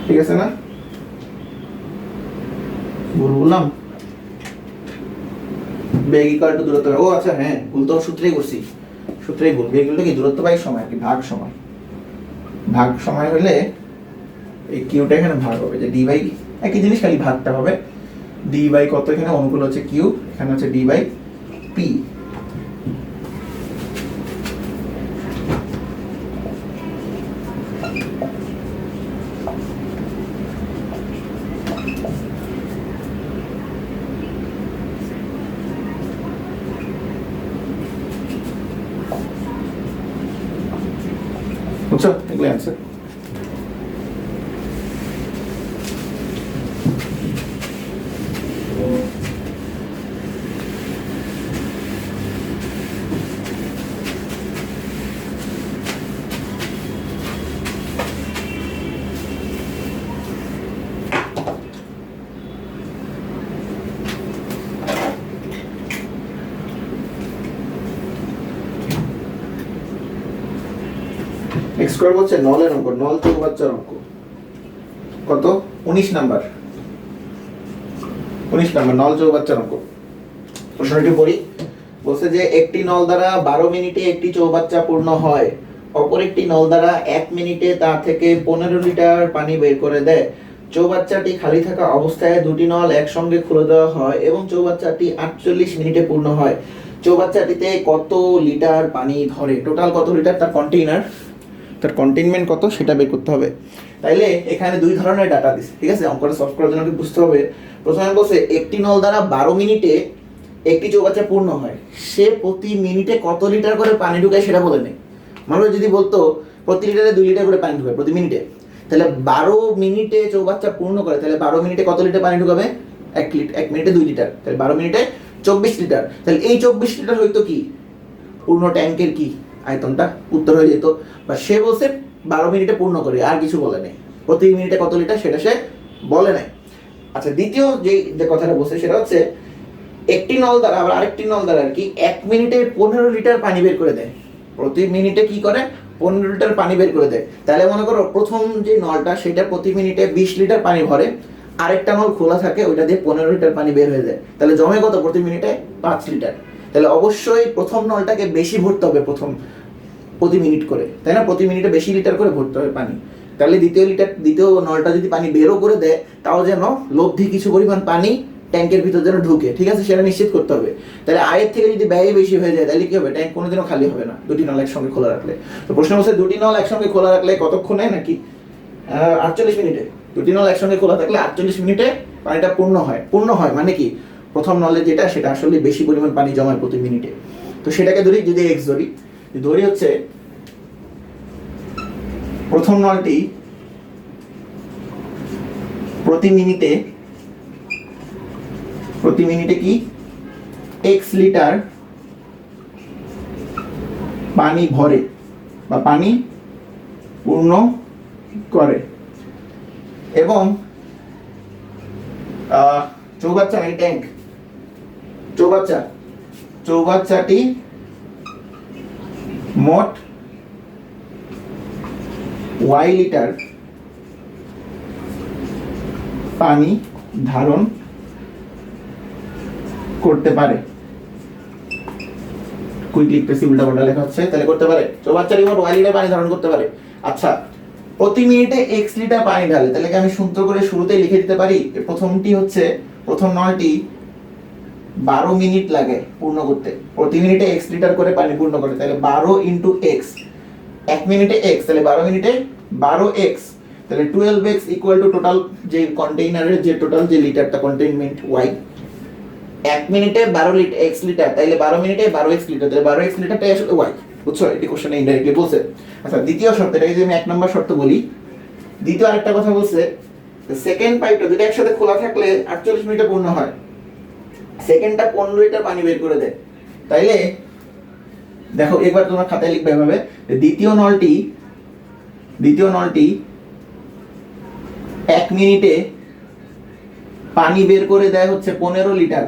ঠিক আছে না? বললাম বেগ ইকুয়াল টু দূরত্ব, ও আচ্ছা হ্যাঁ ভুল তো সূত্রেই করছি, সূত্রেই ভুল। বেগ হলো কি দূরত্ব বাই সময়, কি ভাগ সময় হলে এই কিউটা এখানে ভাগ হবে, যে ডি বাই একই জিনিস, খালি ভাগটা হবে ডি বাই কত, এখানে অনুকূল হচ্ছে কিউ, এখানে হচ্ছে ডি বাই পি। বুঝছো? এগুলো অ্যান্সার। নেক্সট করব হচ্ছে নলের অঙ্ক, নল চৌবাচ্চার অঙ্ক। কত? 19 নাম্বার। 19 নম্বর নল চৌবাচ্চার অঙ্ক। প্রশ্নটি পড়ি। বলছে যে একটি নল দ্বারা 12 মিনিটে একটি চৌবাচ্চা পূর্ণ হয়, অপর একটি নল দ্বারা 1 মিনিটে তা থেকে 15 লিটার পানি বের করে দেয়। চৌবাচ্চাটি খালি থাকা অবস্থায় দুটি নল একসঙ্গে খুলে দেওয়া হয় এবং চৌবাচ্চাটি 48 মিনিটে পূর্ণ হয়। চৌবাচ্চাটিতে কত লিটার পানি ধরে? টোটাল কত লিটার তার কন্টেইনার, তার কন্টেইনমেন্ট কত সেটা বের করতে হবে। তাইলে এখানে দুই ধরনের ডাটা দিছে, ঠিক আছে? অঙ্কটা সলভ করার জন্য বুঝতে হবে। প্রথমে বলছে একটি নল দ্বারা 12 মিনিটে একটি চৌবাচ্চা পূর্ণ হয়, সে প্রতি মিনিটে কত লিটার করে পানি ঢুকায় সেটা বলে নেই। মানুষ যদি বলতো প্রতি লিটারে 2 লিটার করে পানি ঢুকায় প্রতি মিনিটে, তাহলে 12 মিনিটে চৌবাচ্চা পূর্ণ করে, তাহলে 12 মিনিটে কত লিটার পানি ঢুকাবে? 1 মিনিটে 2 লিটার, তাহলে 12 মিনিটে 24 লিটার। তাহলে এই 24 লিটার হইতো কি পূর্ণ ট্যাঙ্কের কি আয়তনটা? উত্তর হয়ে যেত। বা সে বলছে 12 মিনিটে পূর্ণ করে, আর কিছু বলে নাই। প্রতি মিনিটে কত লিটার সেটা সে বলে নাই। আচ্ছা, দ্বিতীয় যে কথাটা বলছে সেটা হচ্ছে একটি নল দ্বারা আবার আরেকটি নল দ্বারা আর কি 1 মিনিটে 15 লিটার পানি বের করে দেয়। প্রতি মিনিটে কি করে? 15 লিটার পানি বের করে দেয়। তাহলে মনে করো প্রথম যে নলটা সেটা প্রতি মিনিটে 20 লিটার পানি ভরে, আরেকটা নল খোলা থাকে, ওইটা দিয়ে 15 লিটার পানি বের হয়ে যায়। তাহলে জমে কত প্রতি মিনিটে? 5 লিটার। তাহলে অবশ্যই প্রথম নলটাকে বেশি ভরতে হবে প্রতি মিনিট করে, তাই না? প্রতি মিনিটে বেশি লিটার করে ভরতে হবে পানি। তাহলে দ্বিতীয় নলটা যদি পানি বেরও করে দেয়, তাও যেন লব্ধি কিছু পরিমাণ পানি ট্যাঙ্কের ভিতর যেন ঢুকে, ঠিক আছে? সেটা নিশ্চিত করতে হবে। তাহলে আয়ের থেকে যদি ব্যয় বেশি হয়ে যায় তাহলে কি হবে? ট্যাঙ্ক কোনোদিনও খালি হবে না দুটি নল একসঙ্গে খোলা রাখলে। তো প্রশ্ন হচ্ছে দুটি নল একসঙ্গে খোলা রাখলে কতক্ষণে? নাকি 48 মিনিটে। দুটি নল একসঙ্গে খোলা থাকলে 48 মিনিটে পানিটা পূর্ণ হয় মানে কি প্রথম নলে যেটা সেটা আসলে বেশি পরিমাণ পানি জমায় প্রতি মিনিটে। তো সেটাকে যদি এক্স ধরি হচ্ছে প্রথম নলটি প্রতি মিনিটে কি x লিটার পানি ভরে বা পানি পূর্ণ করে, এবং চৌবাচ্চা মানে ট্যাঙ্ক, চৌবাচ্চাটি মোট y লিটার পানি ধারণ করতে পারে। কুইক লিখতেছি, উল্টা পাল্টা লেখা হচ্ছে, তাহলে করতে পারে। চৌবাচ্চাটি মোট y লিটার পানি ধারণ করতে পারে। আচ্ছা, প্রতি মিনিটে x লিটার পানি ঢালে, তাহলে কি আমি সূত্র করে শুরুতেই লিখে দিতে পারি? প্রথমটি হচ্ছে প্রথম নলটি 12 মিনিট লাগে পূর্ণ করতে, প্রতি মিনিটে x লিটার করে পানি পূর্ণ করে, তাহলে 12 ইন্টু x, 1 মিনিটে x, তাহলে 12 মিনিটে 12x, তাহলে 12x ইকুয়াল টু টোটাল যে কন্টেইনারের যে টোটাল যে লিটারটা কন্টেইনমেন্ট y, 1 মিনিটে 12 লিটার x লিটার, তাহলে 12 মিনিটে 12x লিটার, তাহলে 12x লিটারটাই আসলে y। বুঝছো? এই কোশ্চেনে ইনডাইরেক্টলি বলছে। আচ্ছা, দ্বিতীয় শর্ত, এটাকে যদি আমি 1 নম্বর শর্ত বলি, দ্বিতীয় আরেকটা কথা বলছে, সেকেন্ড পাইপটা দুটো একসাথে খোলা থাকলে 48 মিনিটে পূর্ণ হয়, সেকেন্ডটা 15 লিটার পানি বের করে দেয়। তাইলে দেখো একবার তোমরা খাতায় লিখবে এভাবে, দ্বিতীয় নলটি 1 মিনিটে পানি বের করে দেয় হচ্ছে 15 লিটার,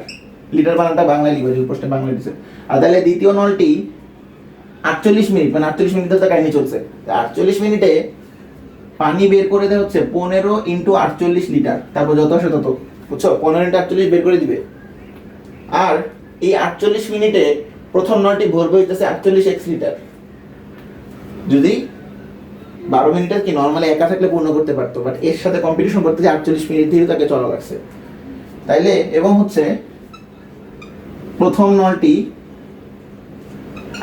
লিটার বানানটা বাংলায় লিখবে, যদি প্রশ্নে বাংলা দিছে। আর তাহলে দ্বিতীয় নলটি 48 মিনিট, মানে 48 মিনিটে তো কাহিনী চলছে, 48 মিনিটে পানি বের করে দেয় হচ্ছে 15 ইন্টু 48 লিটার, তারপর যত আসে তত। বুঝছো? 15 ইন্টু 48 বের করে দিবে। আর এই 48 মিনিটে প্রথম নলটি ভরবে হইতেছে 48x লিটার। যদি 12 মিনিটের কি নরমালি একা থাকলে পূর্ণ করতে পারতো, বাট এর সাথে কম্পিটিশন করতে যে 48 মিনিট ধরে তাকে চলা লাগছে। তাইলে এবং হচ্ছে প্রথম নলটি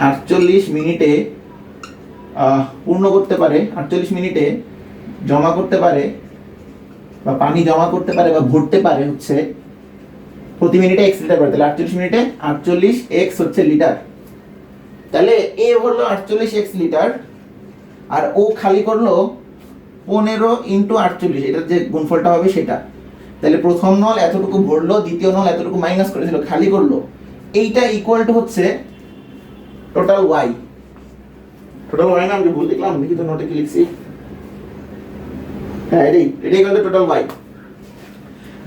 48 মিনিটে পূর্ণ করতে পারে, 48 মিনিটে জমা করতে পারে বা পানি জমা করতে পারে বা ভরতে পারে হচ্ছে প্রতি মিনিটে x লিটার করে, তাহলে 48 মিনিটে 48x হচ্ছে লিটার। তাহলে এ হলো 48x লিটার, আর ও খালি করলো 15 ইন্টু 48, এটার যে গুণফলটা হবে সেটা। তাহলে প্রথম নল এতটুকু ভরলো, দ্বিতীয় নল এতটুকু মাইনাস করেছিল, খালি করলো, এইটা ইকুয়াল টু হচ্ছে টোটাল y। টোটাল y না, আমি ভুল লিখলাম, দেখি তো নোটে কি লিখছি। হ্যাঁ, এটাই ইকুয়াল টু টোটাল y,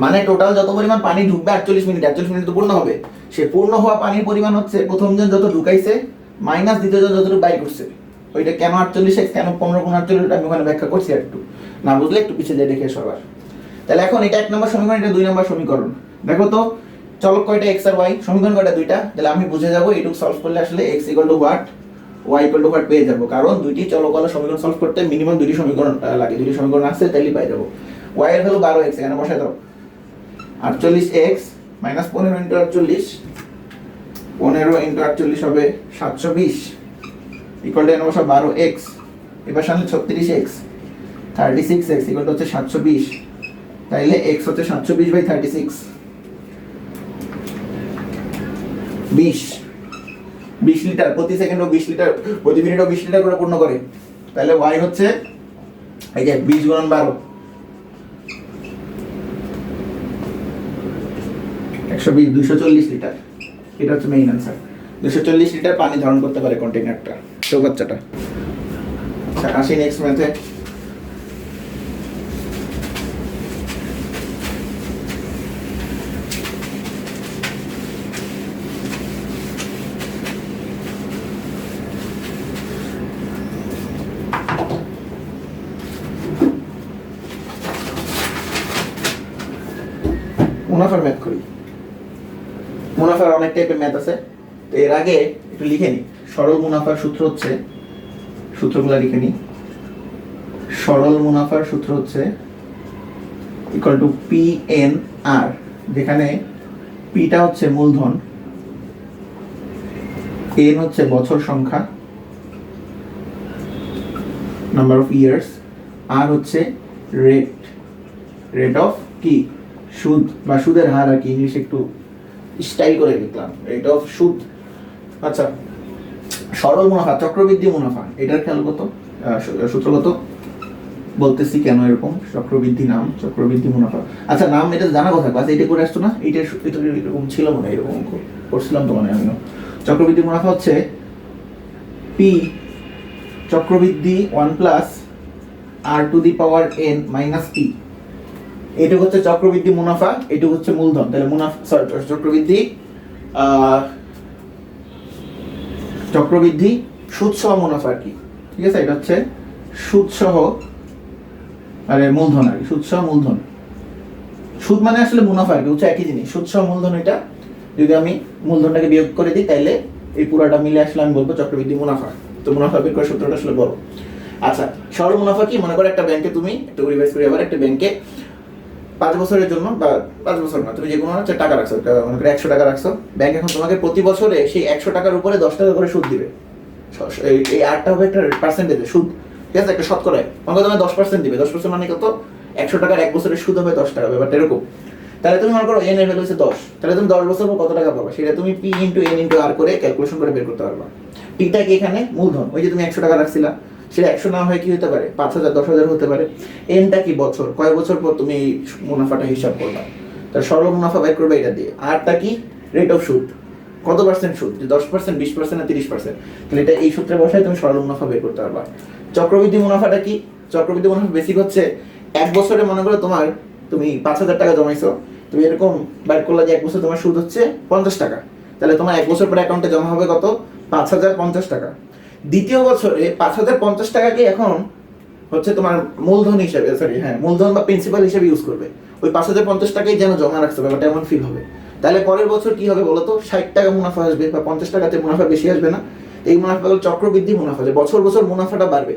মানে টোটাল যত পরিমাণ পানি ঢুকবে 48 মিনিট তো পূর্ণ হবে, সে পূর্ণ হওয়া পানির পরিমাণ হচ্ছে প্রথম জন যত ঢুকাইছে মাইনাস দ্বিতীয় জন যতটুকু বাইর করছে। ওইটা কেন 48x, কেন 15 গুণ 48, আমি ওখানে ব্যাখ্যা করছি, একটু না বুঝলে একটু পিছিয়ে যায় দেখে সবার। তাহলে এখন এটা 1 নম্বর সমীকরণ, এটা 2 নম্বর সমীকরণ। দেখো তো চলক কয়টা x আর y, সমীকরণ কয়টা দুইটা, তাহলে আমি বুঝে যাব এইটুকু সলভ করলে আসলে x equal to what, y equal to what পেয়ে যাব, কারণ দুইটি চলকওয়ালা সমীকরণ সলভ করতে মিনিমাম দুইটি সমীকরণ লাগে, দুইটি সমীকরণ আছে তাইলেই পাই যাব। y এর ভ্যালু 12x, এখানে বসাই দাও, 48x মাইনাস 15 ইন্টু 48, 15 ইন্টু 48 হবে 720 ইকুয়াল টু এখানে বসা 12x, এবার সামনে 36x, 36x ইকুয়াল টু হচ্ছে 720, তাইলে x হচ্ছে 720 বাই 36, 20 লিটার প্রতি সেকেন্ডে, 20 লিটার প্রতি মিনিটে 20 লিটার করে পূর্ণ করে, তাহলে y হচ্ছে এই যে 20 গুণন 12, 120, 240 লিটার, এটা হচ্ছে মেইন আনসার। 240 লিটার পানি ধারণ করতে পারে কন্টেইনারটা, চৌবাচ্চাটা। আচ্ছা আসি নেক্সট ম্যাথে। মুনাফার ম্যাথ করি। মুনাফার অনেক টাইপের ম্যাথ আছে, তো এর আগে একটু লিখে নিই। সরল মুনাফার সূত্র হচ্ছে, সূত্রগুলো লিখে নিই। সরল মুনাফার সূত্র হচ্ছে ইকুয়াল টু PNR, যেখানে পিটা হচ্ছে মূলধন, এন হচ্ছে বছর সংখ্যা, নাম্বার অফ ইয়ার্স, আর হচ্ছে রেট, রেট অফ কি, সুদ বা সুদের হার আর কি, ইংলিশ একটু স্টাইল করে লিখলাম, রেট অফ সুদ। আচ্ছা সরল মুনাফা, চক্রবৃদ্ধি মুনাফা, এটার খেয়াল কত, সূত্রগত বলতেছি কেন এরকম, চক্রবৃদ্ধি নাম, চক্রবৃদ্ধি মুনাফা। আচ্ছা নাম এটা জানা কথা, ক্লাস এইটা করে আসতো না, এটা এরকম ছিল মনে হয়, এরকম করছিলাম তো মানে আমিও। চক্রবৃদ্ধি মুনাফা হচ্ছে পি চক্রবৃদ্ধি 1 plus r two the power n minus P, এটুকু হচ্ছে চক্রবৃদ্ধি মুনাফা, এটুকু হচ্ছে মূলধন। তাহলে মুনাফা চক্রবৃদ্ধি চক্রবৃদ্ধি সুদ সহ মুনাফা আর কি, ঠিক আছে, এটা হচ্ছে সুদ সহ, আরে মূলধন আর কি, সুদ সহ মূলধন। সুদ মানে আসলে মুনাফা আর কি, হচ্ছে একই জিনিস, সুদ সহ মূলধন। এটা যদি আমি মূলধনটাকে বিয়োগ করে দিই তাহলে এই পুরাটা মিলে আসলে আমি বলবো চক্রবৃদ্ধি মুনাফা। তো মুনাফা বের করার সূত্রটা আসলে বড়। আচ্ছা সরল মুনাফা কি, মনে করো একটা ব্যাংকে তুমি একটু রিভাইজ করি আবার, একটা ব্যাংকে 5 বছরের জন্য, বা 5 বছর না, তুমি যে কোনো হচ্ছে টাকা রাখছো, মনে করো 100 টাকা রাখছো, ব্যাংক এখন তোমাকে প্রতি বছরে সেই 100 টাকার উপরে 10 টাকা করে সুদ দিবে। এই আরটা হবে একটা পার্সেন্টেজে সুদ, ঠিক আছে, একটা শতকরায়। মনে করো তোমাকে 10% দিবে, 10% মানে কত, 100 টাকার 1 বছরের সুদ হবে 10 টাকা, ব্যাপারটা এরকম। তাহলে তুমি মনে করো n এর ভ্যালু হচ্ছে 10, তাহলে তুমি 10 বছর পর কত টাকা পাবে সেটা তুমি p into n into r করে ক্যালকুলেশন করে বের করতে পারবা। পিটা কি এখানে মূলধন, ওই যে তুমি 100 টাকা রাখছিলা, সেটা 100 না হয় কি হতে পারে 5000, 10000 হতে পারে। এনটা কি বছর, কয় বছর পর তুমি এই মুনাফাটা হিসাব করবা, তার সরল মুনাফা বের করবে এটা দিয়ে। আরটা কি, রেট অফ সুদ, কত পার্সেন্ট সুদ, যে 10%, 20% না 30%, তাহলে এটা এই সূত্রে বসায় তুমি সরল মুনাফা বের করতে পারবা। চক্রবৃদ্ধি মুনাফাটা কি, চক্রবৃদ্ধি মুনাফা বেসিক হচ্ছে 1 বছরে মনে করো তুমি 5000 টাকা জমাইছো, তুমি এরকম বের করলে যে 1 বছর তোমার সুদ হচ্ছে 50 টাকা, তাহলে তোমার 1 বছর পরে অ্যাকাউন্টে জমা হবে কত, 5050 টাকা। দ্বিতীয় বছরে 5050 টাকাকে এখন হচ্ছে তোমার মূলধন হিসেবে, সরি হ্যাঁ মূলধন বা প্রিন্সিপাল হিসেবে ইউজ করবে, ওই 5050 টাকাই যেন জমা রাখতে হবে, ব্যাপারটা এমন ফিল হবে। তাহলে পরের বছর কি হবে বলো তো, 60 টাকা মুনাফা আসবে, বা 50 টাকাতে মুনাফা বেশি আসবে না। এই মুনাফা হলো চক্রবৃদ্ধি মুনাফা, যে বছর বছর মুনাফাটা বাড়বে,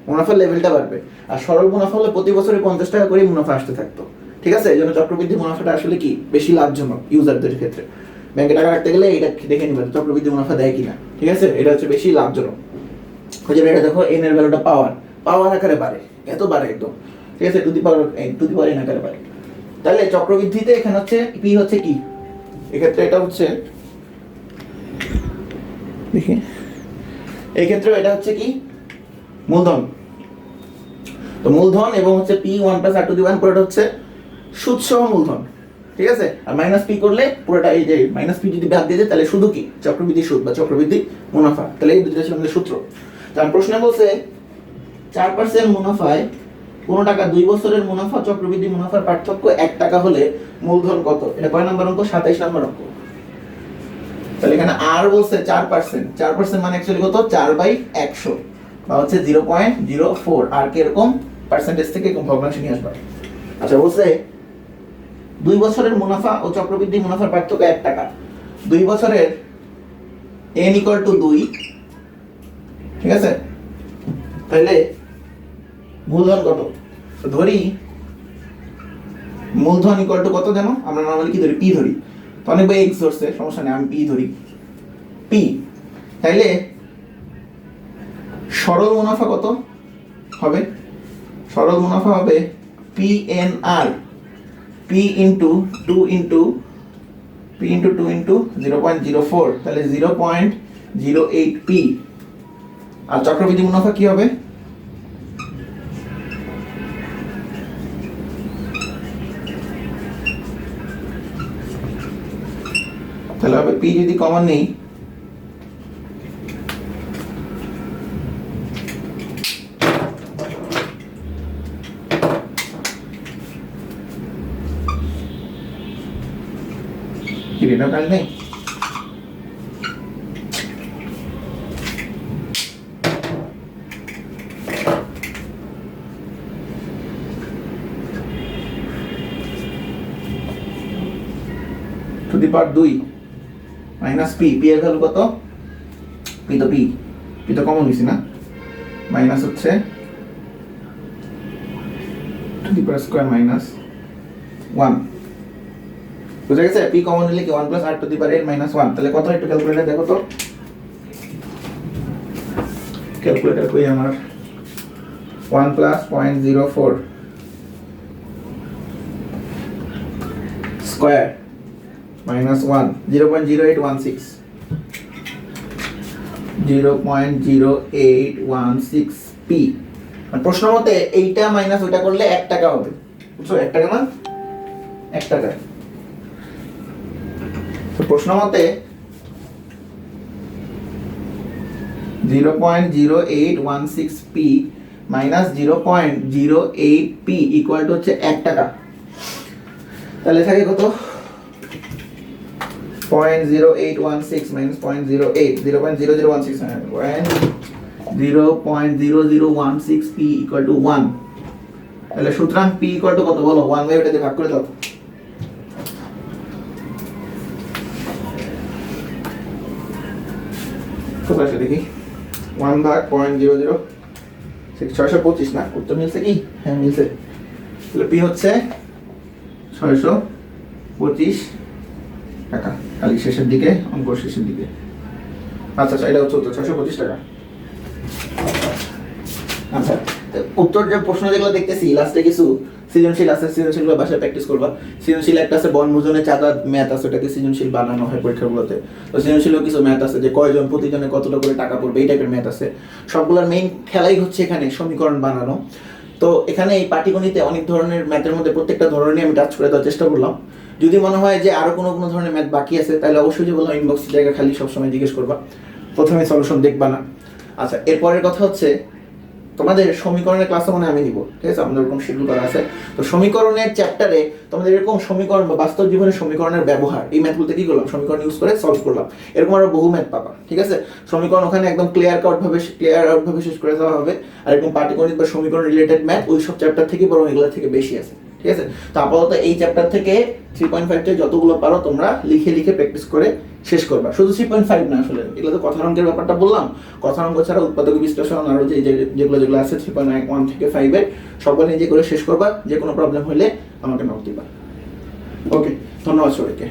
মুনাফার লেভেলটা বাড়বে। আর সরল মুনাফা হলে প্রতি বছরে 50 টাকা করে মুনাফা আসতে থাকতো, ঠিক আছে। এই জন্য চক্রবৃদ্ধি মুনাফাটা আসলে কি বেশি লাভজনক ইউজারদের ক্ষেত্রে। ব্যাংকে টাকা রাখতে গেলে এটা দেখে নিবে চক্রবৃদ্ধি মুনাফা দেয় কিনা, ঠিক আছে, এটা হচ্ছে বেশি লাভজনক। ওই জন্য এটা দেখো এন এর ভ্যালুটা পাওয়ার আকারে বাড়ে, এত বাড়ে একদম, ঠিক আছে, টু দি পাওয়ার এন আকারে বাড়ে। তাহলে চক্রবৃদ্ধিতে এখানে হচ্ছে পি হচ্ছে কি, এক্ষেত্রে এটা হচ্ছে, দেখি এই ক্ষেত্রে এটা হচ্ছে কি মূলধন, তো মূলধন এবং হচ্ছে P 1 plus r to the 1 পুরোটা হচ্ছে সুদ সহ মূলধন, ঠিক আছে। আর মাইনাস পি করলে পুরোটা, এই যে মাইনাস পি যদি বাদ দিয়ে যায় তাহলে শুধু কি চক্রবৃদ্ধি সুদ বা চক্রবৃদ্ধি মুনাফা। তাহলে এই দুটো ছিল আমাদের সূত্র। তার প্রশ্নে বলছে 4% মুনাফায় কোন টাকা 2 বছরের মুনাফা চক্রবৃদ্ধি মুনাফার পার্থক্য 1 টাকা হলে মূলধন কত। এটা কয় নাম্বার অঙ্ক, 27 নাম্বার অঙ্ক। তাহলে এখানে আর বলছে 4%, 4% মানে অ্যাকচুয়ালি কত, 4/100 বা হচ্ছে 0.04। আর কি এরকম পার্সেন্টেজ থেকে এরকম ভগ্নাংশ নিয়ে আসবে। আচ্ছা বলছে 2 বছরের মুনাফা ও চক্রবৃদ্ধি মুনাফার পার্থক্য 1 টাকা। 2 বছরের n = 2, ঠিক আছে? তাহলে মূলধন কত? ধরি মূলধন = কত জানো? আমরা নরমালি কি ধরি? p ধরি। তো অনেক ভাই x ধরছে, সমস্যা নেই, আমি p ধরি। p তাইলে সরল মুনাফা কত হবে? সরল মুনাফা হবে PNR, p into 2 into 0.04, তাহলে 0.08p। আর চক্রবৃদ্ধি মুনাফা কি হবে? তাহলে হবে p যদি কমন নেই, এটা কাজ নেই। Two the power 2 minus p, p এর ভ্যালু কত? p তো কমন নিছি না, মাইনাস হচ্ছে two the power square minus 1। বুঝা গেছে? p কমন নিলে কি 1 + r two the power n - 1, তাহলে কত? একটু ক্যালকুলেটর দেখো তো, ক্যালকুলেটর কই আমার? 1 + 0.04 স্কয়ার মাইনাস 1, 0.0816, 0.0816p। আর প্রশ্ন মতে এইটা মাইনাস ওইটা করলে 1 টাকা হবে, বুঝছো? 1 টাকা না, 1 টাকা। তো প্রশ্ন মতে 0.0816p minus 0.08p equal to হচ্ছে 1 টাকা। তাহলে থাকে কত? 0.0816 minus 0.08, 0.0016, 0.0016p equal to 1। তাহলে সুতরাং p equal to কত বলো? 1 বাই ওটাতে ভাগ করে দাও। কত আসে দেখি? 1 ভাগ 0.00, 625 না? উত্তর মিলছে কি? হ্যাঁ মিলছে। তাহলে p হচ্ছে 625 টাকা। খালি শেষের দিকে, অঙ্ক শেষের দিকে। আচ্ছা, এটা হচ্ছে উত্তর, 625 টাকা। আচ্ছা, উত্তর যে প্রশ্ন যেগুলো দেখতেছি লাস্টে কিছু সৃজনশীল আছে, সৃজনশীলগুলো বাসায় প্র্যাকটিস করবা। সৃজনশীল একটা আছে বনভোজনে চাঁদা ম্যাথ আছে, ওটাকে সৃজনশীল বানানো হয় পরীক্ষাগুলোতে। তো সৃজনশীলও কিছু ম্যাথ আছে যে কয়জন প্রতিজনে কতটা করে টাকা পড়বে, এই টাইপের ম্যাথ আছে। সবগুলোর মেইন খেলাই হচ্ছে এখানে সমীকরণ বানানো। তো এখানে এই পাটিগণিতে অনেক ধরনের ম্যাথের মধ্যে প্রত্যেকটা ধরনের আমি টাচ করে দেওয়ার চেষ্টা করলাম। যদি মনে হয় যে আরো কোনো ধরনের ম্যাথ বাকি আছে, তাহলে অবশ্যই যে বললাম ইনবক্সের জায়গা খালি সবসময় জিজ্ঞেস করবা, প্রথমে সলিউশন দেখবা না। আচ্ছা, এরপরের কথা হচ্ছে তোমাদের সমীকরণের ক্লাসে মনে আমি নিব, ঠিক আছে? আমাদের এরকম শিডিউল করা আছে। তো সমীকরণের চ্যাপ্টারে তোমাদের এরকম সমীকরণ বা বাস্তব জীবনের সমীকরণের ব্যবহার, এই ম্যাথগুলোতে কি করলাম? সমীকরণ ইউজ করে সলভ করলাম। এরকম আরো বহু ম্যাথ পাবা, ঠিক আছে? সমীকরণ ওখানে একদম ক্লিয়ার আউট ভাবে শেষ করে দেওয়া হবে। আর এরকম পাটিগণিত বা সমীকরণ রিলেটেড ম্যাথ ওই সব চ্যাপ্টার থেকে বরং এগুলো থেকে বেশি আছে, ঠিক আছে? তো আপাতত এই চ্যাপ্টার থেকে 3.5 থেকে যতগুলো পারো তোমরা লিখে লিখে প্র্যাকটিস করে শেষ করবা। শুধু 3.5 না, আসলে এগুলো তো কথার ব্যাপারটা বললাম। কথার অঙ্ক ছাড়া উৎপাদক বিশ্লেষণ আরো যেগুলো আছে 3.1 থেকে 5 এর সবগুলো নিজে করে শেষ করবা। যে কোনো প্রবলেম হলে আমাকে নক দিবা। ওকে, ধন্যবাদ সবাইকে।